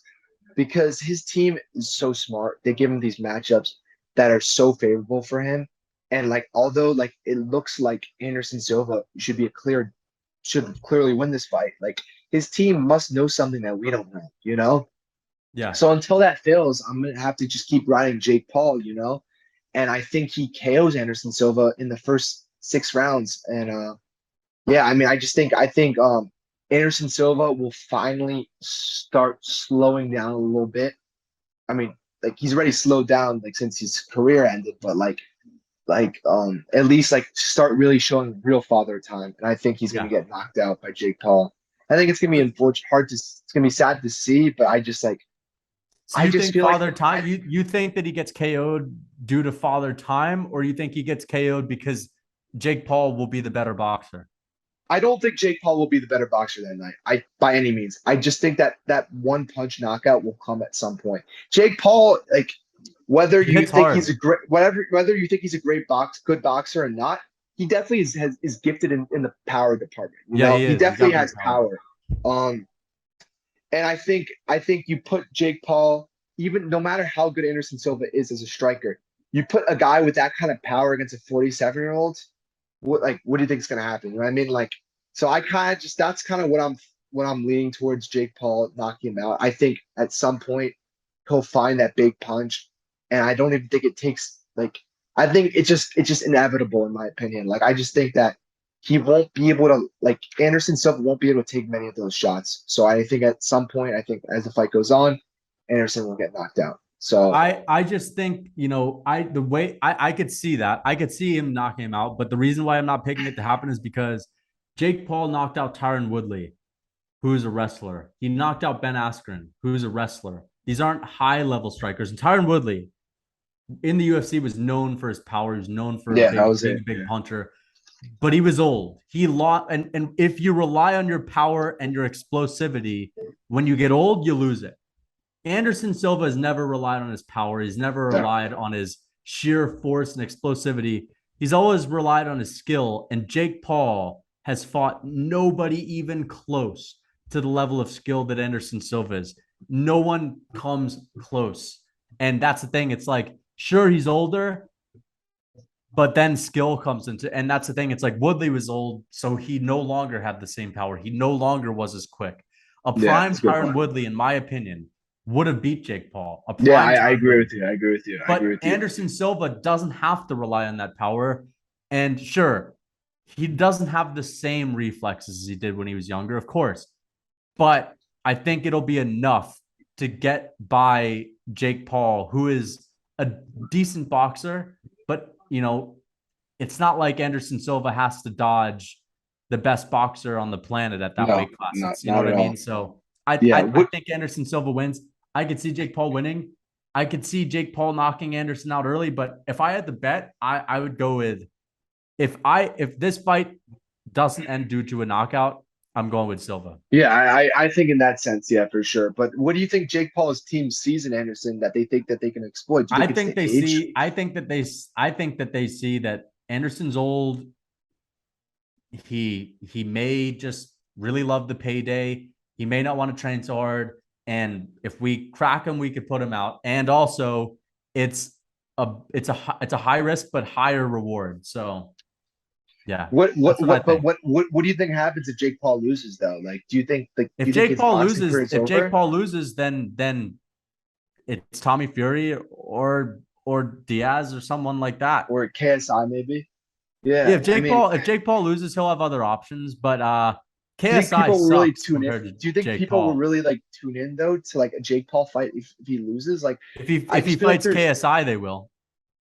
because his team is so smart. They give him these matchups that are so favorable for him. And although it looks like Anderson Silva should clearly win this fight, his team must know something that we don't know, Yeah. So until that fails, I'm gonna have to just keep riding Jake Paul, and I think he KOs Anderson Silva in the first 6 rounds. And I think Anderson Silva will finally start slowing down a little bit. I mean, he's already slowed down since his career ended, but at least start really showing real father time. And I think he's gonna get knocked out by Jake Paul. I think it's gonna be unfortunate, it's gonna be sad to see, but I just So you think father time? You think that he gets KO'd due to father time, or you think he gets KO'd because Jake Paul will be the better boxer? I don't think Jake Paul will be the better boxer that night. By any means. I just think that one punch knockout will come at some point. Jake Paul, whether you think he's a great, whether you think he's a good boxer or not, he definitely is gifted in the power department. He definitely has power. And I think you put Jake Paul, even no matter how good Anderson Silva is as a striker, you put a guy with that kind of power against a 47-year-old. What do you think is going to happen? You know what I mean? So I kind of that's kind of what I'm leaning towards Jake Paul knocking him out. I think at some point he'll find that big punch, and I don't even think it takes I think it's just inevitable in my opinion. I just think that he won't be able to Anderson Silva won't be able to take many of those shots. So I think at some point, as the fight goes on, Anderson will get knocked out. So I just think, I could see that. I could see him knocking him out. But the reason why I'm not picking it to happen is because Jake Paul knocked out Tyron Woodley, who's a wrestler. He knocked out Ben Askren, who's a wrestler. These aren't high-level strikers. And Tyron Woodley in the UFC was known for his power. He was known for being a big puncher. But he was old. He lost. And if you rely on your power and your explosivity, when you get old, you lose it. Anderson Silva has never relied on his power. He's never relied on his sheer force and explosivity. He's always relied on his skill. And Jake Paul has fought nobody even close to the level of skill that Anderson Silva is. No one comes close. And that's the thing. It's sure, he's older, but then skill comes into, and that's the thing. It's Woodley was old, so he no longer had the same power. He no longer was as quick. A prime Tyron Woodley, in my opinion, would have beat Jake Paul. I agree with you. But Anderson Silva doesn't have to rely on that power. And sure, he doesn't have the same reflexes as he did when he was younger, of course. But I think it'll be enough to get by Jake Paul, who is a decent boxer, but you know, it's not like Anderson Silva has to dodge the best boxer on the planet at that No, weight class. not It's, you know not what I at mean? all. So Yeah. I What? think Anderson Silva wins. I could see Jake Paul winning. I could see Jake Paul knocking Anderson out early, but if I had to bet, I would go with if this fight doesn't end due to a knockout, I'm going with Silva. Yeah, I think in that sense, yeah, for sure. But what do you think Jake Paul's team sees in Anderson that they think that they can exploit? Do you I think it's think the they age? see. I think that they see that Anderson's old. He may just really love the payday. He may not want to train so hard. And if we crack him, we could put him out. And also, it's it's a high risk but higher reward. So yeah, that's what I think. What do you think happens if Jake Paul loses though? Like, do you think his boxing career is If Jake over? Paul loses, then it's Tommy Fury or Diaz or someone like that. Or KSI maybe? Yeah, Yeah, I mean, If Jake Paul loses, he'll have other options, but do you think KSI people will really sucks tune in? compared to Do you think Jake people will Paul. really like tune in though to like a Jake Paul fight if he loses? Like, I If he just feel like fights there's. KSI, they will.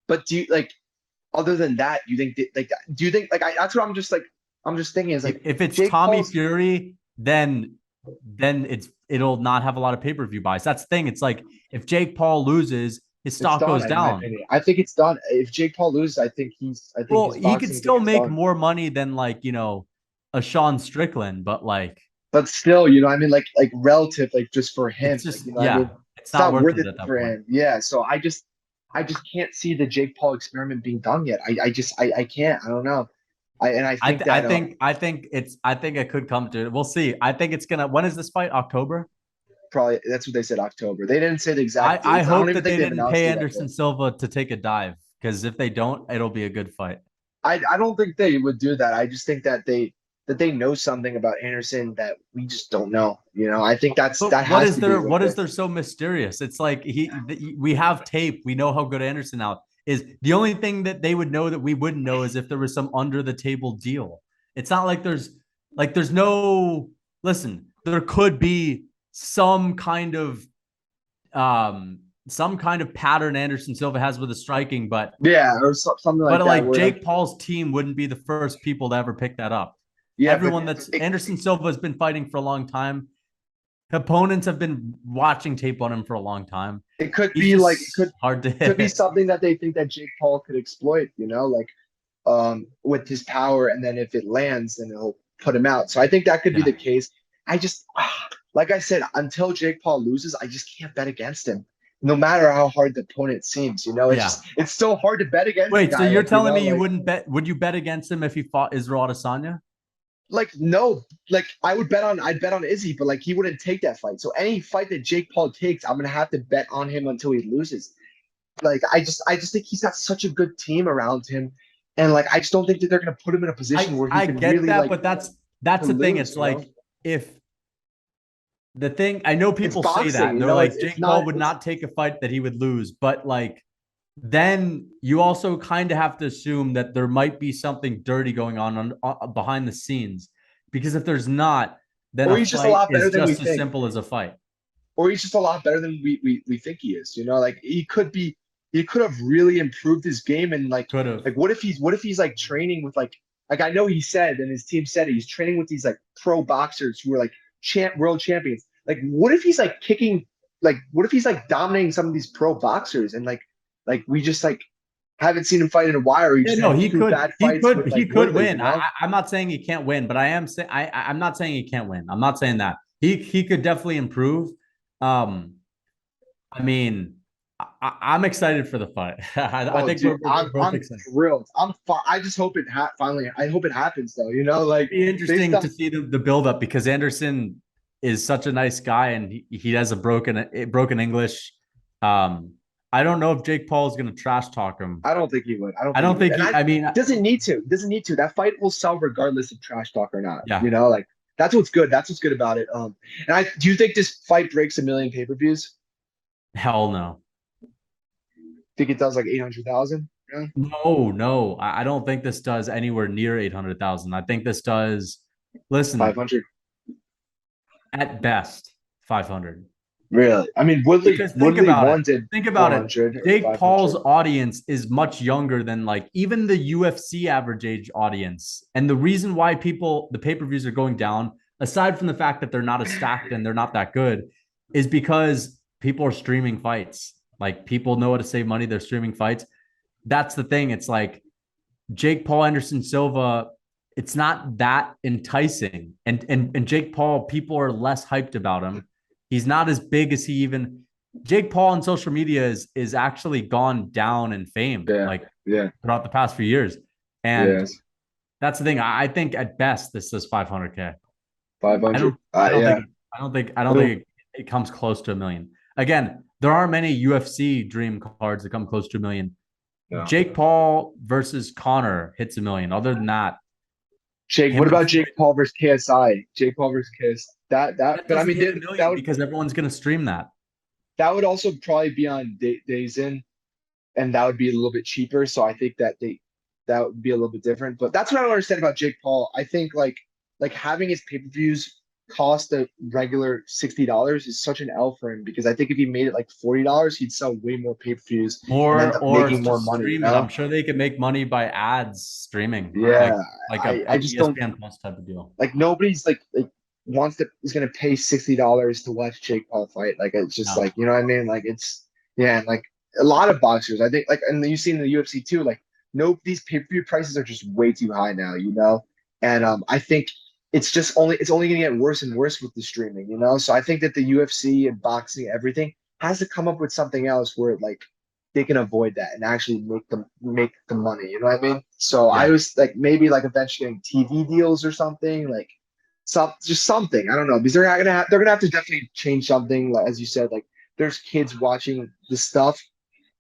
But do you like other than that? Do you think like do you think like that's what I'm just thinking is like If it's Jake Tommy Paul's. Fury, then it'll not have a lot of pay-per-view buys. That's the thing. It's like if Jake Paul loses, his It's stock done, goes in my down. opinion. I think it's done. If Jake Paul loses, I think Well, his he could boxing thing still is make done. more money than like, a Sean Strickland, but like But still, what I mean, like relative, like just for him, it's like just what I mean, it's it's not not worth worth it it at that for point. him. Yeah. So I just can't see the Jake Paul experiment being done yet. I can't. I don't know. I think that I think it could come to it. We'll see. I think it's gonna. When is this fight? October. probably that's what they said October. They didn't say the exact I dates. I don't hope even that think they they've didn't announced pay it yet. But Anderson Silva to take a dive because if they don't, it'll be a good fight. I don't think they would do that. I just think that they know something about Anderson that we just don't know. I think But that has to be what what it is is. there so mysterious? It's like we have tape. We know how good Anderson now is. The only thing that they would know that we wouldn't know is if there was some under the table deal. It's not like there's no listen, there could be some kind of pattern Anderson Silva has with the striking, Yeah, or something like that. like Where like Jake Paul's team wouldn't be the first people to ever pick that up. yeah, but Everyone that's Anderson Silva has been fighting for a long time. Opponents have been watching tape on him for a long time. it could He's be like just hard to could be hit. something that they think that Jake Paul could exploit, like with his power, and then if it lands, then it'll put him out. So I think that could be Yeah. the case. I just like I said, until Jake Paul loses, I just can't bet against him. No matter how hard the opponent seems, Yeah. it's still hard to bet against a Wait, so guy you're like, telling me you wouldn't bet? Would you bet against him if he fought Israel Adesanya? like no, like I'd bet on Izzy, but like he wouldn't take that fight. So any fight that Jake Paul takes, I'm gonna have to bet on him until he loses. Like I just think he's got such a good team around him, and like I just don't think that they're gonna put him in a position where he I can get really that, like but to that's the thing. lose. It's like if the thing I know It's people say that boxing. and they're like It's Jake not. Paul would It's not take a fight that he would lose, but like then you also kind of have to assume that there might be something dirty going on behind the scenes because if there's not, then or a he's just a fight lot better is than we just as think, simple as a fight. or he's just a lot better than we think he is. Like he could have really improved his game, and Could have. like what if he's like training with like I know he said and his team said he's training with these like pro boxers who are like world champions. Like what if he's like kicking, like what if he's like dominating some of these pro boxers, and like we just like haven't seen him fight in a while, or he Yeah, just no, had two bad fights with he like could Woodley, win. I'm not saying he can't win, but I am saying I'm not saying he can't win. I'm not saying that he could definitely improve. Um, I mean, I'm excited for the fight. I Oh, think dude, we're both I'm excited. thrilled. I just hope it finally. I hope it happens though. Like Be based interesting on to see the build up because Anderson is such a nice guy and he has a broken English. Um, I don't know if Jake Paul is going to trash talk him. I don't think he would. I don't I think he don't would. think And he. I mean, doesn't need to. Doesn't need to. That fight will sell regardless of trash talk or not. yeah, Like that's what's good. That's what's good about it. And I do you think this fight breaks 1 million pay-per-views? hell no. Think it does like 800,000? Yeah. No. I don't think this does anywhere near 800,000. I think this does, listen, 500. at best 500. Really? I mean, Woodley Because Woodley won did think about it. 400 or Jake Paul's 500. audience is much younger than like even the UFC average age audience. And the reason why the pay-per-views are going down, aside from the fact that they're not as stacked and they're not that good, is because people are streaming fights. Like people know how to save money, they're streaming fights. That's the thing. It's like Jake Paul, Anderson Silva, it's not that enticing. And Jake Paul, people are less hyped about him. He's not as big as he even Jake Paul on social media is actually gone down in fame Yeah, like yeah, throughout the past few years. And yes. that's the thing. I think at best this is 500K. I 500. don't I don't Yeah. think I don't think it comes close to a million. Again, there aren't many UFC dream cards that come close to a million. No. Jake Paul versus Connor hits a million. Other than that, Jake, what him and about Floyd, Jake Paul versus KSI? Jake Paul versus KSI. that But I doesn't mean, hit a that million would because everyone's gonna stream that. also probably be on Days In, and that would be a little bit cheaper. So I think that would be a little bit different. But that's what I don't understand about Jake Paul. I think like having his pay-per-views cost a regular $60 is such an L for him because I think if he made it like $40, he'd sell way more pay-per-views and end More up or making more just money, you stream it. I'm know? sure they could make money by ads streaming, Yeah. like I a just don't ESPN Plus type of deal. like nobody's like wants to is gonna pay $60 to watch Jake Paul fight. Like it's just No. like you know what I mean? Like it's yeah, and like a lot of boxers, I think like and you see in the UFC too, like no these pay-per-view prices are just way too high now, you know? And I think it's only gonna get worse and worse with the streaming, you know? So I think that the UFC and boxing, everything has to come up with something else where like they can avoid that and actually make the money, you know what I mean? So I Yeah. was like maybe like eventually getting TV deals or something, like just something. I don't know because they're gonna have to definitely change something. Like, as you said, like there's kids watching the stuff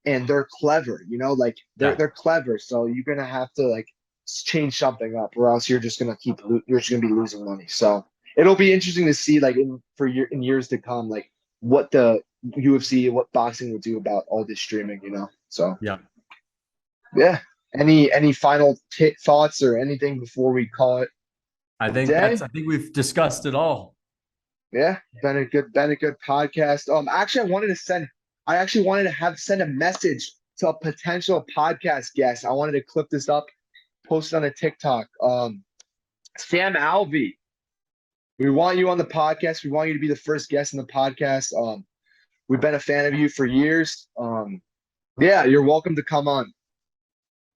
and they're clever, you know, like Yeah. they're clever. So you're gonna have to like change something up, or else you're just gonna be losing money. So it'll be interesting to see like in years to come, like what the UFC, what boxing will do about all this streaming, you know. So Yeah. yeah. Any final thoughts or anything before we call it a day? I think we've discussed it all. Yeah, been a good podcast. Actually, I actually wanted to send a message to a potential podcast guest. I wanted to clip this up, post it on a TikTok. Sam Alvey, we want you on the podcast. We want you to be the first guest in the podcast. We've been a fan of you for years. Yeah, you're welcome to come on.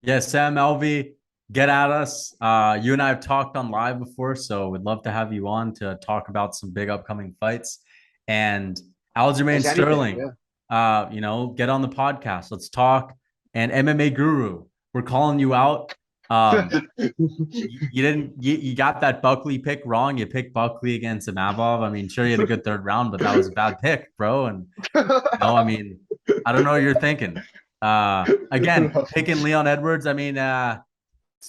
Yeah, Sam Alvey, get at us. You and I have talked on live before, so we'd love to have you on to talk about some big upcoming fights. And Aljamain Just anything. Sterling, get on the podcast. Let's talk. And MMA Guru, we're calling you out. Yeah. You got that Buckley pick wrong. You picked Buckley against Imavov. I mean, sure you had a good third round, but that was a bad pick, bro. And no, I mean, I don't know what you're thinking. Again, picking Leon Edwards. I mean,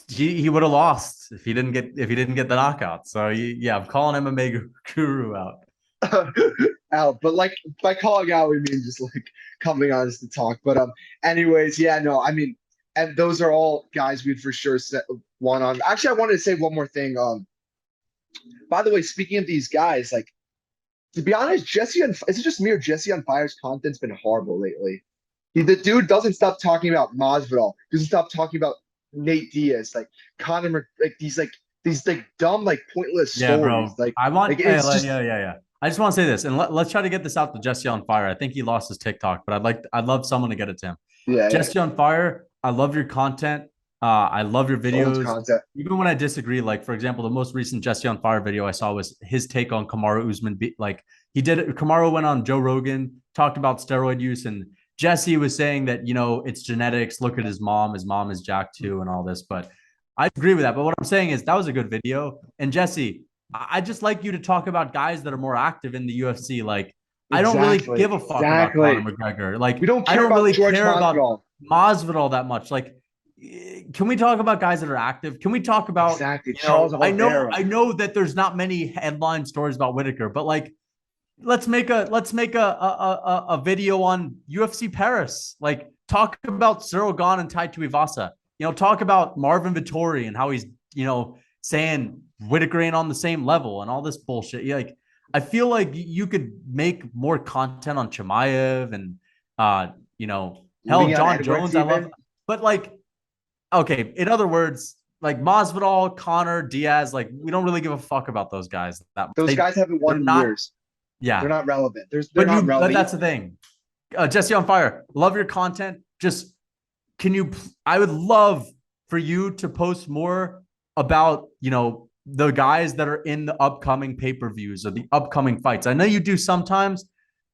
he would have lost if he didn't get the knockout. So yeah, I'm calling MMA Guru out. Out, but like by calling out, we mean just like coming on us to talk. But anyways, yeah, no, I mean, and those are all guys we'd for sure set one on. Actually, I wanted to say one more thing. By the way, speaking of these guys, like to be honest, is it just me or Jesse on Fire's content's been horrible lately? The dude doesn't stop talking about Masvidal. Doesn't stop talking about Nate Diaz, like Conor, like these dumb, like pointless Yeah, stories. bro. Like I want. like it's just yeah. I just want to say this, and let's try to get this out to Jesse on Fire. I think he lost his TikTok, but I'd love someone to get it to him. yeah. Jesse on Fire. I love your content. I love your Someone's videos. content. Even when I disagree, like for example, the most recent Jesse on Fire video I saw was his take on Kamaru Usman. Like he did it. Kamaru went on Joe Rogan, talked about steroid use, and Jesse was saying that it's genetics. Look at his mom. His mom is jacked too, and all this. But I agree with that. But what I'm saying is that was a good video. And Jesse, I just like you to talk about guys that are more active in the UFC. Like I don't really give a fuck about Conor McGregor. Like We don't I care don't about really George care Masvidal. about Masvidal that much. Like, can we talk about guys that are active? Can we talk about Exactly. Charles I Oliveira. know that there's not many headline stories about Whittaker, but like let's make a video on UFC Paris. Like talk about Ciryl Gane and Tai Tuivasa. Talk about Marvin Vittori and how he's saying Whittaker ain't on the same level and all this bullshit. Like I feel like you could make more content on Chimaev and hell, Leon John Edwards Jones. I love, even. but like, okay, in other words, like Masvidal, Connor, Diaz, like we don't really give a fuck about those guys that much. Those guys haven't They're won in not, years. They're yeah. not relevant. They're But not but relevant. that's the thing. Jesse on Fire, love your content. Just can you? I would love for you to post more about the guys that are in the upcoming pay-per-views or the upcoming fights. I know you do sometimes,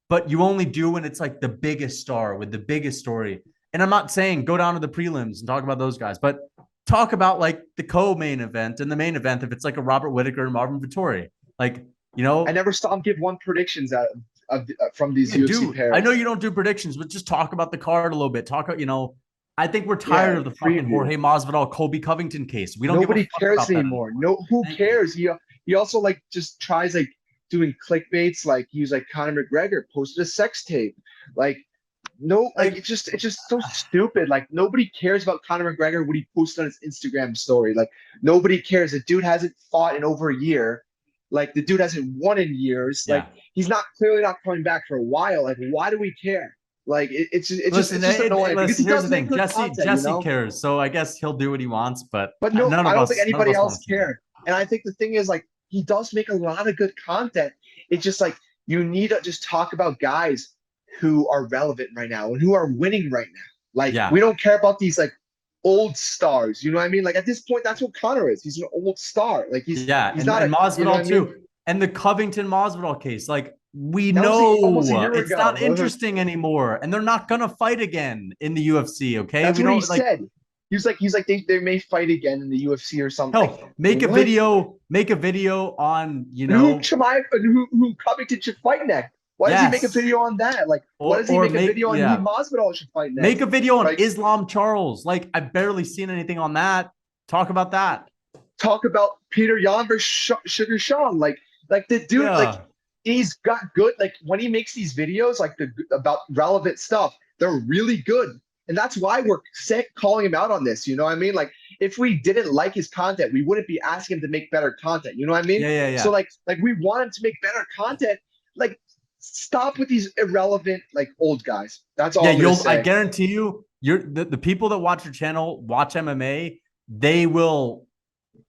but you only do when it's like the biggest star with the biggest story. And I'm not saying go down to the prelims and talk about those guys, but talk about like the co-main event and the main event if it's like a Robert Whittaker and Marvin Vettori. Like, I never saw him give one predictions out from these UFC I know pairs. you don't do predictions, but just talk about the card a little bit. I think we're Yeah, tired of the fucking preview. Jorge Masvidal, Colby Covington case. We don't give a Nobody fuck cares about that anymore. anymore. No, who Thank you. cares? He also like just tries like doing clickbaits. Like he was like Conor McGregor posted a sex tape. Like no, like Like, it's just so stupid. Like nobody cares about Conor McGregor what he posted on his Instagram story. Like nobody cares. The dude hasn't fought in over a year. Like the dude hasn't won in years. Like yeah. he's not clearly not coming back for a while. Like why do we care? Like Listen, it's just annoying because he listen. Here's the does make thing. good Jesse content, Jesse cares, so I guess he'll do what he wants. But But no, I don't think none of anybody us want else to see that. cared. And I think the thing is, like, he does make a lot of good content. It's just like you need to just talk about guys who are relevant right now and who are winning right now. Like, Yeah, we don't care about these like old stars. You know what I mean? Like at this point, that's what Connor is. He's an old star. Like yeah, he's not and a you know what I Masvidal mean? too, and the Covington Masvidal case. Like we That was almost a know year it's not ago. interesting anymore, and they're not gonna fight again in the UFC. Okay, That's we what he don't like. said. He's like they may fight again in the UFC or something. Like, Hell, what? make a video on And who Chimaev and who Covington should fight next? Why does he make a yes, video on that? Like, why does he or make a make video on who yeah, Masvidal should fight make next? a video on Like, Islam Charles. Like I've barely seen anything on that. Talk about that. talk about Peter Yan versus Sugar Sean. Like the dude, like Yeah, he's got good. Like when he makes these videos, like about relevant stuff, they're really good, and that's why we're calling him out on this. You know what I mean? Like if we didn't like his content, we wouldn't be asking him to make better content. You know what I mean? So yeah. like we want him to make better content. Like stop with these irrelevant like old guys. That's all Yeah, I'm gonna I say. guarantee you, the people that watch your channel, watch MMA, they will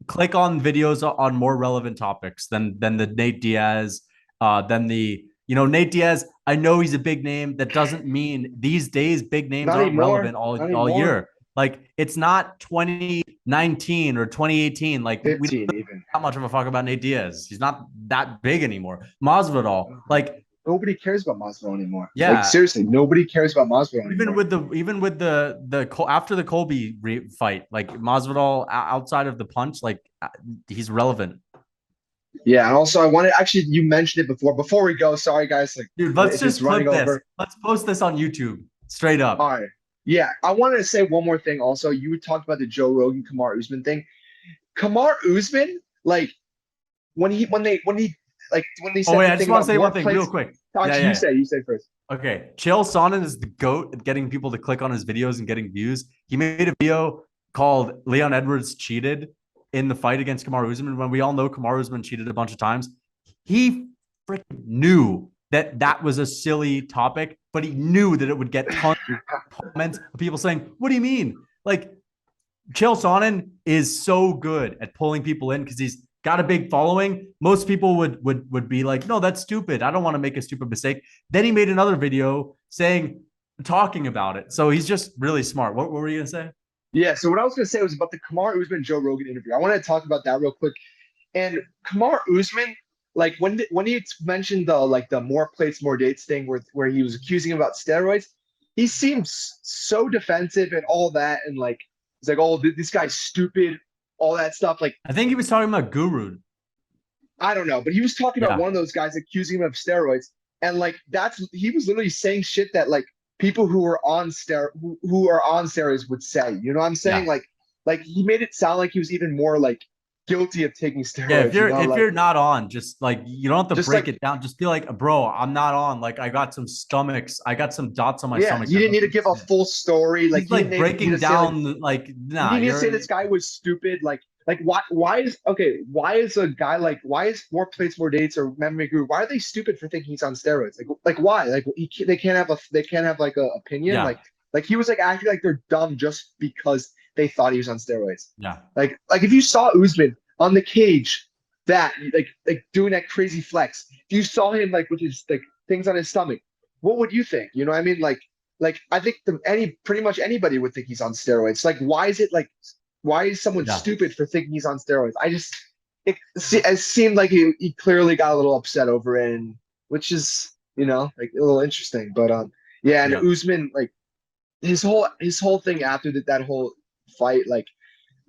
click on videos on more relevant topics than the Nate Diaz, than the Nate Diaz. I know he's a big name. That doesn't mean these days big names Not aren't anymore. relevant Not all anymore. year. Like it's not 2019 or 2018. Like we don't 15 even. that much of a fuck about Nate Diaz. He's not that big anymore. Masvidal, like Nobody cares about Masvidal anymore. Like yeah, seriously, nobody cares about Masvidal even anymore. with the after the Colby fight, like Masvidal outside of the punch, like he's relevant. Yeah, and also I wanted actually you mentioned it before we go. Sorry guys, like Dude, let's if it's just running clip this. over. Let's post this on YouTube straight All up. right. Yeah, I wanted to say one more thing. Also, you talked about the Joe Rogan Kamar Usman thing. Kamar Usman, like when they Oh said wait, the I just thing want to about say more one thing real plates. quick. Talk Yeah, you yeah. say you say first. Okay. Chael Sonnen is the GOAT at getting people to click on his videos and getting views. He made a video called Leon Edwards cheated in the fight against Kamar Usman when we all know Kamar Usman cheated a bunch of times. He freaking knew that was a silly topic, but he knew that it would get tons of comments of people saying, "What do you mean?" Like Chael Sonnen is so good at pulling people in because he's got a big following. Most people would be like, "No, that's stupid. I don't want to make a stupid mistake." Then he made another video talking about it. So he's just really smart. What were you gonna say? Yeah, so what I was gonna say was about the Kamar Usman Joe Rogan interview. I wanted to talk about that real quick. And Kamar Usman, like when he mentioned the more plates, more dates thing where he was accusing him about steroids, he seems so defensive and all that, and like he's like, oh, this guy's stupid, all that stuff. Like I think he was talking about Guru. I don't know, but he was talking about Yeah, one of those guys accusing him of steroids, and like he was literally saying shit that like people who are on who are on steroids would say. You know what I'm saying? yeah. Like he made it sound like he was even more like guilty of taking Yeah, steroids. You know, if like you're not on, just like you don't have to just break like it down. Just be like, bro, I'm not on. Like I got some stomachs. I got some dots on my yeah, stomach. you didn't need to give a full story. Like He's you didn't like need breaking to say like down like you nah, didn't need to say you're this guy was stupid. Like Like why is a guy like why is more plates, more dates or memory group? Why are they stupid for thinking he's on steroids? Like why? Like they can't have like a opinion. Yeah. Like he was like acting like they're dumb just because they thought he was on steroids. Yeah. Like if you saw Usman on the cage, that like doing that crazy flex, if you saw him like with his like things on his stomach, what would you think? You know what I mean? Like I think pretty much anybody would think he's on steroids. Like why is someone Yeah. stupid for thinking he's on steroids? It seemed like he clearly got a little upset over it, and which is like a little interesting. But yeah, and Yeah. Usman like his whole thing after that whole fight, like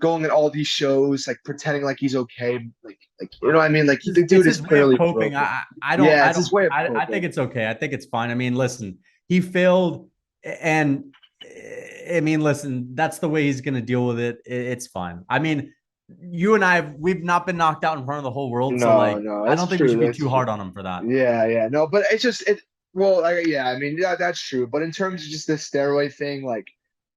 going at all these shows, like pretending like he's okay, like you know what I mean? Like the It's dude is his way of clearly coping. broken. I don't, Yeah, I it's don't, his way of I think coping. it's okay. I think it's fine. I mean, listen, he failed, and I mean, listen, that's the way he's going to deal with it. It's fine. I mean, you and we've not been knocked out in front of the whole world. So, No, like, no, I that's don't think we true. should be That's too true. hard on him for that. Yeah, yeah. No, but it's just it. Well, like, yeah, I mean, yeah, that's true. But in terms of just the steroid thing,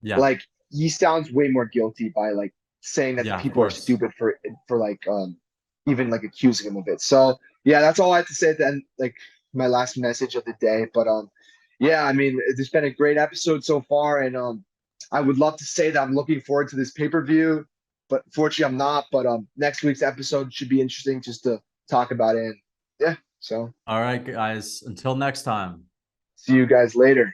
Yeah. like he sounds way more guilty by like saying that the Yeah, of people are course. stupid for like even like accusing him of it. So yeah, that's all I have to say at the end, like my last message of the day. But yeah, I mean, it's been a great episode so far, and I would love to say that I'm looking forward to this pay-per-view, but fortunately I'm not. But next week's episode should be interesting just to talk about it. And yeah, so All right, guys. Until next time. see you guys later.